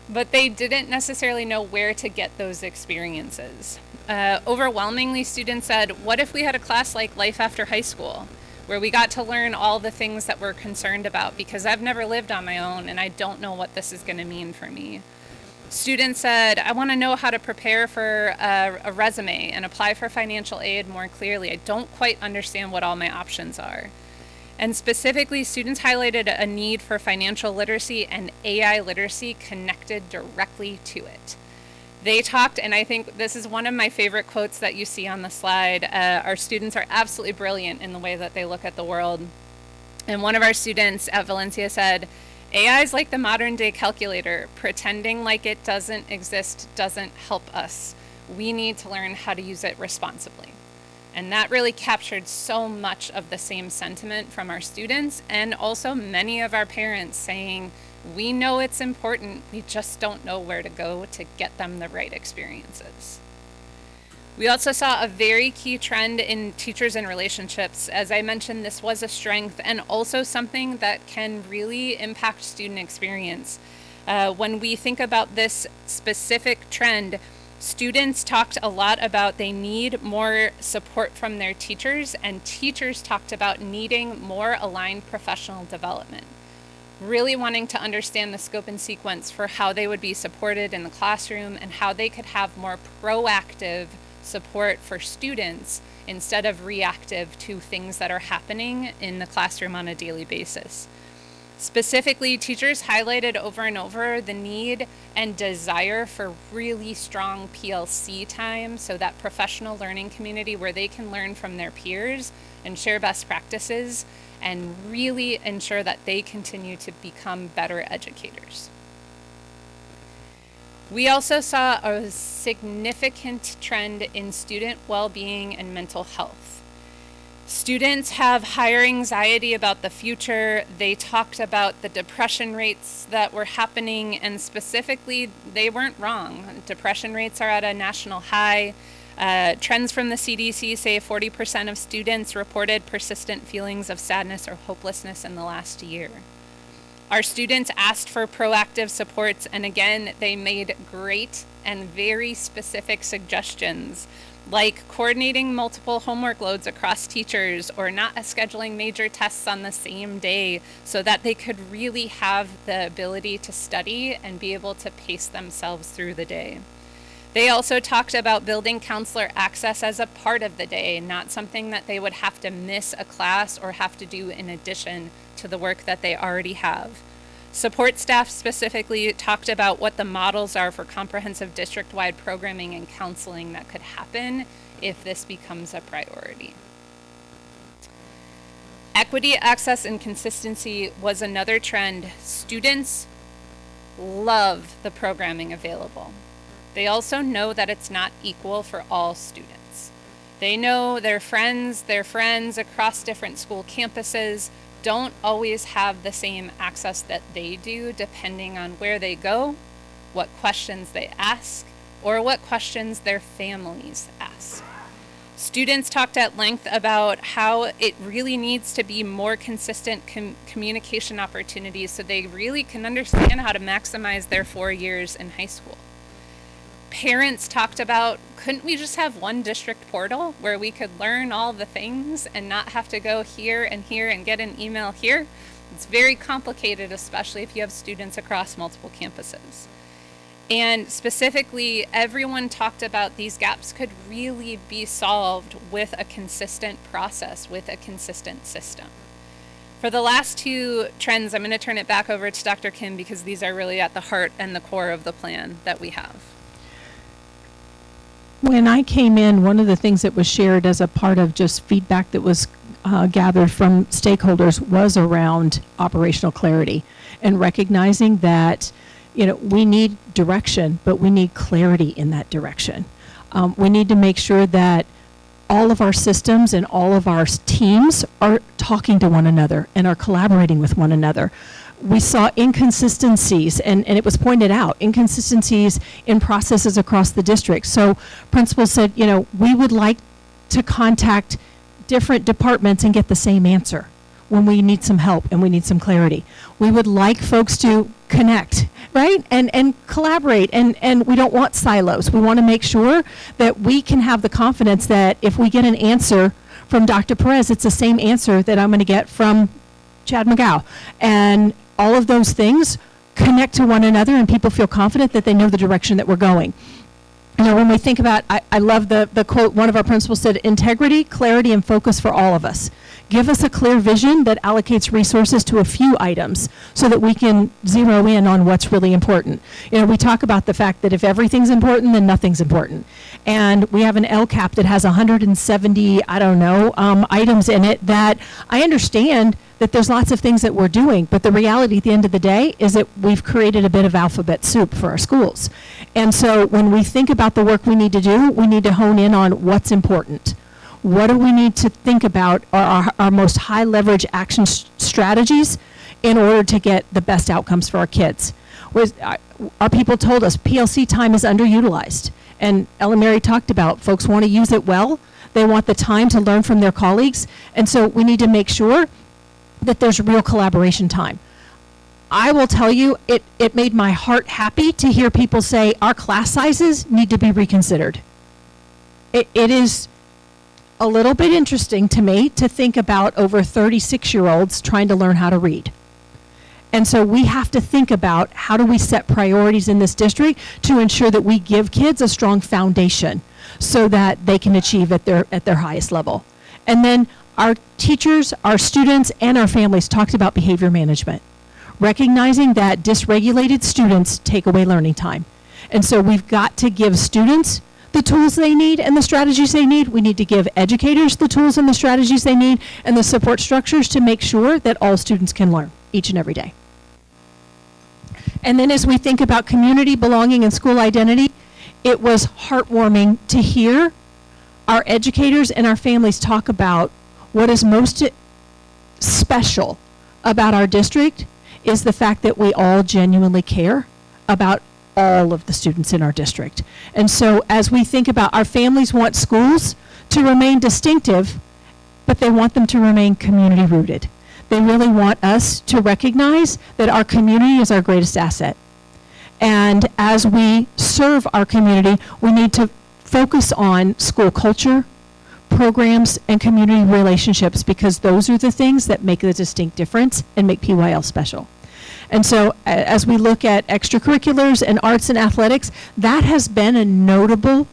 but they didn't necessarily know where to get those experiences. Overwhelmingly, students said, what if we had a class like Life After High School, where we got to learn all the things that we're concerned about, because I've never lived on my own and I don't know what this is going to mean for me. Students said, I want to know how to prepare for a resume and apply for financial aid more clearly. I don't quite understand what all my options are. And specifically, students highlighted a need for financial literacy and AI literacy connected directly to it. They talked, and I think this is one of my favorite quotes that you see on the slide. Our students are absolutely brilliant in the way that they look at the world. And one of our students at Valencia said, AI is like the modern day calculator. Pretending like it doesn't exist doesn't help us. We need to learn how to use it responsibly. And that really captured so much of the same sentiment from our students and also many of our parents saying, we know it's important, we just don't know where to go to get them the right experiences. We also saw a very key trend in teachers and relationships. As I mentioned, this was a strength and also something that can really impact student experience. When we think about this specific trend, students talked a lot about they need more support from their teachers, and teachers talked about needing more aligned professional development. Really wanting to understand the scope and sequence for how they would be supported in the classroom and how they could have more proactive support for students instead of reactive to things that are happening in the classroom on a daily basis. Specifically, teachers highlighted over and over the need and desire for really strong PLC time, so that professional learning community where they can learn from their peers and share best practices and really ensure that they continue to become better educators. We also saw a significant trend in student well-being and mental health. Students have higher anxiety about the future. They talked about the depression rates that were happening, and specifically, they weren't wrong. Depression rates are at a national high. Trends from the CDC say 40% of students reported persistent feelings of sadness or hopelessness in the last year. Our students asked for proactive supports, and again, they made great and very specific suggestions, like coordinating multiple homework loads across teachers or not scheduling major tests on the same day so that they could really have the ability to study and be able to pace themselves through the day. They also talked about building counselor access as a part of the day, not something that they would have to miss a class or have to do in addition to the work that they already have. Support staff specifically talked about what the models are for comprehensive district-wide programming and counseling that could happen if this becomes a priority. Equity, access, and consistency was another trend. Students love the programming available. They also know that it's not equal for all students. They know their friends across different school campuses don't always have the same access that they do, depending on where they go, what questions they ask, or what questions their families ask. Students talked at length about how it really needs to be more consistent communication opportunities so they really can understand how to maximize their 4 years in high school. Parents talked about, couldn't we just have one district portal where we could learn all the things and not have to go here and get an email here? It's very complicated, especially if you have students across multiple campuses. And specifically, everyone talked about these gaps could really be solved with a consistent process, with a consistent system. For the last two trends, I'm going to turn it back over to Dr. Kim because these are really at the heart and the core of the plan that we have. When I came in, one of the things that was shared as a part of just feedback that was gathered from stakeholders was around operational clarity and recognizing that, we need direction, but we need clarity in that direction. We need to make sure that all of our systems and all of our teams are talking to one another and are collaborating with one another. We saw inconsistencies, and it was pointed out, inconsistencies in processes across the district. So principals said, we would like to contact different departments and get the same answer when we need some help and we need some clarity. We would like folks to connect, right? And collaborate, and we don't want silos. We want to make sure that we can have the confidence that if we get an answer from Dr. Perez, it's the same answer that I'm going to get from Chad McGow. And all of those things connect to one another and people feel confident that they know the direction that we're going. When we think about, I love the quote, one of our principals said, integrity, clarity, and focus for all of us. Give us a clear vision that allocates resources to a few items so that we can zero in on what's really important. We talk about the fact that if everything's important, then nothing's important. And we have an LCAP that has 170, items in it that I understand that there's lots of things that we're doing, but the reality at the end of the day is that we've created a bit of alphabet soup for our schools. And so when we think about the work we need to do, we need to hone in on what's important. What do we need to think about are our most high leverage action strategies in order to get the best outcomes for our kids? Our people told us PLC time is underutilized. And Ellen Mary talked about folks want to use it well. They want the time to learn from their colleagues. And so we need to make sure that there's real collaboration time. I will tell you, it made my heart happy to hear people say our class sizes need to be reconsidered. It is a little bit interesting to me to think about over 36-year-olds trying to learn how to read. And so we have to think about how do we set priorities in this district to ensure that we give kids a strong foundation so that they can achieve at their highest level. And then our teachers, our students, and our families talked about behavior management, recognizing that dysregulated students take away learning time. And so we've got to give students the tools they need and the strategies they need. We need to give educators the tools and the strategies they need and the support structures to make sure that all students can learn each and every day. And then as we think about community belonging and school identity, it was heartwarming to hear our educators and our families talk about what is most special about our district is the fact that we all genuinely care about all of the students in our district. And so as we think about our families want schools to remain distinctive, but they want them to remain community rooted. They really want us to recognize that our community is our greatest asset. And as we serve our community, we need to focus on school culture, programs, and community relationships, because those are the things that make the distinct difference and make PYL special. And so as we look at extracurriculars and arts and athletics, that has been a notable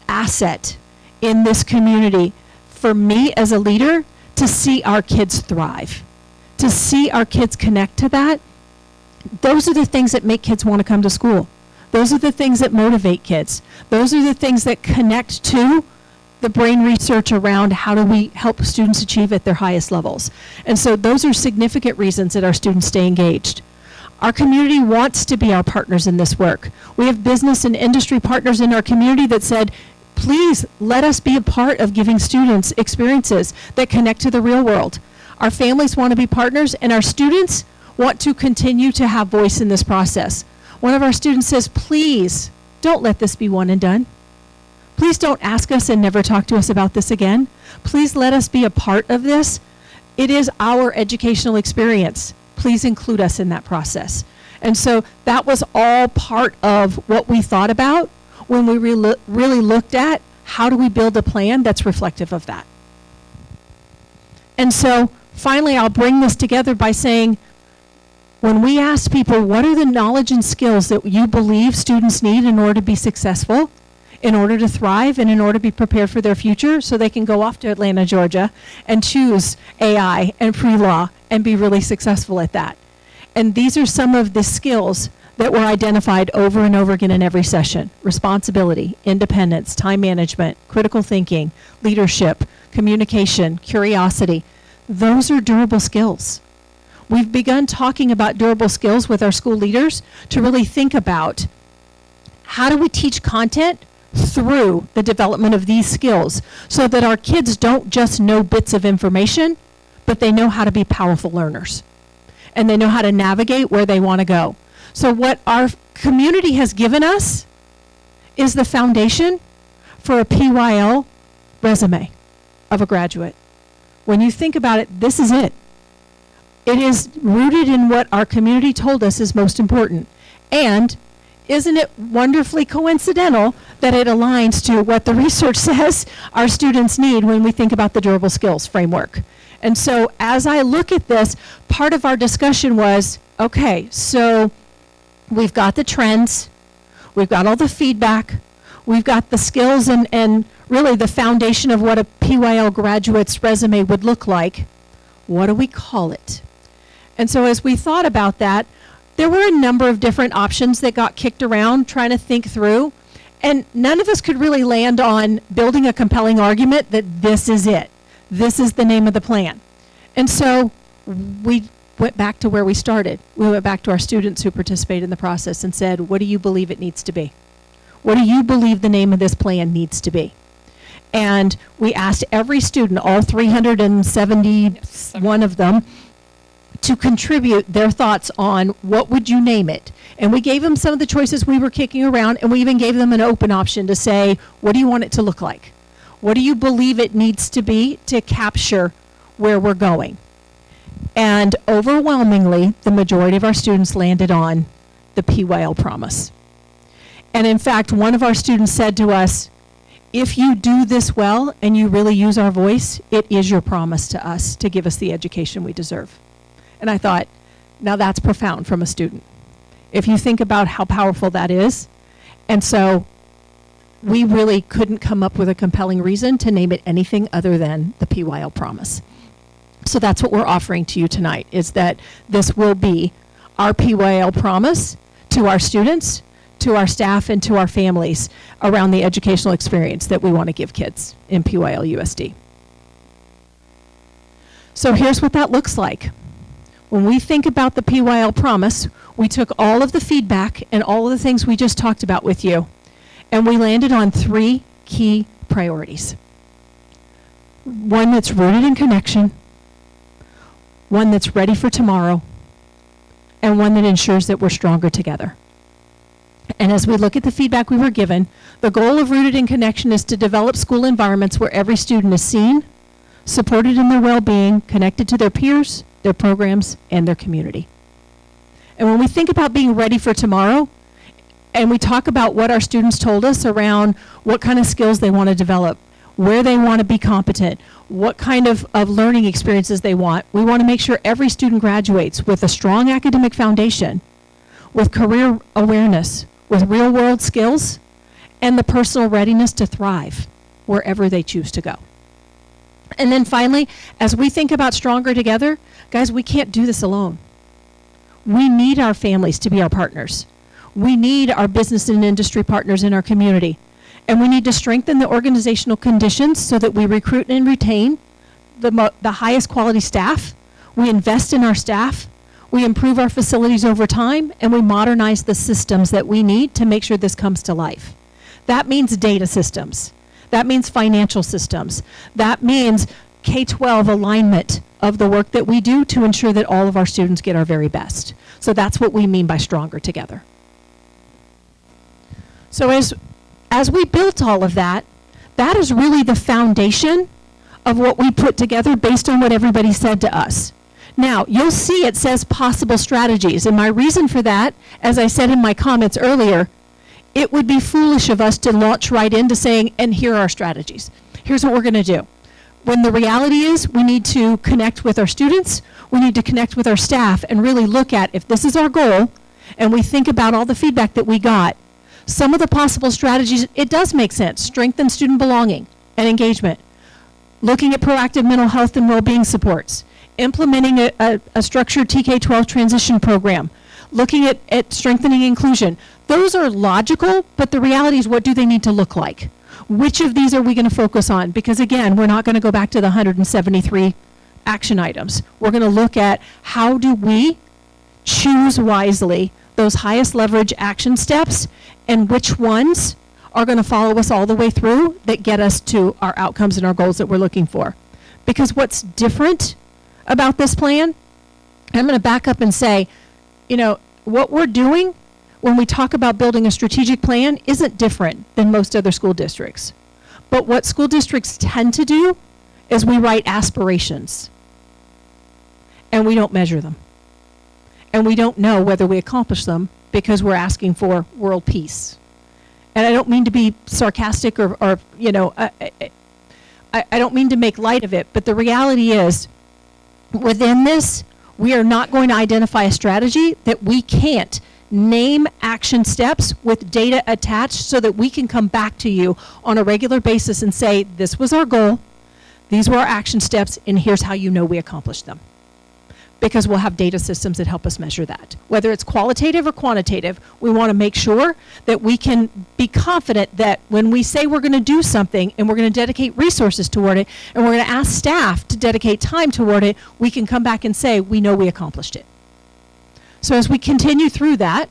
asset in this community for me as a leader to see our kids thrive, to see our kids connect to that. Those are the things that make kids want to come to school. Those are the things that motivate kids. Those are the things that connect to the brain research around how do we help students achieve at their highest levels. And so those are significant reasons that our students stay engaged. Our community wants to be our partners in this work. We have business and industry partners in our community that said, please let us be a part of giving students experiences that connect to the real world. Our families want to be partners, and our students want to continue to have voice in this process. One of our students says, please don't let this be one and done. Please don't ask us and never talk to us about this again. Please let us be a part of this. It is our educational experience. Please include us in that process. And so that was all part of what we thought about when we really looked at how do we build a plan that's reflective of that. And so finally, I'll bring this together by saying, when we asked people, what are the knowledge and skills that you believe students need in order to be successful, in order to thrive, and in order to be prepared for their future so they can go off to Atlanta, Georgia, and choose AI and pre-law and be really successful at that. And these are some of the skills that were identified over and over again in every session: responsibility, independence, time management, critical thinking, leadership, communication, curiosity. Those are durable skills. We've begun talking about durable skills with our school leaders to really think about how do we teach content through the development of these skills so that our kids don't just know bits of information, but they know how to be powerful learners and they know how to navigate where they want to go. So what our community has given us is the foundation for a PYL resume of a graduate. When you think about it, this is it. It is rooted in what our community told us is most important. And isn't it wonderfully coincidental that it aligns to what the research says our students need when we think about the durable skills framework? And so as I look at this, part of our discussion was, okay, so we've got the trends, we've got all the feedback, we've got the skills and really the foundation of what a PYL graduate's resume would look like. What do we call it? And so as we thought about that, there were a number of different options that got kicked around trying to think through, and none of us could really land on building a compelling argument that this is it. This is the name of the plan. And so we went back to where we started. We went back to our students who participated in the process and said, what do you believe it needs to be? What do you believe the name of this plan needs to be? And we asked every student, all 371 of them, to contribute their thoughts on what would you name it. And we gave them some of the choices we were kicking around, and we even gave them an open option to say, what do you want it to look like? What do you believe it needs to be to capture where we're going? And overwhelmingly, the majority of our students landed on the PYL promise. And in fact, one of our students said to us, if you do this well and you really use our voice, it is your promise to us to give us the education we deserve. And I thought, now that's profound from a student. If you think about how powerful that is. And so we really couldn't come up with a compelling reason to name it anything other than the PYL promise. So that's what we're offering to you tonight, is that this will be our PYL promise to our students, to our staff, and to our families around the educational experience that we want to give kids in PYL USD. So here's what that looks like. When we think about the PYL promise, we took all of the feedback and all of the things we just talked about with you, and we landed on 3 key priorities. One that's rooted in connection, one that's ready for tomorrow, and one that ensures that we're stronger together. And as we look at the feedback we were given, the goal of Rooted in Connection is to develop school environments where every student is seen, supported in their well-being, connected to their peers, their programs, and their community. And when we think about being ready for tomorrow, and we talk about what our students told us around what kind of skills they want to develop, where they want to be competent, what kind of learning experiences they want, we want to make sure every student graduates with a strong academic foundation, with career awareness, with real-world skills, and the personal readiness to thrive wherever they choose to go. And then finally, as we think about stronger together, guys, we can't do this alone. We need our families to be our partners. We need our business and industry partners in our community. And we need to strengthen the organizational conditions so that we recruit and retain the highest quality staff. We invest in our staff. We improve our facilities over time, and we modernize the systems that we need to make sure this comes to life. That means data systems. That means financial systems. That means K-12 alignment of the work that we do to ensure that all of our students get our very best. So that's what we mean by stronger together. So as we built all of that, that is really the foundation of what we put together based on what everybody said to us. Now, you'll see it says possible strategies, and my reason for that, as I said in my comments earlier, it would be foolish of us to launch right into saying, and here are our strategies. Here's what we're going to do. When the reality is we need to connect with our students, we need to connect with our staff and really look at if this is our goal, and we think about all the feedback that we got, some of the possible strategies, it does make sense. Strengthen student belonging and engagement. Looking at proactive mental health and well-being supports. Implementing a structured TK-12 transition program. Looking at strengthening inclusion. Those are logical, but the reality is, what do they need to look like? Which of these are we going to focus on? Because again, we're not going to go back to the 173 action items. We're going to look at how do we choose wisely those highest leverage action steps, and which ones are going to follow us all the way through that get us to our outcomes and our goals that we're looking for. Because what's different about this plan, I'm going to back up and say, you know, what we're doing when we talk about building a strategic plan isn't different than most other school districts. But what school districts tend to do is we write aspirations, and we don't measure them. And we don't know whether we accomplish them because we're asking for world peace. And I don't mean to be sarcastic or you know, I don't mean to make light of it, but the reality is, within this, we are not going to identify a strategy that we can't name action steps with data attached so that we can come back to you on a regular basis and say, this was our goal, these were our action steps, and here's how you know we accomplished them. Because we'll have data systems that help us measure that. Whether it's qualitative or quantitative, we want to make sure that we can be confident that when we say we're going to do something and we're going to dedicate resources toward it, and we're going to ask staff to dedicate time toward it, we can come back and say, we know we accomplished it. So as we continue through that,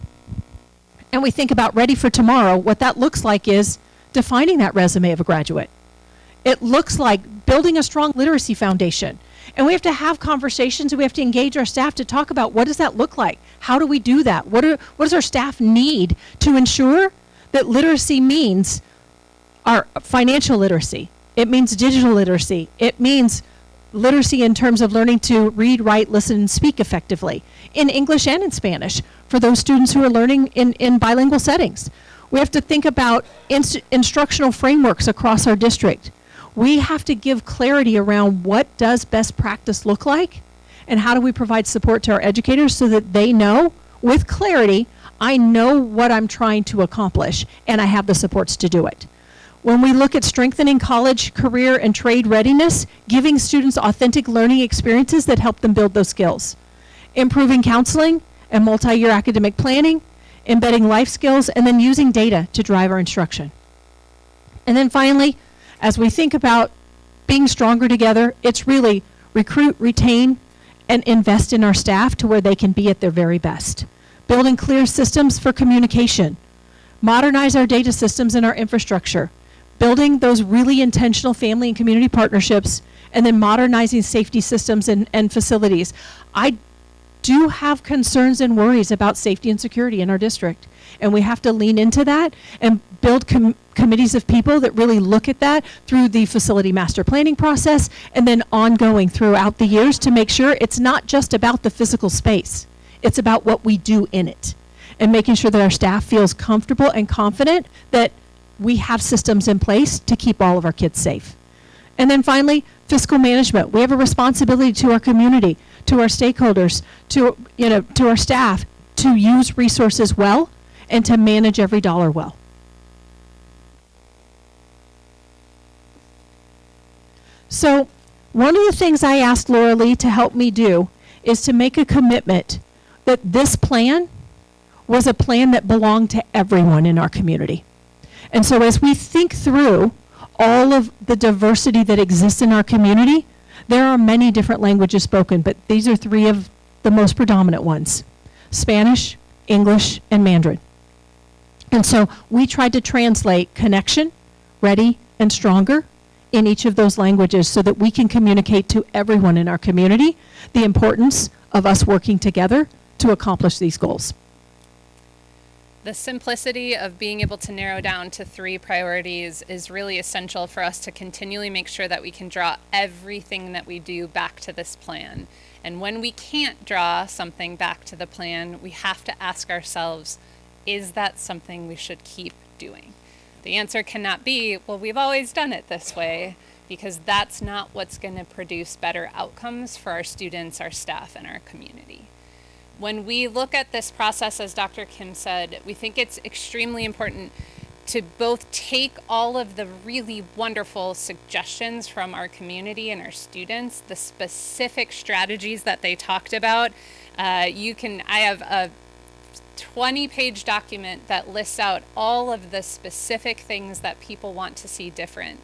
and we think about ready for tomorrow, what that looks like is defining that resume of a graduate. It looks like building a strong literacy foundation. And we have to have conversations, and we have to engage our staff to talk about what does that look like? How do we do that? What does our staff need to ensure that literacy means our financial literacy? It means digital literacy. It means literacy in terms of learning to read, write, listen, and speak effectively in English and in Spanish for those students who are learning in bilingual settings. We have to think about instructional frameworks across our district. We have to give clarity around what does best practice look like, and how do we provide support to our educators so that they know with clarity, I know what I'm trying to accomplish and I have the supports to do it. When we look at strengthening college, career, and trade readiness, giving students authentic learning experiences that help them build those skills. Improving counseling and multi-year academic planning, embedding life skills, and then using data to drive our instruction. And then finally, as we think about being stronger together, it's really recruit, retain, and invest in our staff to where they can be at their very best. Building clear systems for communication. Modernize our data systems and our infrastructure. Building those really intentional family and community partnerships, and then modernizing safety systems and facilities. I do have concerns and worries about safety and security in our district. And we have to lean into that and build committees of people that really look at that through the facility master planning process and then ongoing throughout the years to make sure it's not just about the physical space. It's about what we do in it and making sure that our staff feels comfortable and confident that we have systems in place to keep all of our kids safe. And then finally, fiscal management. We have a responsibility to our community, to our stakeholders, to our staff to use resources well and to manage every dollar well. So one of the things I asked Laura Lee to help me do is to make a commitment that this plan was a plan that belonged to everyone in our community. And so as we think through all of the diversity that exists in our community, there are many different languages spoken, but these are three of the most predominant ones: Spanish, English, and Mandarin. And so we tried to translate connection, ready, and stronger in each of those languages so that we can communicate to everyone in our community the importance of us working together to accomplish these goals. The simplicity of being able to narrow down to 3 priorities is really essential for us to continually make sure that we can draw everything that we do back to this plan. And when we can't draw something back to the plan, we have to ask ourselves, is that something we should keep doing? The answer cannot be, well, we've always done it this way, because that's not what's going to produce better outcomes for our students, our staff, and our community. When we look at this process, as Dr. Kim said, we think it's extremely important to both take all of the really wonderful suggestions from our community and our students, the specific strategies that they talked about. I have a 20-page document that lists out all of the specific things that people want to see different.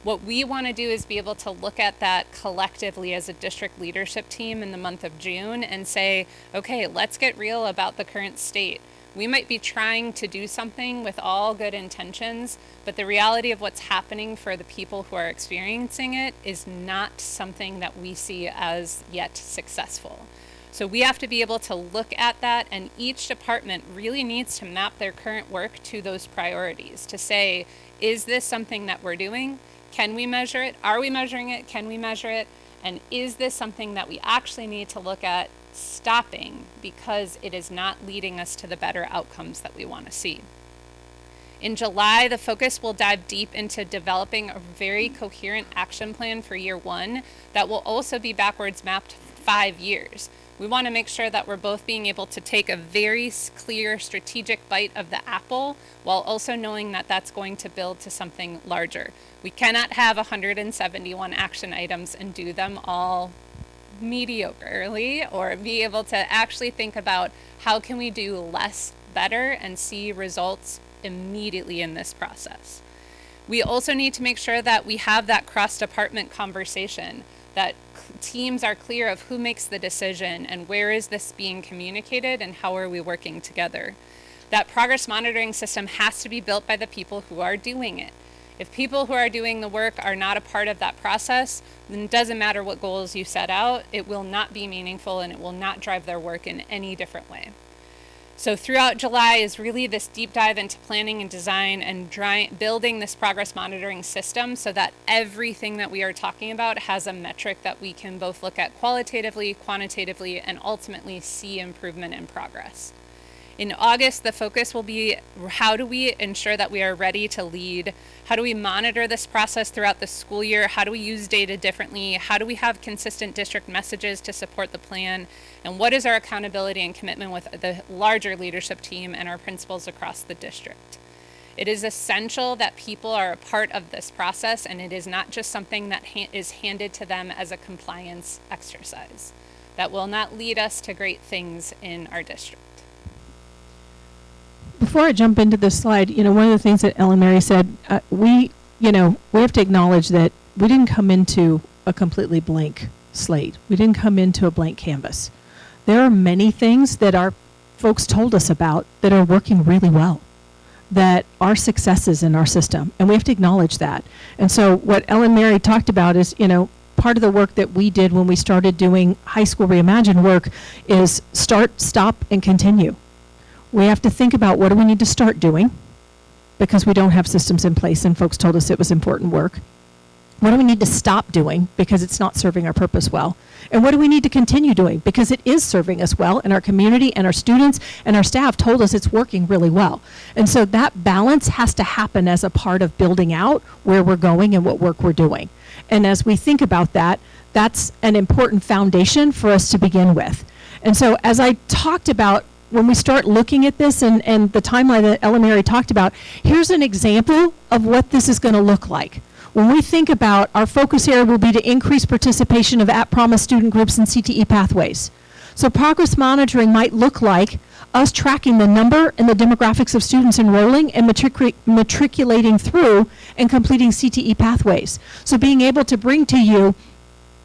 What we want to do is be able to look at that collectively as a district leadership team in the month of June and say, okay, let's get real about the current state. We might be trying to do something with all good intentions, but the reality of what's happening for the people who are experiencing it is not something that we see as yet successful. So we have to be able to look at that, and each department really needs to map their current work to those priorities to say, is this something that we're doing? Can we measure it? Are we measuring it? Can we measure it? And is this something that we actually need to look at stopping because it is not leading us to the better outcomes that we want to see? In July, the focus will dive deep into developing a very coherent action plan for year 1 that will also be backwards mapped 5 years. We want to make sure that we're both being able to take a very clear strategic bite of the apple while also knowing that that's going to build to something larger. We cannot have 171 action items and do them all mediocrely, or be able to actually think about how can we do less better and see results immediately in this process. We also need to make sure that we have that cross-department conversation, that teams are clear of who makes the decision and where is this being communicated and how are we working together. That progress monitoring system has to be built by the people who are doing it. If people who are doing the work are not a part of that process, then it doesn't matter what goals you set out, it will not be meaningful and it will not drive their work in any different way. So throughout July is really this deep dive into planning and design and building this progress monitoring system so that everything that we are talking about has a metric that we can both look at qualitatively, quantitatively, and ultimately see improvement in progress. In August, the focus will be how do we ensure that we are ready to lead? How do we monitor this process throughout the school year? How do we use data differently? How do we have consistent district messages to support the plan? And what is our accountability and commitment with the larger leadership team and our principals across the district? It is essential that people are a part of this process, and it is not just something that is handed to them as a compliance exercise. That will not lead us to great things in our district. Before I jump into this slide, one of the things that Ellen Mary said, we have to acknowledge that we didn't come into a completely blank slate. We didn't come into a blank canvas. There are many things that our folks told us about that are working really well, that are successes in our system, and we have to acknowledge that. And so what Ellen Mary talked about is, part of the work that we did when we started doing high school reimagined work is start, stop, and continue. We have to think about what do we need to start doing, because we don't have systems in place and folks told us it was important work. What do we need to stop doing because it's not serving our purpose well? And what do we need to continue doing because it is serving us well, and our community and our students and our staff told us it's working really well. And so that balance has to happen as a part of building out where we're going and what work we're doing. And as we think about that, that's an important foundation for us to begin with. And so as I talked about, when we start looking at this and the timeline that Ellen Mary talked about, here's an example of what this is going to look like. When we think about our focus area will be to increase participation of at-promise student groups in CTE pathways. So progress monitoring might look like us tracking the number and the demographics of students enrolling and matriculating through and completing CTE pathways. So being able to bring to you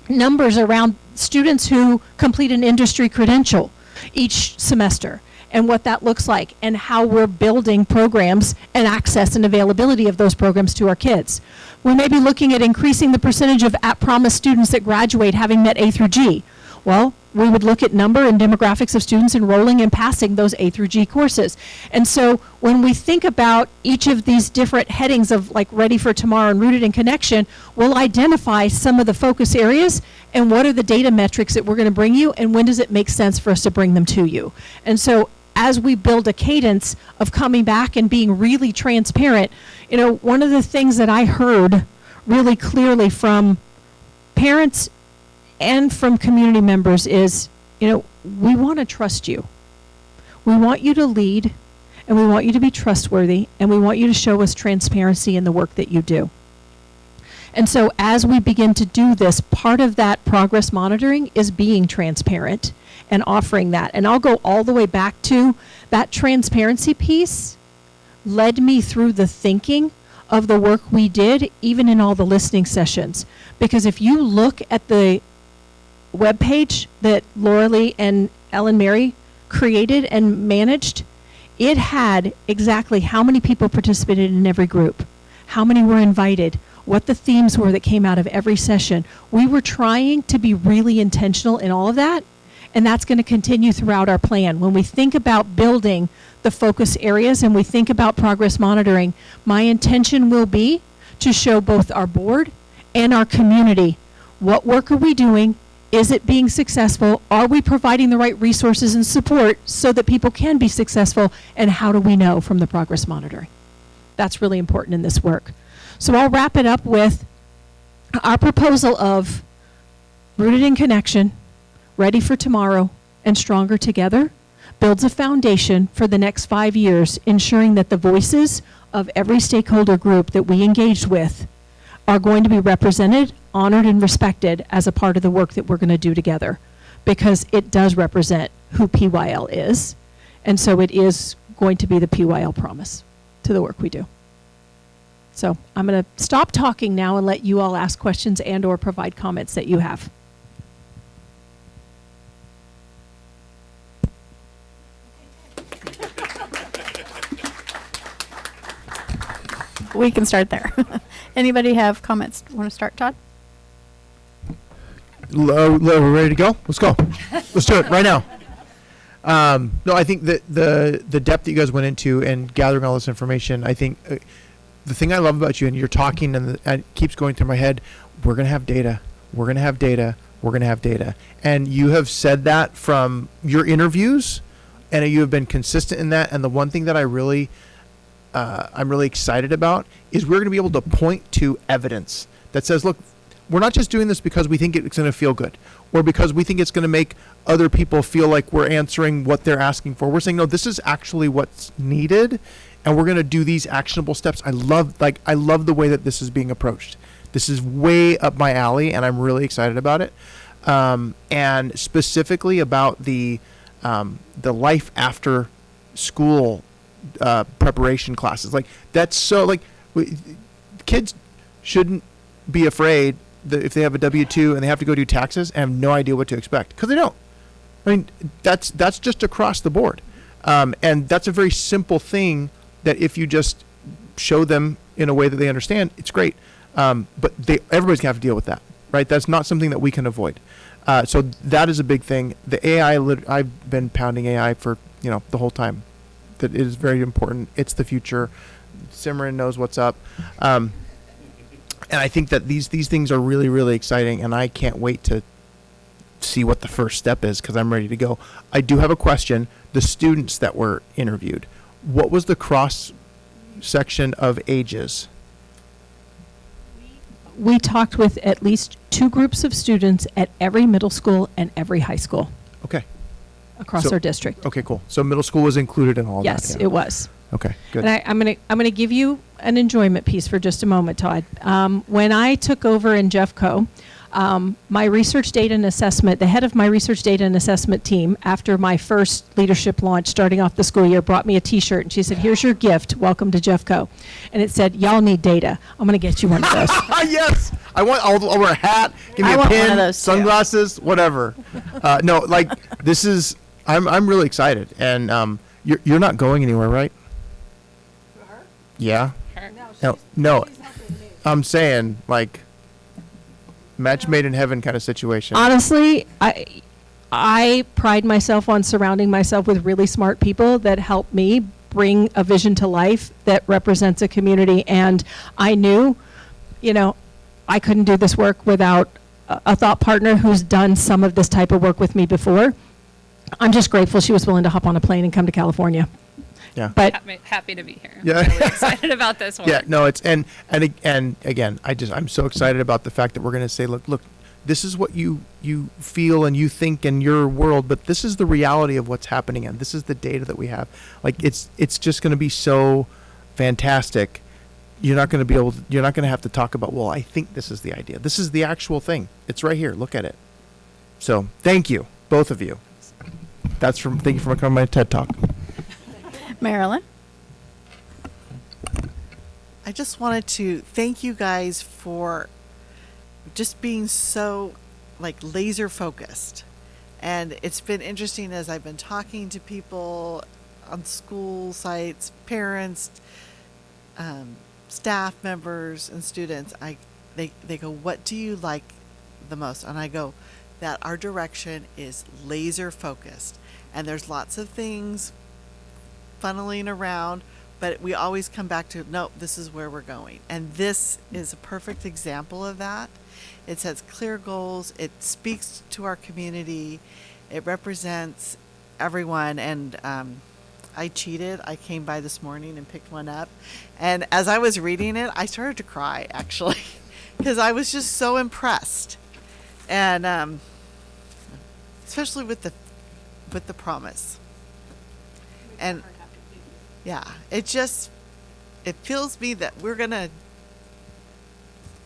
numbers around students who complete an industry credential each semester, and what that looks like, and how we're building programs and access and availability of those programs to our kids. We may be looking at increasing the percentage of at-promise students that graduate having met A through G. Well, we would look at number and demographics of students enrolling and passing those A through G courses. And so when we think about each of these different headings of like Ready for Tomorrow and Rooted in Connection, we'll identify some of the focus areas and what are the data metrics that we're going to bring you, and when does it make sense for us to bring them to you. And so as we build a cadence of coming back and being really transparent, one of the things that I heard really clearly from parents and from community members is, we want to trust you. We want you to lead, and we want you to be trustworthy, and we want you to show us transparency in the work that you do. And so as we begin to do this, part of that progress monitoring is being transparent and offering that. And I'll go all the way back to that transparency piece led me through the thinking of the work we did, even in all the listening sessions. Because if you look at the webpage that Laura Lee and Ellen Mary created and managed, it had exactly how many people participated in every group, how many were invited, what the themes were that came out of every session. We were trying to be really intentional in all of that, and that's going to continue throughout our plan. When we think about building the focus areas and we think about progress monitoring, my intention will be to show both our board and our community what work are we doing, is it being successful, are we providing the right resources and support so that people can be successful, and how do we know from the progress monitoring. That's really important in this work. So I'll wrap it up with our proposal of Rooted in Connection, Ready for Tomorrow, and Stronger Together builds a foundation for the next 5 years, ensuring that the voices of every stakeholder group that we engaged with are going to be represented, honored, and respected as a part of the work that we're going to do together, because it does represent who PYL is, and so it is going to be the PYL promise to the work we do. So I'm going to stop talking now and let you all ask questions and or provide comments that you have. We can start there. Anybody have comments? Want to start, Todd? We're ready to go? Let's go. Let's do it right now. No, I think that the depth that you guys went into and gathering all this information, I think the thing I love about you, and you're talking and it keeps going through my head, we're going to have data. We're going to have data. We're going to have data. And you have said that from your interviews, and you have been consistent in that. And the one thing that I'm really excited about is we're going to be able to point to evidence that says, look, we're not just doing this because we think it's going to feel good or because we think it's going to make other people feel like we're answering what they're asking for. We're saying, no, this is actually what's needed, and we're going to do these actionable steps. I love the way that this is being approached. This is way up my alley, and I'm really excited about it. And specifically about the life after school preparation classes. Like, that's so, like, kids shouldn't be afraid if they have a W-2 and they have to go do taxes and have no idea what to expect, because they don't. I mean, that's just across the board. And that's a very simple thing that if you just show them in a way that they understand, it's great. But everybody's gonna have to deal with that, right? That's not something that we can avoid. So that is a big thing. The AI, I've been pounding AI for, the whole time. That it is very important. It's the future. Simran knows what's up. And I think that these things are really, really exciting, and I can't wait to see what the first step is, because I'm ready to go. I do have a question. The students that were interviewed, what was the cross section of ages? We talked with at least 2 groups of students at every middle school and every high school Okay. across So- our district. Okay, cool. So middle school was included in all Yes, that. Yeah. it was. Okay, good. And I'm gonna give you an enjoyment piece for just a moment, Todd. When I took over in Jeffco, my research data and assessment, the head of my research data and assessment team, after my first leadership launch starting off the school year, brought me a T-shirt and she said, "Here's your gift. Welcome to Jeffco." And it said, "Y'all need data. I'm gonna get you one of those." Yes, I'll wear a hat. Give me I a want pin, one of those too. sunglasses, whatever. No, like this is. I'm really excited, and you're not going anywhere, right? Yeah. No. I'm saying like match made in heaven kind of situation. Honestly, I pride myself on surrounding myself with really smart people that help me bring a vision to life that represents a community. And I knew, I couldn't do this work without a thought partner who's done some of this type of work with me before. I'm just grateful she was willing to hop on a plane and come to California. Yeah. But Happy to be here. Yeah. I'm really excited about this one. Yeah, no, it's and again, I'm so excited about the fact that we're going to say, look, this is what you feel and you think in your world, but this is the reality of what's happening, and this is the data that we have. Like it's just going to be so fantastic. You're not going to have to talk about, well, I think this is the idea. This is the actual thing. It's right here. Look at it. So thank you, both of you. Thank you for coming to my TED Talk. Marilyn? I just wanted to thank you guys for just being so laser focused. And it's been interesting as I've been talking to people on school sites, parents, staff members and students. They go, "What do you like the most?" And I go, that our direction is laser focused. And there's lots of things funneling around, but we always come back to, no, this is where we're going. And this is a perfect example of that. It sets clear goals. It speaks to our community. It represents everyone. And I cheated. I came by this morning and picked one up. And as I was reading it, I started to cry, actually, because I was just so impressed. And especially with the promise. And yeah, it fills me that we're going to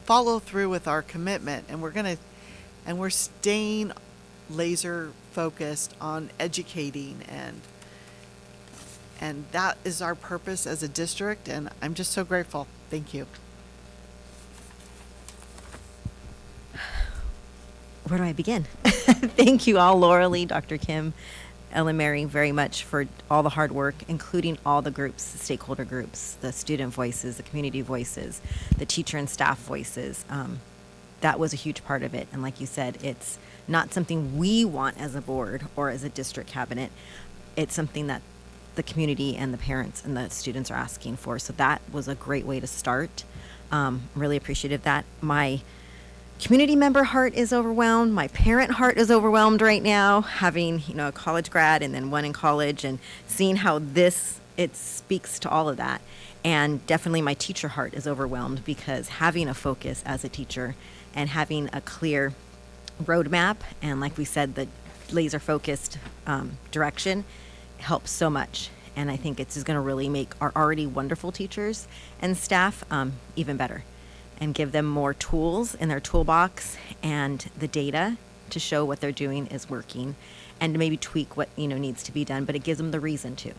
follow through with our commitment, and we're staying laser focused on educating, and that is our purpose as a district, and I'm just so grateful. Thank you. Where do I begin? Thank you all, Laura Lee, Dr. Kim, Ellen Mary, very much for all the hard work, including all the groups, the stakeholder groups, the student voices, the community voices, the teacher and staff voices. That was a huge part of it. And like you said, it's not something we want as a board or as a district cabinet. It's something that the community and the parents and the students are asking for. So that was a great way to start. Really appreciative of that. My community member heart is overwhelmed. My parent heart is overwhelmed right now, having, a college grad and then one in college, and seeing how it speaks to all of that. And definitely my teacher heart is overwhelmed, because having a focus as a teacher and having a clear roadmap, and like we said, the laser focused direction helps so much. And I think it's going to really make our already wonderful teachers and staff even better, and give them more tools in their toolbox and the data to show what they're doing is working, and to maybe tweak what needs to be done, but it gives them the reason to.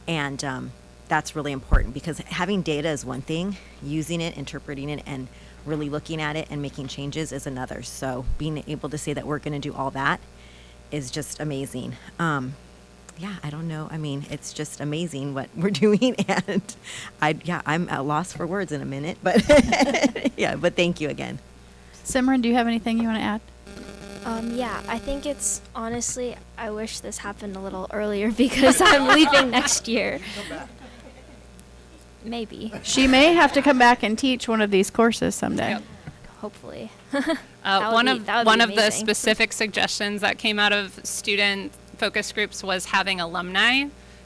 And that's really important, because having data is one thing, using it, interpreting it, and really looking at it and making changes is another. So being able to say that we're going to do all that is just amazing. Yeah, I don't know. I mean, it's just amazing what we're doing, and I'm at loss for words in a minute, but but thank you again. Simran, do you have anything you want to add? Yeah, I think it's honestly, I wish this happened a little earlier because I'm leaving next year. Maybe. She may have to come back and teach one of these courses someday. Yep. Hopefully. One of the amazing. specific suggestions that came out of student focus groups was having alumni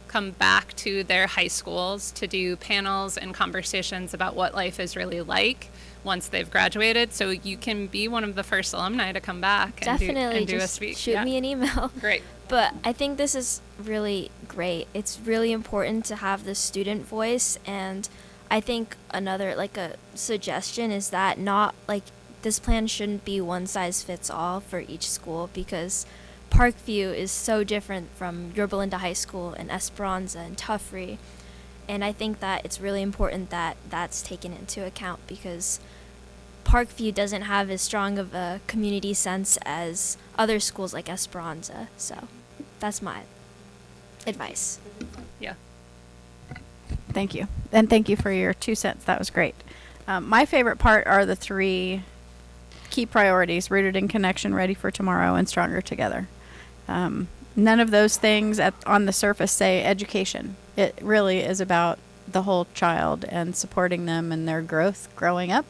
come back to their high schools to do panels and conversations about what life is really like once they've graduated. So you can be one of the first alumni to come back Definitely, and do a just speech. shoot me an email. Great. But I think this is really great. It's really important to have the student voice, and I think another a suggestion is that not this plan shouldn't be one size fits all for each school, because Parkview is so different from Yorba Linda High School and Esperanza and Tuffrey, and I think that it's really important that that's taken into account, because Parkview doesn't have as strong of a community sense as other schools like Esperanza. So that's my advice. Yeah. Thank you. And thank you for your 2 cents. That was great. My favorite part are the 3 key priorities: rooted in connection, ready for tomorrow, and stronger together. None of those things on the surface say education. It really is about the whole child and supporting them in their growth growing up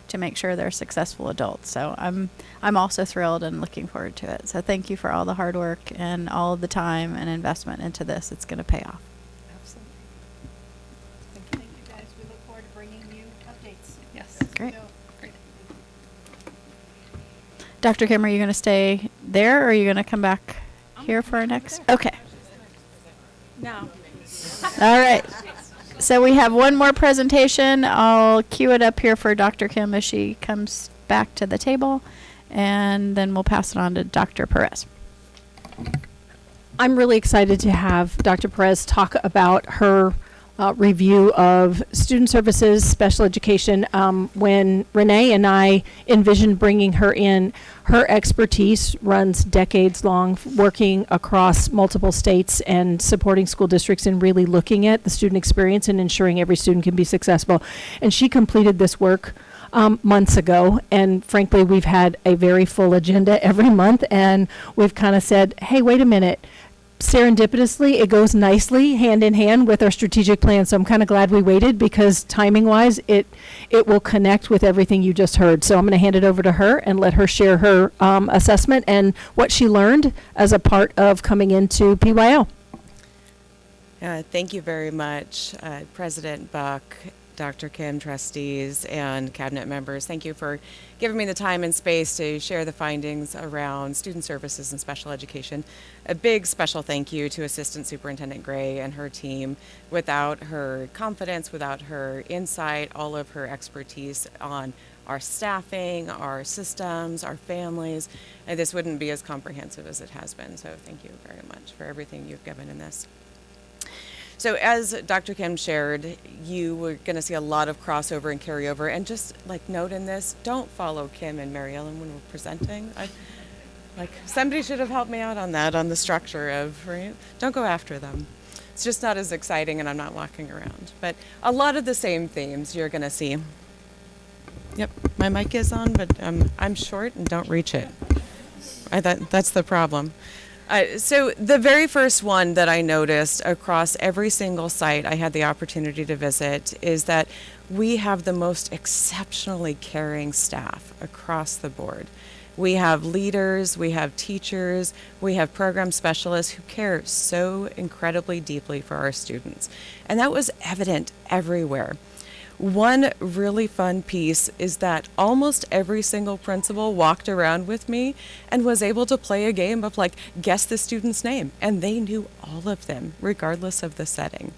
to make sure they're successful adults. So I'm also thrilled and looking forward to it. So thank you for all the hard work and all of the time and investment into this. It's going to pay off. Absolutely. Thank you guys. We look forward to bringing you updates. Yes. Great. Great. Dr. Kim, are you going to stay there, or are you going to come back here for our next? Okay. No. All right. So we have one more presentation. I'll cue it up here for Dr. Kim as she comes back to the table, and then we'll pass it on to Dr. Perez. I'm really excited to have Dr. Perez talk about her review of student services, special education. When Renee and I envisioned bringing her in, her expertise runs decades long, working across multiple states and supporting school districts and really looking at the student experience and ensuring every student can be successful. And she completed this work months ago, and frankly, we've had a very full agenda every month, and we've kind of said, hey, wait a minute. Serendipitously, it goes nicely hand in hand with our strategic plan. So I'm kind of glad we waited, because timing wise, it will connect with everything you just heard. So I'm going to hand it over to her and let her share her assessment and what she learned as a part of coming into PYL. Thank you very much, President Buck, Dr. Kim, trustees, and cabinet members. Thank you for giving me the time and space to share the findings around student services and special education. A big special thank you to Assistant Superintendent Gray and her team. Without her confidence, without her insight, all of her expertise on our staffing, our systems, our families, this wouldn't be as comprehensive as it has been. So thank you very much for everything you've given in this. So as Dr. Kim shared, you were going to see a lot of crossover and carryover. And just note in this, don't follow Kim and Mary Ellen when we're presenting. Somebody should have helped me out on that, on the structure of, right? Don't go after them. It's just not as exciting, and I'm not walking around. But a lot of the same themes you're going to see. Yep, my mic is on, but I'm short and don't reach it. That's the problem. So the very first one that I noticed across every single site I had the opportunity to visit is that we have the most exceptionally caring staff across the board. We have leaders, we have teachers, we have program specialists who care so incredibly deeply for our students. And that was evident everywhere. One really fun piece is that almost every single principal walked around with me and was able to play a game of guess the student's name. And they knew all of them, regardless of the setting.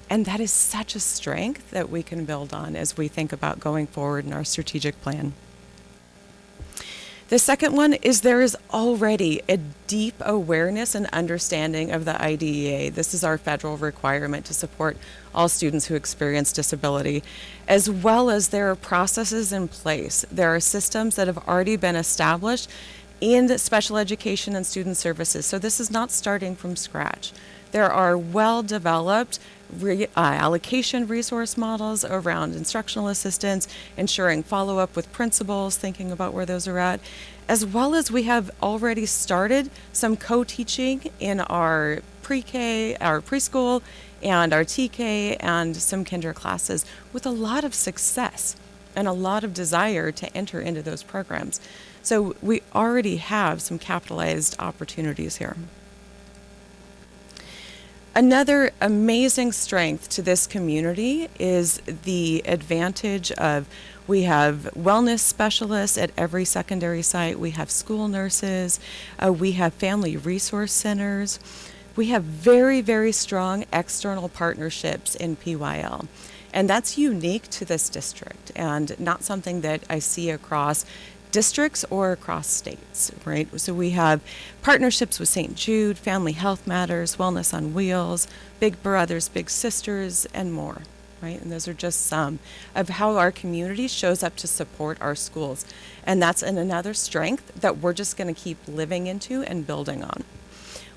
And that is such a strength that we can build on as we think about going forward in our strategic plan. The second one is there is already a deep awareness and understanding of the IDEA. This is our federal requirement to support all students who experience disability, as well as there are processes in place. There are systems that have already been established in special education and student services. So this is not starting from scratch. There are well-developed allocation resource models around instructional assistance, ensuring follow-up with principals, thinking about where those are at, as well as we have already started some co-teaching in our pre-K, our preschool, and our TK, and some kinder classes with a lot of success and a lot of desire to enter into those programs. So we already have some capitalized opportunities here. Another amazing strength to this community is the advantage of we have wellness specialists at every secondary site. We have school nurses. We have family resource centers. We have very, very strong external partnerships in PYL. And that's unique to this district and not something that I see across districts or across states, right? So we have partnerships with St. Jude, Family Health Matters, Wellness on Wheels, Big Brothers, Big Sisters, and more, right? And those are just some of how our community shows up to support our schools. And that's another strength that we're just going to keep living into and building on.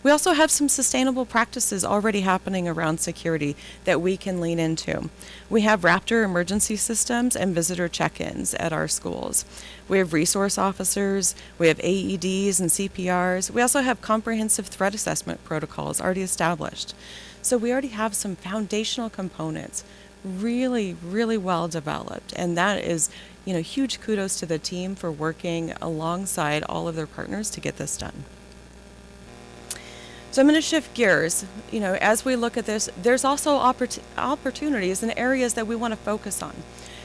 We also have some sustainable practices already happening around security that we can lean into. We have Raptor emergency systems and visitor check-ins at our schools. We have resource officers, we have AEDs and CPRs. We also have comprehensive threat assessment protocols already established. So we already have some foundational components really, really well developed. And that is, huge kudos to the team for working alongside all of their partners to get this done. So I'm going to shift gears. As we look at this, there's also opportunities and areas that we want to focus on.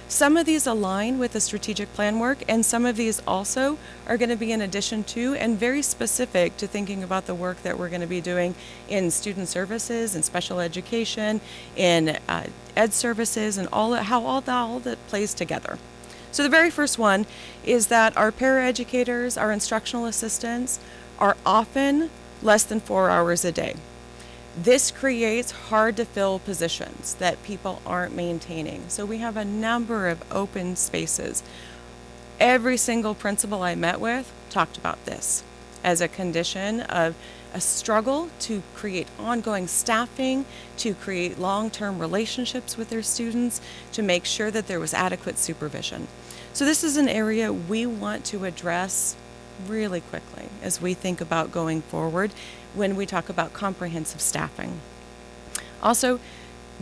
Some of these align with the strategic plan work, and some of these also are going to be in addition to and very specific to thinking about the work that we're going to be doing in student services and special education, in ed services, and how all that plays together. So the very first one is that our paraeducators, our instructional assistants, are often less than 4 hours a day. This creates hard to fill positions that people aren't maintaining. So we have a number of open spaces. Every single principal I met with talked about this as a condition of a struggle to create ongoing staffing, to create long-term relationships with their students, to make sure that there was adequate supervision. So this is an area we want to address really quickly as we think about going forward when we talk about comprehensive staffing. Also,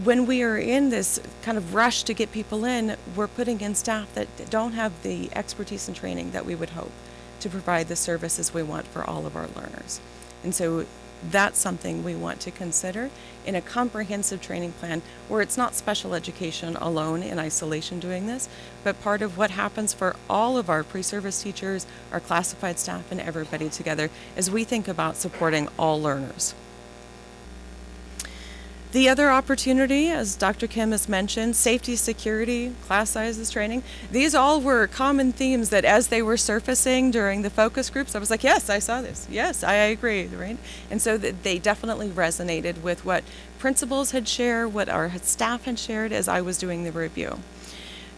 when we are in this kind of rush to get people in, we're putting in staff that don't have the expertise and training that we would hope to provide the services we want for all of our learners. And so that's something we want to consider in a comprehensive training plan where it's not special education alone in isolation doing this, but part of what happens for all of our pre-service teachers, our classified staff, and everybody together as we think about supporting all learners. The other opportunity, as Dr. Kim has mentioned, safety, security, class sizes, training. These all were common themes that as they were surfacing during the focus groups, I was like, yes, I saw this. Yes, I agree, right? And so they definitely resonated with what principals had shared, what our staff had shared as I was doing the review.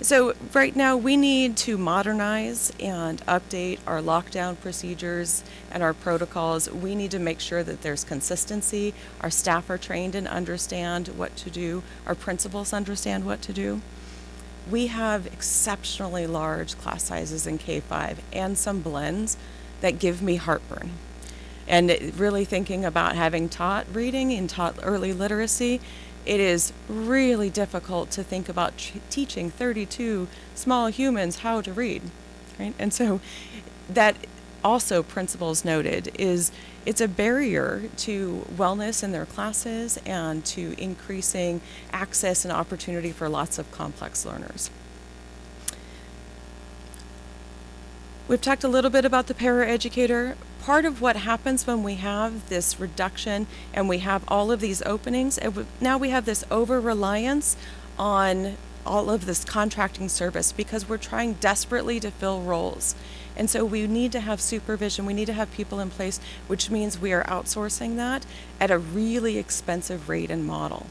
So right now we need to modernize and update our lockdown procedures and our protocols. We need to make sure that there's consistency. Our staff are trained and understand what to do. Our principals understand what to do. We have exceptionally large class sizes in K-5 and some blends that give me heartburn. And really thinking about having taught reading and taught early literacy, it is really difficult to think about teaching 32 small humans how to read, right? And so that also principals noted is it's a barrier to wellness in their classes and to increasing access and opportunity for lots of complex learners. We've talked a little bit about the paraeducator. Part of what happens when we have this reduction and we have all of these openings, now we have this over-reliance on all of this contracting service because we're trying desperately to fill roles. And so we need to have supervision, we need to have people in place, which means we are outsourcing that at a really expensive rate and model.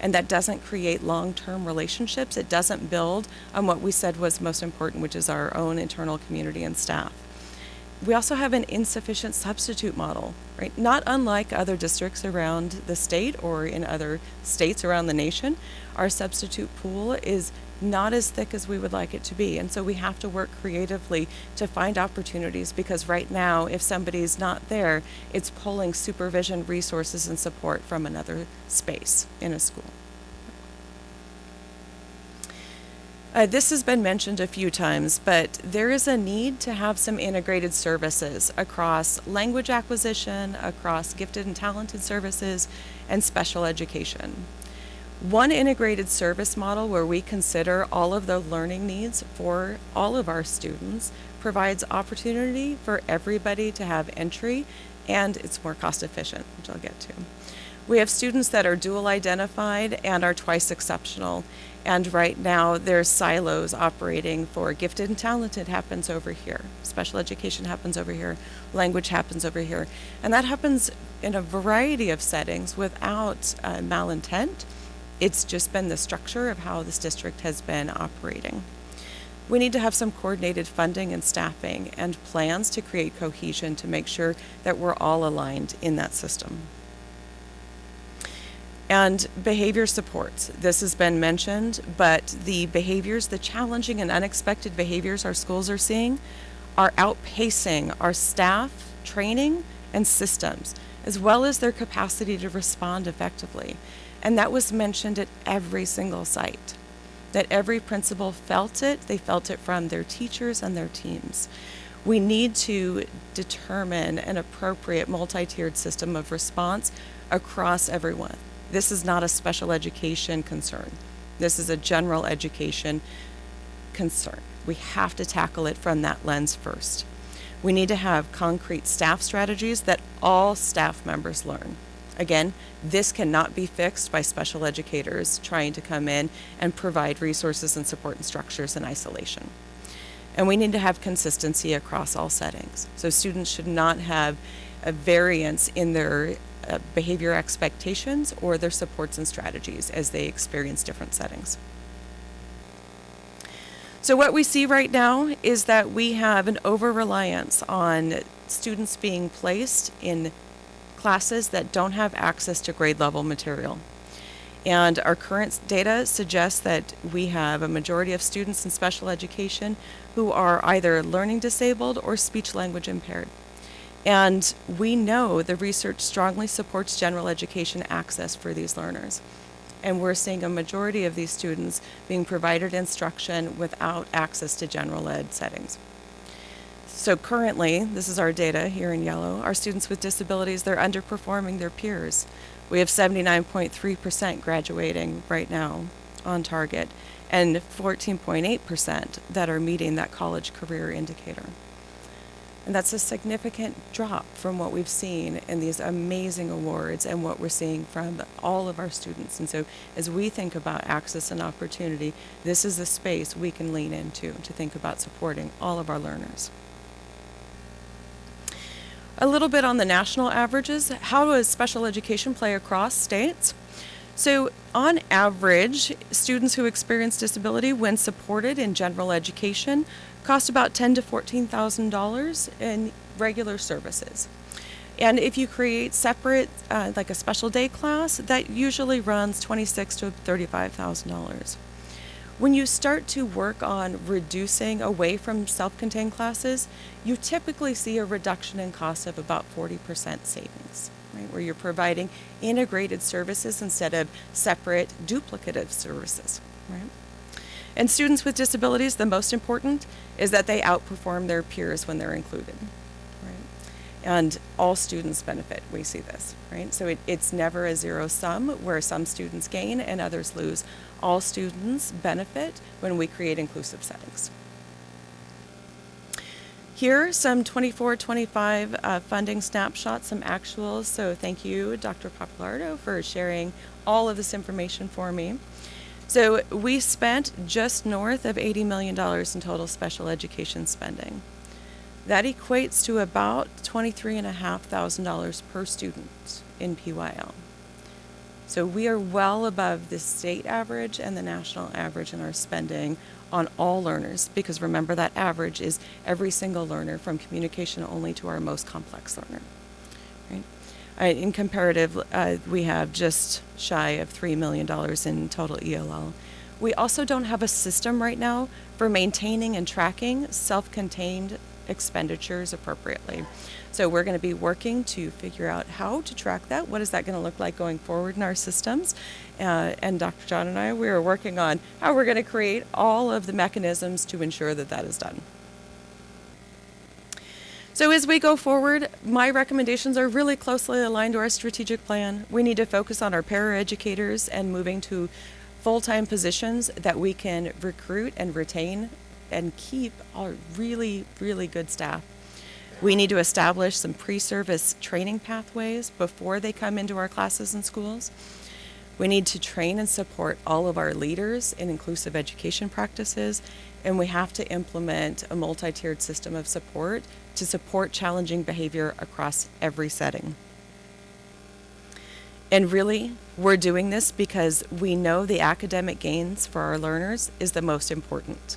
And that doesn't create long-term relationships. It doesn't build on what we said was most important, which is our own internal community and staff. We also have an insufficient substitute model, right? Not unlike other districts around the state or in other states around the nation. Our substitute pool is not as thick as we would like it to be. And so we have to work creatively to find opportunities, because right now, if somebody's not there, it's pulling supervision, resources, and support from another space in a school. This has been mentioned a few times, but there is a need to have some integrated services across language acquisition, across gifted and talented services, and special education. One integrated service model where we consider all of the learning needs for all of our students provides opportunity for everybody to have entry, and it's more cost efficient, which I'll get to. We have students that are dual identified and are twice exceptional. And right now there's silos operating for gifted and talented happens over here. Special education happens over here. Language happens over here. And that happens in a variety of settings without malintent. It's just been the structure of how this district has been operating. We need to have some coordinated funding and staffing and plans to create cohesion to make sure that we're all aligned in that system. And behavior supports. This has been mentioned, but the behaviors, the challenging and unexpected behaviors our schools are seeing are outpacing our staff, training, and systems, as well as their capacity to respond effectively. And that was mentioned at every single site, that every principal felt it. They felt it from their teachers and their teams. We need to determine an appropriate multi-tiered system of response across everyone. This is not a special education concern. This is a general education concern. We have to tackle it from that lens first. We need to have concrete staff strategies that all staff members learn. Again, this cannot be fixed by special educators trying to come in and provide resources and support and structures in isolation. And we need to have consistency across all settings. So students should not have a variance in their behavior expectations or their supports and strategies as they experience different settings. So what we see right now is that we have an over-reliance on students being placed in classes that don't have access to grade level material. And our current data suggests that we have a majority of students in special education who are either learning disabled or speech language impaired. And we know the research strongly supports general education access for these learners. And we're seeing a majority of these students being provided instruction without access to general ed settings. So currently, this is our data here in yellow, our students with disabilities, they're underperforming their peers. We have 79.3% graduating right now on target, and 14.8% that are meeting that college career indicator. And that's a significant drop from what we've seen in these amazing awards and what we're seeing from all of our students. And so as we think about access and opportunity, this is a space we can lean into to think about supporting all of our learners. A little bit on the national averages. How does special education play across states? So on average, students who experience disability when supported in general education cost about $10,000 to $14,000 in regular services. And if you create separate, like a special day class, that usually runs $26,000 to $35,000. When you start to work on reducing away from self-contained classes, you typically see a reduction in cost of about 40% savings, right? Where you're providing integrated services instead of separate duplicative services, right? And students with disabilities, the most important is that they outperform their peers when they're included, right? And all students benefit, we see this, right? So it's never a zero sum where some students gain and others lose. All students benefit when we create inclusive settings. Here, some 24-25 funding snapshots, some actuals. So thank you, Dr. Papalardo, for sharing all of this information for me. So we spent just north of $80 million in total special education spending. That equates to about $23,500 per student in PYL. So we are well above the state average and the national average in our spending on all learners, because remember that average is every single learner from communication only to our most complex learner. Right? In comparative, we have just shy of $3 million in total ELL. We also don't have a system right now for maintaining and tracking self-contained expenditures appropriately. So we're going to be working to figure out how to track that. What is that going to look like going forward in our systems? And Dr. John and I, we are working on how we're going to create all of the mechanisms to ensure that that is done. So as we go forward, my recommendations are really closely aligned to our strategic plan. We need to focus on our paraeducators and moving to full-time positions that we can recruit and retain and keep our really, really good staff. We need to establish some pre-service training pathways before they come into our classes and schools. We need to train and support all of our leaders in inclusive education practices, and we have to implement a multi-tiered system of support to support challenging behavior across every setting. And really, we're doing this because we know the academic gains for our learners is the most important.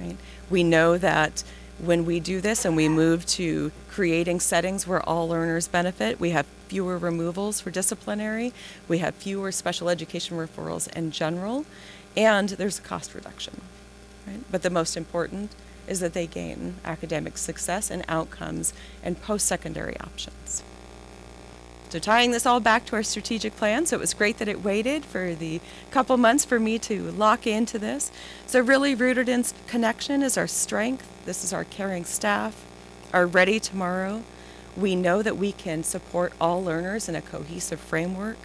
Right? We know that when we do this and we move to creating settings where all learners benefit, we have fewer removals for disciplinary, we have fewer special education referrals in general, and there's a cost reduction. Right? But the most important is that they gain academic success and outcomes and post-secondary options. So tying this all back to our strategic plan, so it was great that it waited for the couple months for me to lock into this. So really rooted in connection is our strength. This is our caring staff, our ready tomorrow. We know that we can support all learners in a cohesive framework.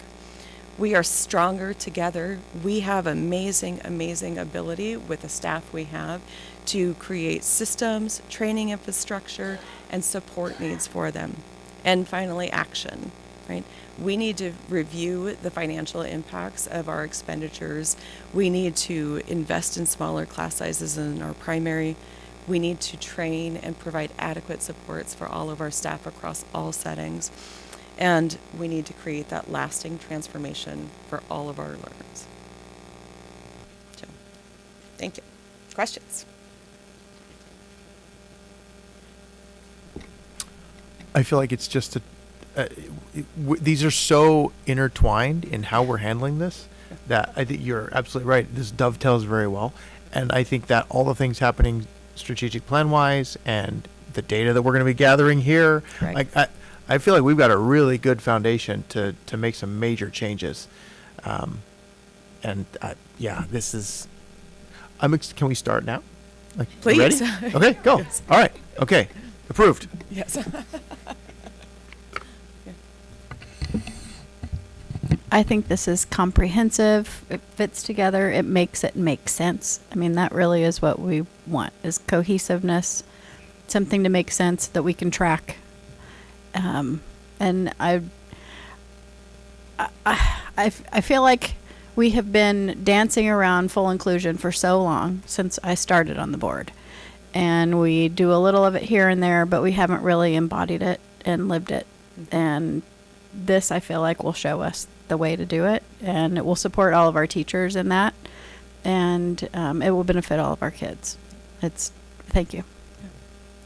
We are stronger together. We have amazing, amazing ability with the staff we have to create systems, training infrastructure, and support needs for them. And finally, action. Right? We need to review the financial impacts of our expenditures. We need to invest in smaller class sizes in our primary. We need to train and provide adequate supports for all of our staff across all settings. And we need to create that lasting transformation for all of our learners. So, thank you. Questions? I feel like it's just these are so intertwined in how we're handling this that I think you're absolutely right. This dovetails very well. And I think that all the things happening strategic plan wise and the data that we're going to be gathering here, Right. I feel like we've got a really good foundation to make some major changes. Yeah, this is, can we start now? Like, Please. Ready? Okay, go. Yes. All right. Okay. Approved. Yes. I think this is comprehensive. It fits together. It makes it make sense. I mean, that really is what we want, is cohesiveness, something to make sense that we can track. And I feel like we have been dancing around full inclusion for so long since I started on the board. And we do a little of it here and there, but we haven't really embodied it and lived it. And this, I feel like, will show us the way to do it, and it will support all of our teachers in that, and it will benefit all of our kids. Thank you.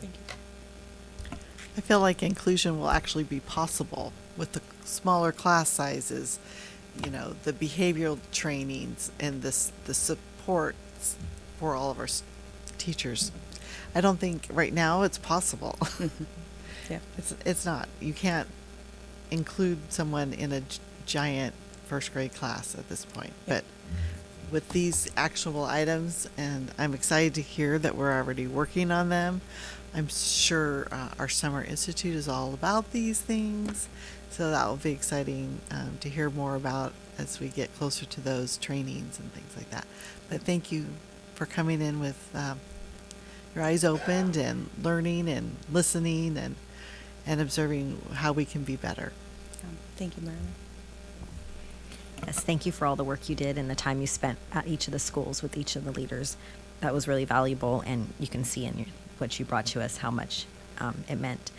Thank you. I feel like inclusion will actually be possible with the smaller class sizes, you know, the behavioral trainings and the support for all of our teachers. I don't think right now it's possible. Yeah. It's not. You can't include someone in a giant first grade class at this point. Yeah. But with these actionable items, and I'm excited to hear that we're already working on them. I'm sure our Summer Institute is all about these things. So that will be exciting to hear more about as we get closer to those trainings and things like that. But thank you for coming in with your eyes opened and learning and listening and observing how we can be better. Thank you, Marilyn. Yes, thank you for all the work you did and the time you spent at each of the schools with each of the leaders. That was really valuable, and you can see in what you brought to us how much it meant.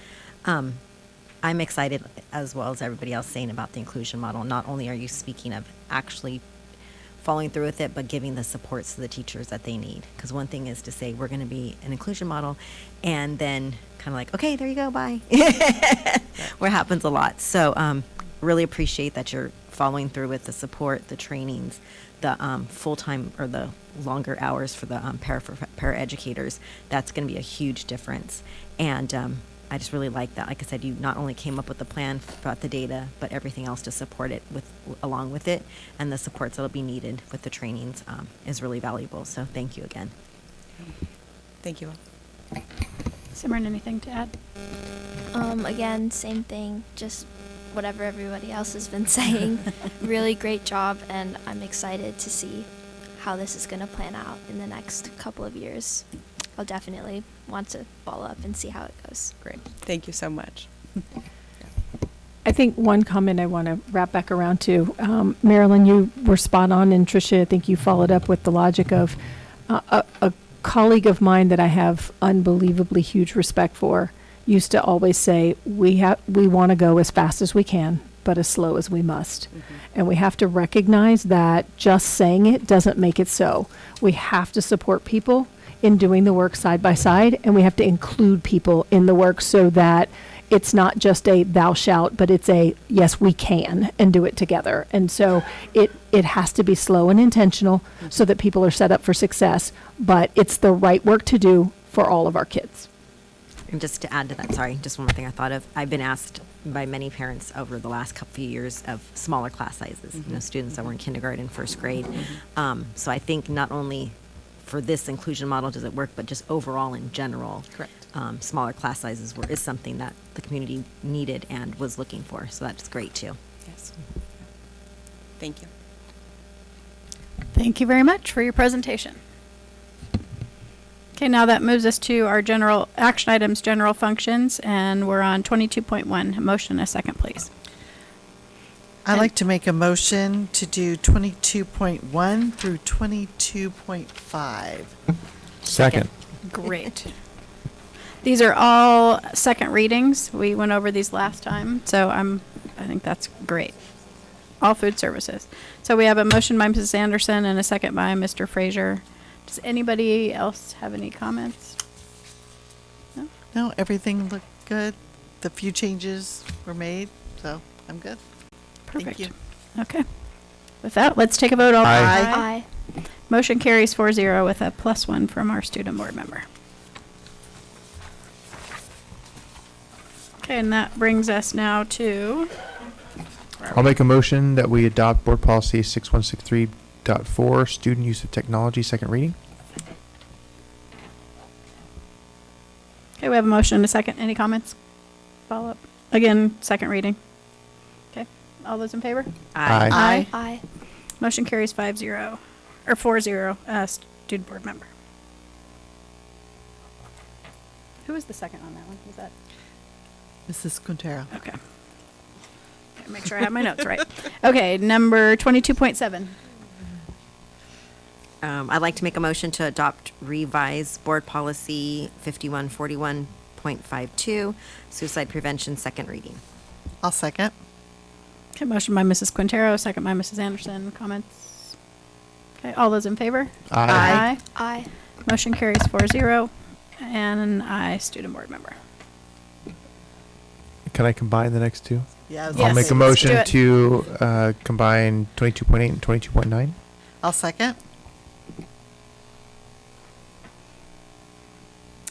I'm excited, as well as everybody else, saying about the inclusion model. Not only are you speaking of actually following through with it, but giving the supports to the teachers that they need. Because one thing is to say, we're going to be an inclusion model, and then kind of like, okay, there you go, bye. Where happens a lot. So really appreciate that you're following through with the support, the trainings, the full-time or the longer hours for the para-educators. That's going to be a huge difference. And I just really like that. Like I said, you not only came up with the plan, brought the data, but everything else to support it along with it, and the supports that'll be needed with the trainings is really valuable. So thank you again. Thank you all. Simran, anything to add? Again, same thing, just whatever everybody else has been saying. Really great job, and I'm excited to see how this is going to plan out in the next couple of years. I'll definitely want to follow up and see how it goes. Great. Thank you so much. I think one comment I want to wrap back around to, Marilyn, you were spot on, and Tricia, I think you followed up with the logic of a colleague of mine that I have unbelievably huge respect for used to always say, we want to go as fast as we can, but as slow as we must. And we have to recognize that just saying it doesn't make it so. We have to support people in doing the work side by side, and we have to include people in the work so that it's not just a thou shalt, but it's a yes, we can, and do it together. And so it has to be slow and intentional so that people are set up for success, but it's the right work to do for all of our kids. And just to add to that, sorry, just one more thing I thought of. I've been asked by many parents over the last couple of years of smaller class sizes, students that were in kindergarten, first grade. So I think not only for this inclusion model does it work, but just overall in general. Correct. Smaller class sizes is something that the community needed and was looking for. So that's great too. Yes. Thank you. Thank you very much for your presentation. Okay, now that moves us to our general action items, general functions, and we're on 22.1. A motion and a second, please. I'd like to make a motion to do 22.1 through 22.5. Second. Great. These are all second readings. We went over these last time, so I think that's great. All food services. So we have a motion by Mrs. Anderson and a second by Mr. Frazier. Does anybody else have any comments? No? No, everything looked good. The few changes were made, so I'm good. Perfect. Thank you. Okay. With that, let's take a vote. All Aye. Aye. Motion carries 4-0 with a +1 from our student board member. Okay, and that brings us now to... I'll make a motion that we adopt board policy 6163.4, student use of technology, second reading. Okay, we have a motion and a second. Any comments? Follow up? Again, second reading. Okay, all those in favor? Aye. Aye. Aye. Motion carries 5-0, or 4-0, student board member. Who was the second on that one? Was that? Mrs. Quintero. Okay. Okay, make sure I have my notes right. Okay, number 22.7. I'd like to make a motion to adopt revised board policy 5141.52, suicide prevention, second reading. I'll second. Okay, motion by Mrs. Quintero, second by Mrs. Anderson. Comments? Okay, all those in favor? Aye. Aye. Motion carries 4-0, and an aye, student board member. Can I combine the next two? Yeah, Yes. I'll make a Let's do motion it. to combine 22.8 and 22.9. I'll second.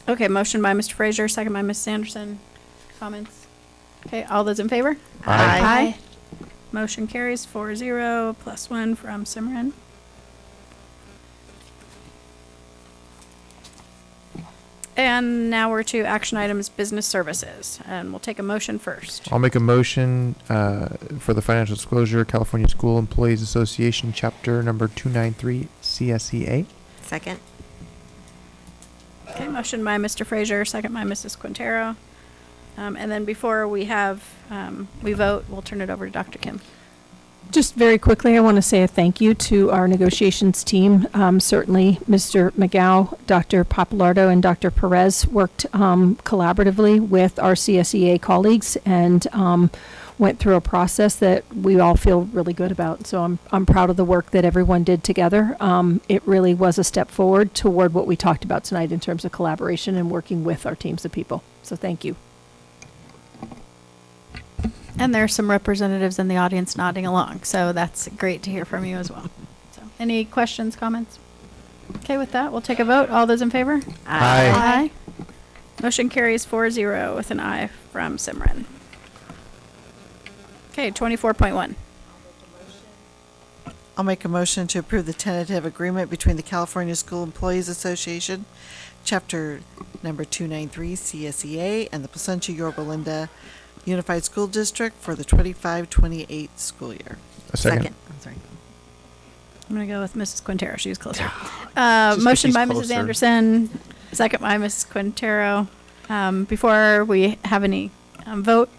Okay, motion by Mr. Frazier, second by Mrs. Anderson. Comments? Okay, all those in favor? Aye. Aye. Motion carries 4-0, +1 from Simran. And now we're to action items, business services, and we'll take a motion first. I'll make a motion for the financial disclosure, California School Employees Association, chapter number 293, CSEA. Second. Okay, motion by Mr. Frazier, second by Mrs. Quintero. And then before we have, we vote, we'll turn it over to Dr. Kim. Just very quickly, I want to say a thank you to our negotiations team. Certainly, Mr. McGow, Dr. Papalardo, and Dr. Perez worked collaboratively with our CSEA colleagues and went through a process that we all feel really good about. So I'm proud of the work that everyone did together. It really was a step forward toward what we talked about tonight in terms of collaboration and working with our teams of people. So thank you. And there are some representatives in the audience nodding along, so that's great to hear from you as well. So, any questions, comments? Okay, with that, we'll take a vote. All those in favor? Aye. Aye. Motion carries 4-0 with an aye from Simran. Okay, 24.1. I'll make a motion to approve the tentative agreement between the California School Employees Association, Chapter number 293 CSEA, and the Placentia-Yorba Unified School District for the 25-28 school year. A second. I'm sorry. I'm going to go with Mrs. Quintero. She was closer. Just Motion she's by closer. Mrs. Anderson, second by Mrs. Quintero. Before we have any vote,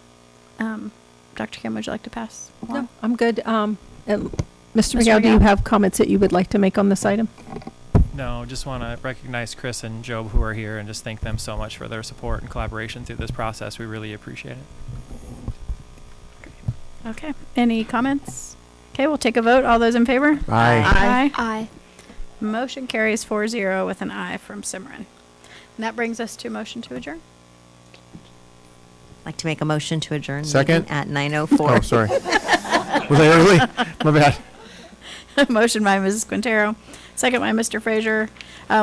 Dr. Kim, would you like to pass along? No, I'm good. And Mr. Mr. McGow, do you McGow? have comments that you would like to make on this item? No, just want to recognize Chris and Job who are here and just thank them so much for their support and collaboration through this process. We really appreciate it. Okay. Any comments? Okay, we'll take a vote. All those in favor? Aye. Aye. Aye. Motion carries 4-0 with an aye from Simran. And that brings us to motion to adjourn. I'd like to make a motion to adjourn the Second. meeting at 9:04. Oh, sorry. Was I early? My bad. Motion by Mrs. Quintero, second by Mr. Frazier.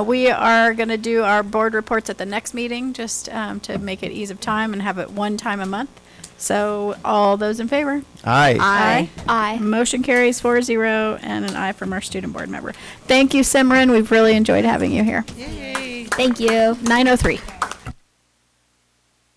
We are going to do our board reports at the next meeting, just to make it ease of time and have it one time a month. So all those in favor? Aye. Aye. Aye. Motion carries 4-0 and an aye from our student board member. Thank you, Simran. We've really enjoyed having you here. Thank you. 9:03.